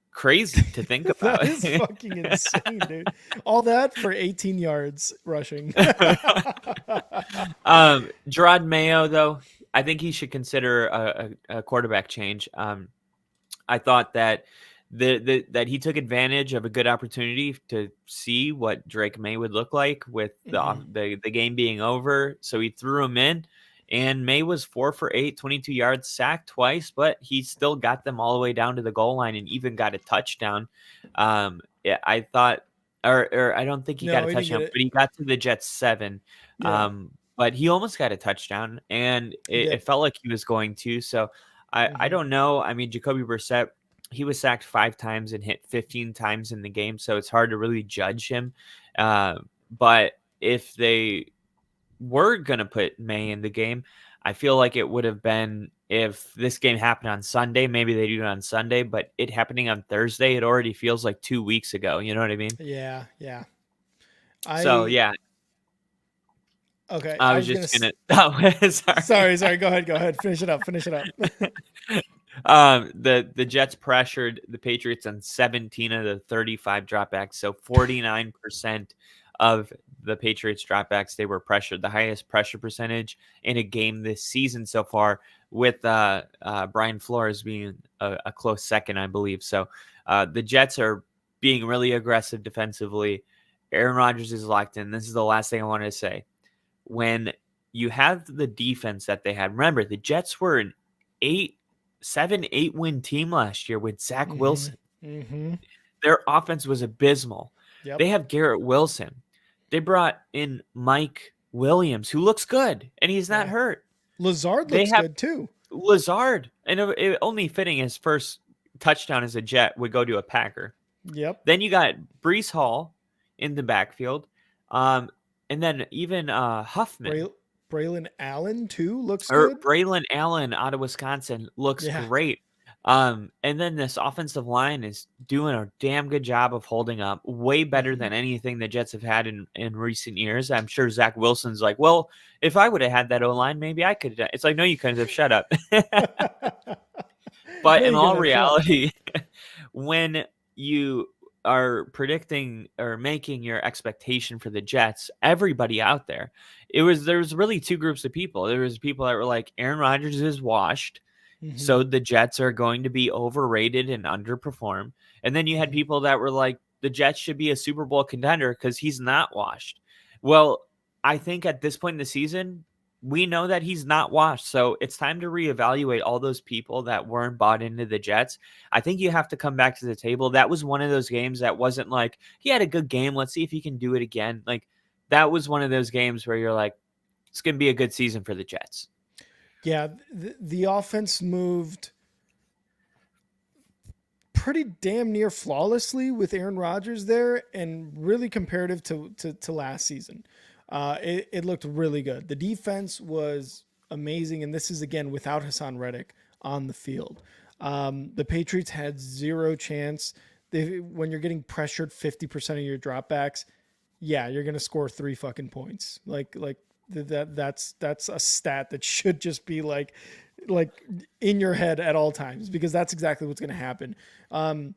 Speaker 2: crazy to think about.
Speaker 1: That is fucking insane, dude. All that for 18 yards rushing.
Speaker 2: Gerard Mayo, though, I think he should consider a quarterback change. I thought that that he took advantage of a good opportunity to see what Drake May would look like with
Speaker 1: Mhm.
Speaker 2: the game being over. So he threw him in, and May was 4 for 8, 22 yards, sacked twice, but he still got them all the way down to the goal line and even got a touchdown. Yeah, I thought, or I don't think he got
Speaker 1: No,
Speaker 2: a
Speaker 1: he didn't get
Speaker 2: touchdown,
Speaker 1: it.
Speaker 2: but he got to the Jets 7.
Speaker 1: Yeah,
Speaker 2: But he almost got a touchdown, and
Speaker 1: he did.
Speaker 2: it felt like he was going to. So I
Speaker 1: Mhm.
Speaker 2: don't know. I mean, Jacoby Brissett, he was sacked 5 times and hit 15 times in the game, so it's hard to really judge him. But if they were going to put May in the game, I feel like it would have been if this game happened on Sunday, maybe they do it on Sunday, but it happening on Thursday, it already feels like 2 weeks ago. You know what I mean?
Speaker 1: Yeah, yeah.
Speaker 2: So,
Speaker 1: I
Speaker 2: yeah,
Speaker 1: okay.
Speaker 2: I
Speaker 1: I
Speaker 2: was
Speaker 1: was gonna.
Speaker 2: just going to, oh, sorry.
Speaker 1: Sorry. Go ahead. Go ahead. Finish it up. Finish it up.
Speaker 2: The Jets pressured the Patriots on 17 of the 35 dropbacks, so 49% of the Patriots dropbacks they were pressured, the highest pressure percentage in a game this season so far, with Brian Flores being a close second, I believe. So the Jets are being really aggressive defensively. Aaron Rodgers is locked in. This is the last thing I wanted to say. When you have the defense that they had, remember the Jets were an 8 win team last year with Zach
Speaker 1: Mhm.
Speaker 2: Wilson.
Speaker 1: Mhm.
Speaker 2: Their offense was abysmal.
Speaker 1: Yep.
Speaker 2: They have Garrett Wilson. They brought in Mike Williams, who looks good, and he's not
Speaker 1: Yeah.
Speaker 2: hurt.
Speaker 1: Lazard
Speaker 2: They
Speaker 1: looks
Speaker 2: have
Speaker 1: good too.
Speaker 2: Lazard, and only fitting his first touchdown as a Jet would go to a Packer.
Speaker 1: Yep.
Speaker 2: Then you got Brees Hall in the backfield, um, and then even Huffman.
Speaker 1: Braylon Allen too looks
Speaker 2: Or
Speaker 1: good.
Speaker 2: Braylon Allen out of Wisconsin looks
Speaker 1: Yeah.
Speaker 2: great. And then this offensive line is doing a damn good job of holding up, way better
Speaker 1: Mhm.
Speaker 2: than anything the Jets have had in recent years. I'm sure Zach Wilson's like, well, if I would have had that O line, maybe I could. It's like, no, you couldn't have. Shut up. But
Speaker 1: No,
Speaker 2: in
Speaker 1: you couldn't
Speaker 2: all
Speaker 1: have shut.
Speaker 2: reality, when you are predicting or making your expectation for the Jets, everybody out there, there was really two groups of people. There was people that were like, Aaron Rodgers is washed,
Speaker 1: Mhm.
Speaker 2: so the Jets are going to be overrated and underperform. And then you had
Speaker 1: Mhm.
Speaker 2: people that were like, the Jets should be a Super Bowl contender because he's not washed. Well, I think at this point in the season, we know that he's not washed. So it's time to reevaluate all those people that weren't bought into the Jets. I think you have to come back to the table. That was one of those games that wasn't like, he had a good game. Let's see if he can do it again. Like, that was one of those games where you're like, it's going to be a good season for the Jets.
Speaker 1: Yeah, the offense moved pretty damn near flawlessly with Aaron Rodgers there, and really comparative to last season. It looked really good. The defense was amazing, and this is again without Hassan Reddick on the field. The Patriots had zero chance. When you're getting pressured 50% of your dropbacks, yeah, you're gonna score 3 fucking points. That's a stat that should just be like in your head at all times, because that's exactly what's gonna happen. Um,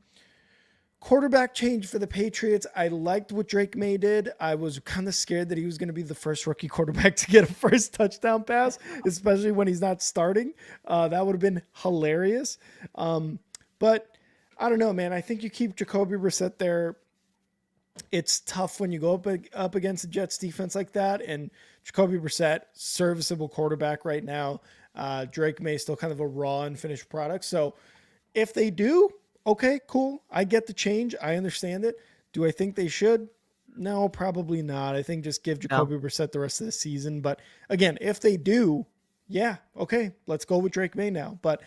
Speaker 1: Quarterback change for the Patriots. I liked what Drake May did. I was kind of scared that he was going to be the first rookie quarterback to get a first touchdown pass, especially when he's not starting. That would have been hilarious. But I don't know, man. I think you keep Jacoby Brissett there. It's tough when you go up against the Jets defense like that. And Jacoby Brissett, serviceable quarterback right now. Drake May still kind of a raw and finished product. So if they do, okay, cool. I get the change. I understand it. Do I think they should? No, probably not. I think just give
Speaker 2: No.
Speaker 1: Jacoby Brissett the rest of the season. But again, if they do, yeah, okay, let's go with Drake May now. But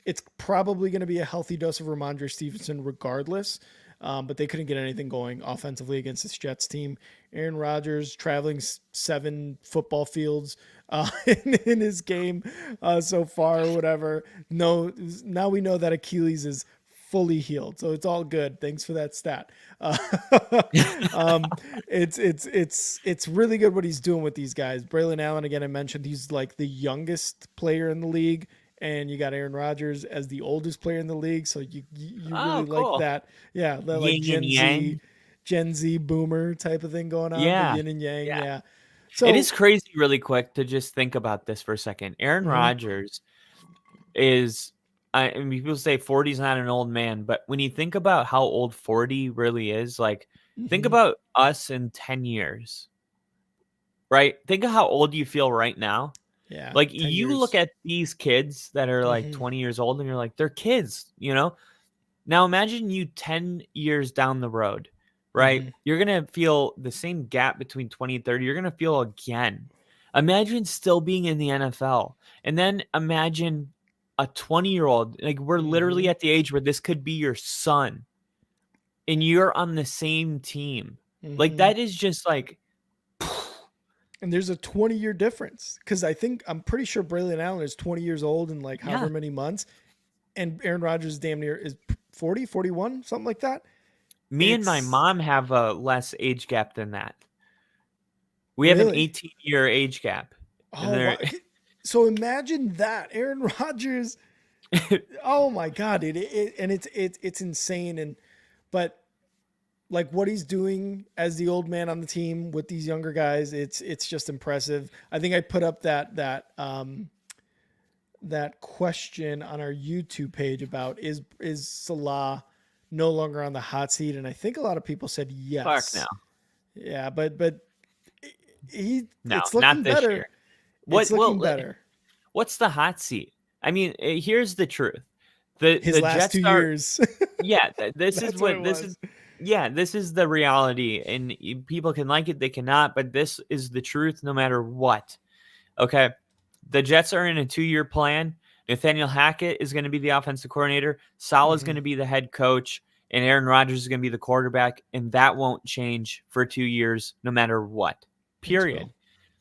Speaker 1: it's probably going to be a healthy dose of Ramondre Stevenson regardless. But they couldn't get anything going offensively against this Jets team. Aaron Rodgers traveling 7 football fields in his game so far, or whatever. No, now we know that Achilles is fully healed, so it's all good. Thanks for that stat. Um, it's really good what he's doing with these guys. Braylon Allen, again, I mentioned he's like the youngest player in the league, and you got Aaron Rodgers as the oldest player in the league. So you really
Speaker 2: Oh,
Speaker 1: like
Speaker 2: cool.
Speaker 1: that. Yeah, the like
Speaker 2: Yin and yang.
Speaker 1: Gen Z boomer type of thing going on, the
Speaker 2: Yeah.
Speaker 1: yin and yang.
Speaker 2: Yeah.
Speaker 1: Yeah.
Speaker 2: It is
Speaker 1: So,
Speaker 2: crazy, really quick, to just think about this for a second. Aaron
Speaker 1: mhm,
Speaker 2: Rodgers is, I mean, people say 40 is not an old man, but when you think about how old 40 really is, like, think
Speaker 1: mhm,
Speaker 2: about us in 10 years, right? Think of how old you feel right now.
Speaker 1: yeah,
Speaker 2: Like,
Speaker 1: 10
Speaker 2: you look
Speaker 1: years.
Speaker 2: at these kids that are like
Speaker 1: Mhm,
Speaker 2: 20 years old and you're like, they're kids, you know? Now imagine you 10 years down the road, right?
Speaker 1: mhm,
Speaker 2: You're going to feel the same gap between 20 and 30. You're going to feel again. Imagine still being in the NFL. And then imagine a 20-year-old. Like, we're literally
Speaker 1: mhm,
Speaker 2: at the age where this could be your son and you're on the same team. Like,
Speaker 1: mhm.
Speaker 2: that is just like,
Speaker 1: And there's a 20-year difference because I'm pretty sure Braylon Allen is 20 years old in like however
Speaker 2: yeah.
Speaker 1: many months, and Aaron Rodgers damn near is 40, 41, something like that.
Speaker 2: Me and my
Speaker 1: It's
Speaker 2: mom have a less age gap than that. We have an
Speaker 1: really
Speaker 2: 18-year age gap. And
Speaker 1: oh wow.
Speaker 2: they're
Speaker 1: So imagine that Aaron Rodgers. Oh my God, and it's insane. And but like what he's doing as the old man on the team with these younger guys, it's just impressive. I think I put up that question on our YouTube page about is Salah no longer on the hot seat, and I think a lot of people said
Speaker 2: fuck no.
Speaker 1: yes. Yeah, but
Speaker 2: No,
Speaker 1: it's
Speaker 2: not
Speaker 1: looking
Speaker 2: this
Speaker 1: better.
Speaker 2: year.
Speaker 1: It's
Speaker 2: What
Speaker 1: looking
Speaker 2: well
Speaker 1: better.
Speaker 2: what's the hot seat? I mean, here's the truth. The
Speaker 1: His
Speaker 2: the
Speaker 1: last
Speaker 2: Jets
Speaker 1: two
Speaker 2: are
Speaker 1: years.
Speaker 2: yeah, this is
Speaker 1: That's what it
Speaker 2: what this is
Speaker 1: was.
Speaker 2: yeah, this is the reality and people can like it, they cannot, but this is the truth no matter what. Okay? The Jets are in a 2-year plan. Nathaniel Hackett is going to be the offensive coordinator. Saleh is
Speaker 1: Hmm.
Speaker 2: going to be the head coach, and Aaron Rodgers is going to be the quarterback, and that won't change for 2 years no matter what.
Speaker 1: Thanks,
Speaker 2: Period.
Speaker 1: Bill.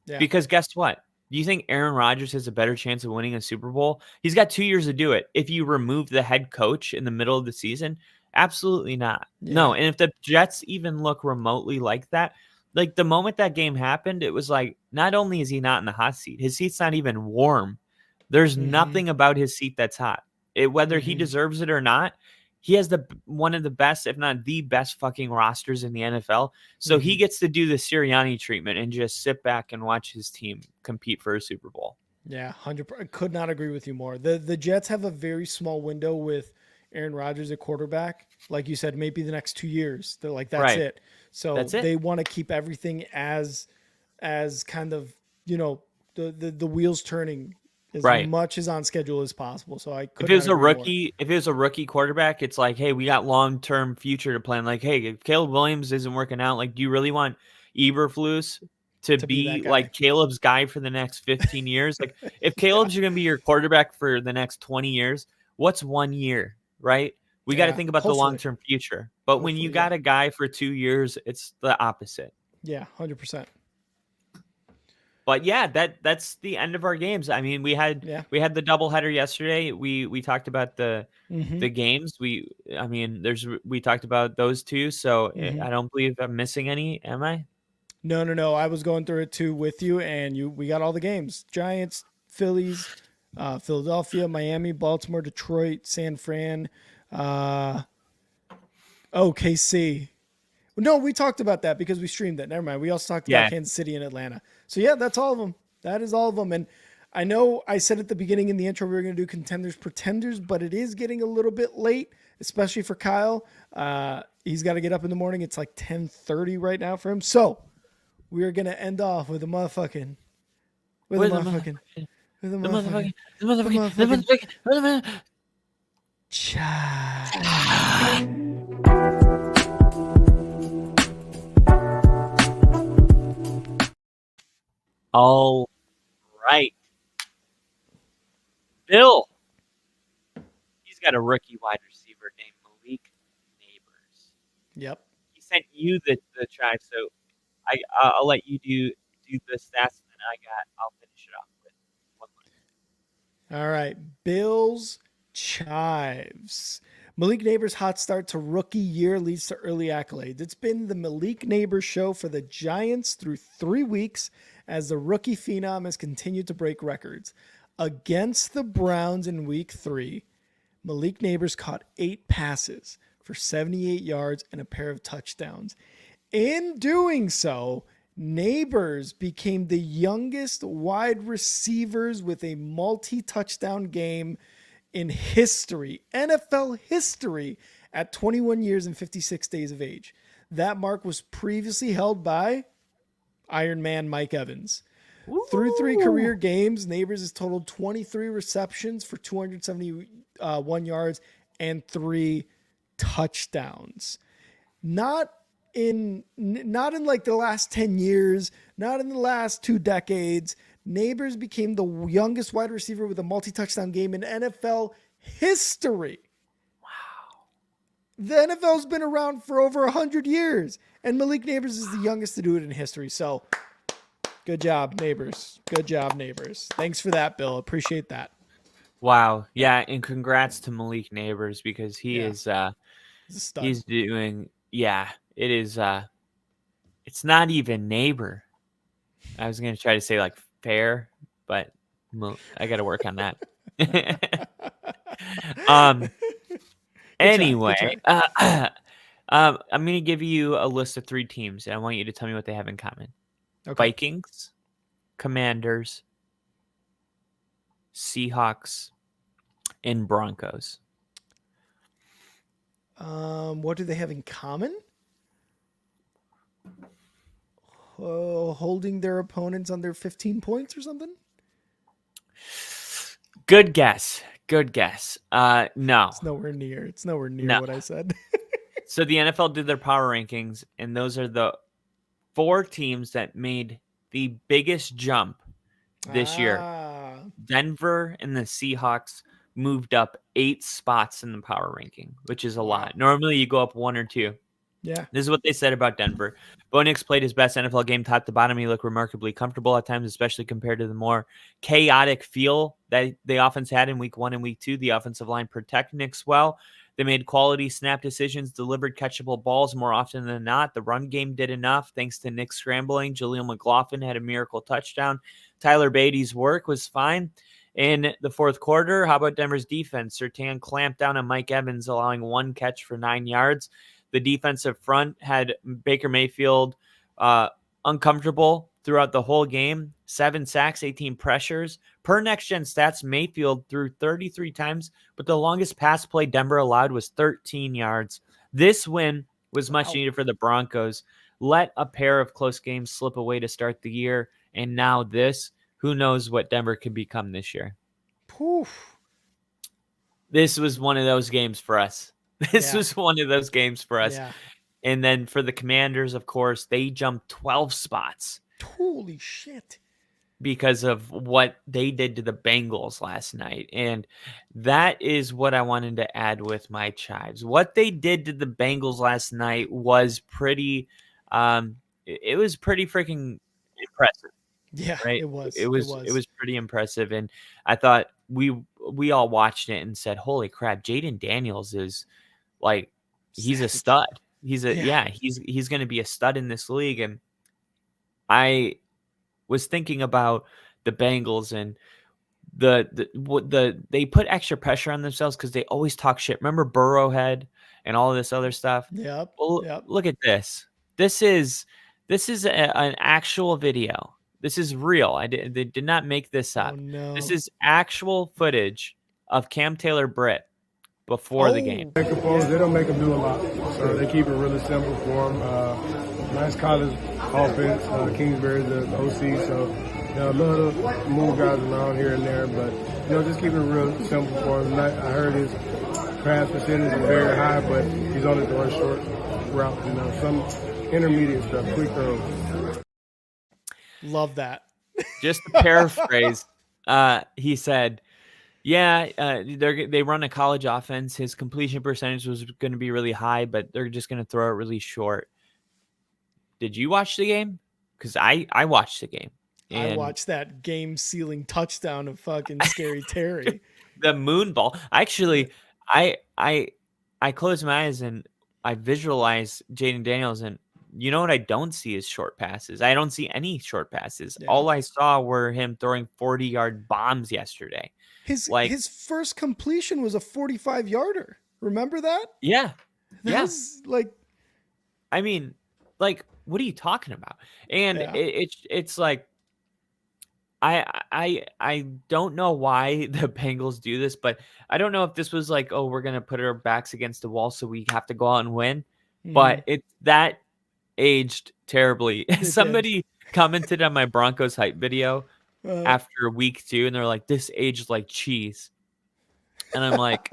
Speaker 1: Yeah.
Speaker 2: Because guess what? Do you think Aaron Rodgers has a better chance of winning a Super Bowl? He's got 2 years to do it. If you remove the head coach in the middle of the season, absolutely not. No.
Speaker 1: Yeah.
Speaker 2: And if the Jets even look remotely like that, like the moment that game happened, it was like, not only is he not in the hot seat, his seat's not even warm. There's
Speaker 1: Hmm.
Speaker 2: nothing about his seat that's hot. Whether he
Speaker 1: Hmm.
Speaker 2: deserves it or not, he has the one of the best, if not the best, fucking rosters in the NFL. So he
Speaker 1: Hmm.
Speaker 2: gets to do the Sirianni treatment and just sit back and watch his team compete for a Super Bowl.
Speaker 1: Yeah, 100%. I could not agree with you more. The Jets have a very small window with Aaron Rodgers at quarterback. Like you said, maybe the next 2 years. They're like, that's
Speaker 2: Right.
Speaker 1: it. So
Speaker 2: That's it.
Speaker 1: they want to keep everything as kind of, the wheels turning as
Speaker 2: Right.
Speaker 1: much as on schedule as possible. So I
Speaker 2: If
Speaker 1: could
Speaker 2: it
Speaker 1: not
Speaker 2: was a
Speaker 1: agree more.
Speaker 2: rookie, if it was a rookie quarterback, it's like, hey, we got long-term future to plan. Like, hey, if Caleb Williams isn't working out, like, do you really want Eberflus to
Speaker 1: To be that
Speaker 2: be
Speaker 1: guy.
Speaker 2: like Caleb's guy for the next 15 years? Like, if
Speaker 1: Yeah.
Speaker 2: Caleb's going to be your quarterback for the next 20 years, what's 1 year, right? We got to
Speaker 1: Yeah.
Speaker 2: think about the
Speaker 1: Hopefully.
Speaker 2: long-term future. But when you
Speaker 1: Hopefully. Yeah.
Speaker 2: got a guy for 2 years, it's the opposite.
Speaker 1: Yeah. 100%.
Speaker 2: But yeah, that's the end of our games. I mean, we had
Speaker 1: Yeah.
Speaker 2: the doubleheader yesterday. We talked about
Speaker 1: Hmm.
Speaker 2: the games. We talked about those two. So
Speaker 1: Hmm.
Speaker 2: I don't believe I'm missing any. Am I?
Speaker 1: No, no, no. I was going through it too with you, and we got all the games: Giants, Phillies, Philadelphia, Miami, Baltimore, Detroit, San Fran, uh, KC. No, we talked about that because we streamed it. Never mind. We also talked about
Speaker 2: Yeah.
Speaker 1: Kansas City and Atlanta. So yeah, that's all of them. That is all of them. And I know I said at the beginning in the intro we were going to do contenders, pretenders, but it is getting a little bit late, especially for Kyle. He's got to get up in the morning. It's like 10:30 right now for him. So we are going to end off with a motherfucking, with a
Speaker 2: Where's the
Speaker 1: motherfucking,
Speaker 2: motherfucking
Speaker 1: with a
Speaker 2: the
Speaker 1: motherfucking,
Speaker 2: motherfucking the
Speaker 1: the
Speaker 2: motherfucking the
Speaker 1: motherfucking
Speaker 2: motherfucking the motherfucking
Speaker 1: chive.
Speaker 2: All right, Bill. He's got a rookie wide receiver named Malik Neighbors.
Speaker 1: Yep.
Speaker 2: He sent you the tribe, so I'll let you do the stats, and then I'll finish it off with one more.
Speaker 1: All right. Bills chives. Malik Neighbors' hot start to rookie year leads to early accolades. It's been the Malik Neighbors show for the Giants through 3 weeks as the rookie phenom has continued to break records. Against the Browns in week 3, Malik Neighbors caught 8 passes for 78 yards and a pair of touchdowns. In doing so, Neighbors became the youngest wide receivers with a multi-touchdown game in history, NFL history, at 21 years and 56 days of age. That mark was previously held by Iron Man Mike Evans. Through 3 career games, Neighbors has totaled 23 receptions for 271 yards and 3 touchdowns. Not in like the last 10 years, not in the last 2 decades. Neighbors became the youngest wide receiver with a multi-touchdown game in NFL history. Wow. The NFL's been around for over 100 years, and Malik Neighbors is the youngest to do it in history. So, good job, Neighbors. Good job, Neighbors. Thanks for that, Bill. Appreciate that.
Speaker 2: Wow. Yeah, and congrats to Malik Neighbors because he is
Speaker 1: He's a stud.
Speaker 2: he's doing it is it's not even neighbor. I was going to try to say like fair, but I got to work on that. Anyway, I'm going to give you a list of 3 teams, and I want you to tell me what they have in common. Okay. Vikings, Commanders, Seahawks, and Broncos.
Speaker 1: What do they have in common? Holding their opponents under 15 points or something?
Speaker 2: Good guess. No.
Speaker 1: It's nowhere near what I said.
Speaker 2: So the NFL did their power rankings, and those are the 4 teams that made the biggest jump this year. Denver and the Seahawks moved up 8 spots in the power ranking, which is a lot. Normally you go up 1 or 2.
Speaker 1: Yeah.
Speaker 2: This is what they said about Denver. Bo Nix played his best NFL game top to bottom. He looked remarkably comfortable at times, especially compared to the more chaotic feel that the offense had in week 1 and week 2. The offensive line protected Nix well. They made quality snap decisions, delivered catchable balls more often than not. The run game did enough thanks to Nick scrambling. Jaleel McLaughlin had a miracle touchdown. Tyler Beatty's work was fine. In the fourth quarter, how about Denver's defense? Surtain clamped down on Mike Evans, allowing 1 catch for 9 yards. The defensive front had Baker Mayfield uncomfortable throughout the whole game. 7 sacks, 18 pressures. Per Next Gen Stats, Mayfield threw 33 times, but the longest pass play Denver allowed was 13 yards. This win was much needed for the Broncos. Let a pair of close games slip away to start the year, and now this. Who knows what Denver could become this year?
Speaker 1: Poof.
Speaker 2: This was one of those games for us. Yeah. And then for the Commanders, of course, they jumped 12 spots.
Speaker 1: Holy shit.
Speaker 2: Because of what they did to the Bengals last night. And that is what I wanted to add with my chives. What they did to the Bengals last night was pretty it was pretty freaking impressive.
Speaker 1: Yeah,
Speaker 2: right?
Speaker 1: It was
Speaker 2: pretty impressive. And I thought we all watched it and said, holy crap, Jaden Daniels is like, he's a stud. He's going to be a stud in this league. And I was thinking about the Bengals and they put extra pressure on themselves because they always talk shit. Remember Burrowhead and all of this other stuff?
Speaker 1: Yep.
Speaker 2: Well, look at this. This is an actual video. This is real. They did not make this up.
Speaker 1: Oh, no.
Speaker 2: This is actual footage of Cam Taylor-Britt before the game.
Speaker 4: They don't make them do a lot, so they keep it really simple for them. Nice college offense. Kingsbury's the OC, so a little move guys around here and there, but just keep it real simple for him. I heard his pass percentage is very high, but he's only throwing short routes. Some intermediate stuff, quick throws.
Speaker 1: Love that.
Speaker 2: Just to paraphrase, he said, they run a college offense. His completion percentage was going to be really high, but they're just going to throw it really short. Did you watch the game? Because I watched the game.
Speaker 1: I watched that game-sealing touchdown of fucking Scary Terry.
Speaker 2: The moon ball. Actually, I closed my eyes and I visualized Jaden Daniels, and you know what I don't see is short passes. I don't see any short passes.
Speaker 1: Yeah.
Speaker 2: All I saw were him throwing 40-yard bombs yesterday. Like,
Speaker 1: His first completion was a 45-yarder. Remember that?
Speaker 2: yeah.
Speaker 1: That
Speaker 2: Yeah.
Speaker 1: was like,
Speaker 2: I mean, like, what are you talking about? And
Speaker 1: Yeah.
Speaker 2: it's like, I don't know why the Bengals do this, but I don't know if this was like, oh, we're gonna put our backs against the wall, so we have to go out and win. But that aged terribly.
Speaker 1: did.
Speaker 2: Somebody commented on my Broncos hype video
Speaker 1: uh,
Speaker 2: after week 2, and they're like, "This aged like cheese," and I'm like,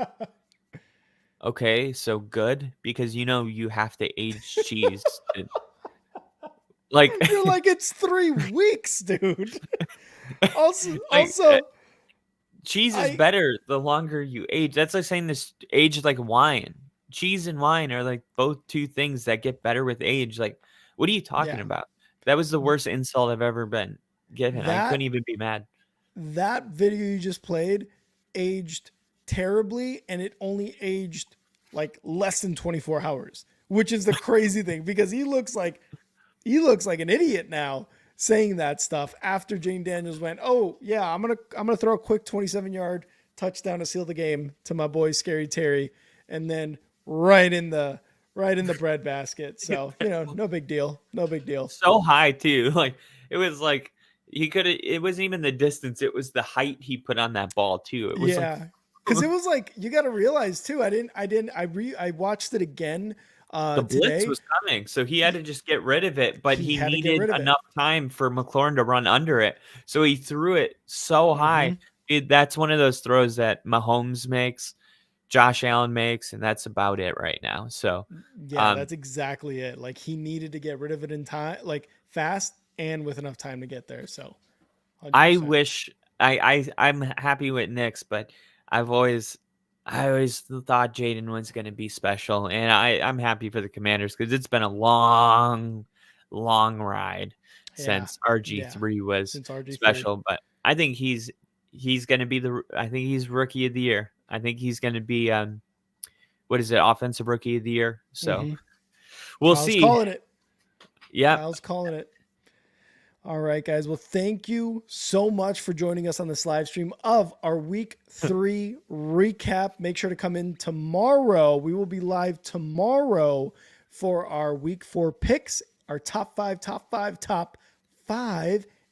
Speaker 2: "Okay, so good because you have to age cheese." Like,
Speaker 1: you're like, it's 3 weeks, dude. Also,
Speaker 2: like,
Speaker 1: also,
Speaker 2: cheese is better the longer you age. That's like saying this age like wine. Cheese and wine are like both two things that get better with age. Like, what are you talking
Speaker 1: Yeah.
Speaker 2: about? That was the worst insult I've ever been given. I
Speaker 1: That-
Speaker 2: couldn't even be mad.
Speaker 1: that video you just played aged terribly, and it only aged like less than 24 hours, which is the crazy thing because he looks like an idiot now saying that stuff after Jane Daniels went, "Oh yeah, I'm gonna throw a quick 27-yard touchdown to seal the game to my boy Scary Terry," and then right in the bread basket. So no big deal, no big deal.
Speaker 2: So high too. Like, it was like he could have. It wasn't even the distance. It was the height he put on that ball too. It was
Speaker 1: Yeah, because it was like, you got to realize too. I watched it again.
Speaker 2: The blitz
Speaker 1: Today.
Speaker 2: was coming, so he had to just get rid of it, but he
Speaker 1: had to get
Speaker 2: needed
Speaker 1: rid of it.
Speaker 2: enough time for McLaurin to run under it. So he threw it so high. That's one of those throws that Mahomes makes, Josh Allen makes, and that's about it right now. So
Speaker 1: Yeah, that's exactly it. Like, he needed to get rid of it in time, like fast and with enough time to get there. So 100%.
Speaker 2: I wish I'm happy with Knicks, but I always thought Jaden was going to be special, and I'm happy for the Commanders because it's been a long ride since RG3 was
Speaker 1: Since RG3.
Speaker 2: special. But I think he's going to be I think he's Rookie of the Year. I think he's going to be what is it, Offensive Rookie of the Year. So we'll
Speaker 1: Kyle's
Speaker 2: see.
Speaker 1: calling it.
Speaker 2: Yeah,
Speaker 1: Kyle's calling it. All right, guys. Well, thank you so much for joining us on this live stream of our week 3 recap. Make sure to come in tomorrow. We will be live tomorrow for our week 4 picks, our top 5,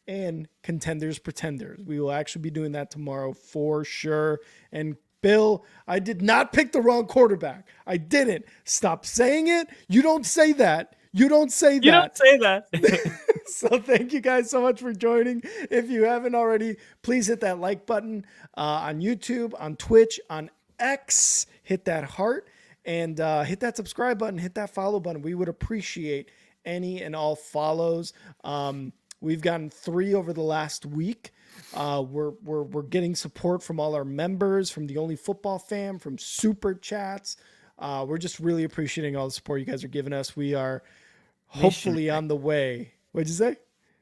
Speaker 1: and contenders, pretenders. We will actually be doing that tomorrow for sure. And Bill, I did not pick the wrong quarterback. I didn't. Stop saying it. You don't say that. You don't say that.
Speaker 2: you don't say that.
Speaker 1: So thank you guys so much for joining. If you haven't already, please hit that like button on YouTube, on Twitch, on X. Hit that heart and hit that subscribe button. Hit that follow button. We would appreciate any and all follows. We've gotten 3 over the last week. We're getting support from all our members, from the Only Football fam, from super chats. We're just really appreciating all the support you guys are giving us. We are hopefully on the way. What'd you say?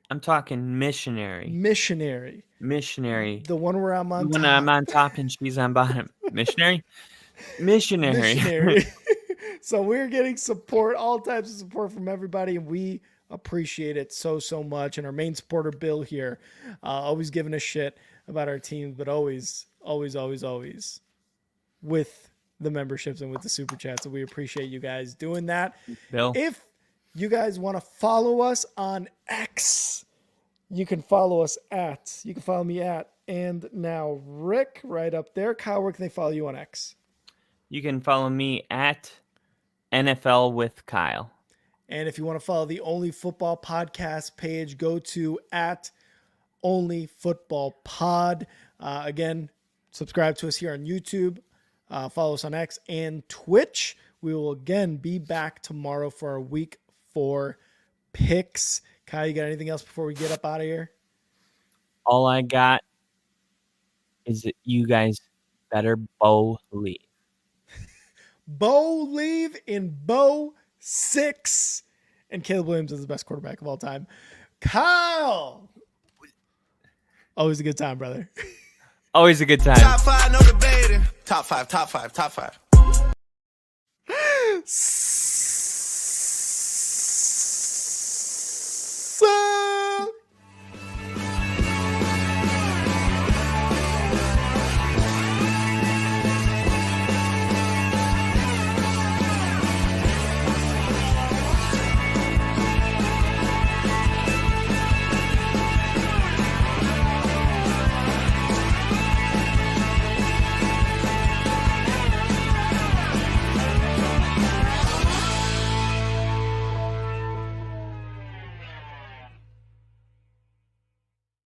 Speaker 2: I'm talking missionary.
Speaker 1: Missionary.
Speaker 2: The
Speaker 1: one where I'm on
Speaker 2: when
Speaker 1: top.
Speaker 2: I'm on top and she's on bottom. Missionary.
Speaker 1: So we're getting support, all types of support from everybody, and we appreciate it so much. And our main supporter, Bill, here, always giving us shit about our team, but always with the memberships and with the super chats. So we appreciate you guys doing that.
Speaker 2: Bill.
Speaker 1: If you guys want to follow us on X, you can follow me at, and now Rick right up there. Kyle, where can they follow you on X?
Speaker 2: You can follow me at NFL with Kyle.
Speaker 1: And if you want to follow the Only Football Podcast page, go to at Only Football Pod. Again, subscribe to us here on YouTube. Follow us on X and Twitch. We will again be back tomorrow for our week 4 picks. Kyle, you got anything else before we get up out of here?
Speaker 2: All I got is that you guys better believe.
Speaker 1: Believe in Bo 6. And Caleb Williams is the best quarterback of all time. Kyle! Always a good time, brother.
Speaker 2: Always a good time.
Speaker 3: Top 5, no debating. Top 5.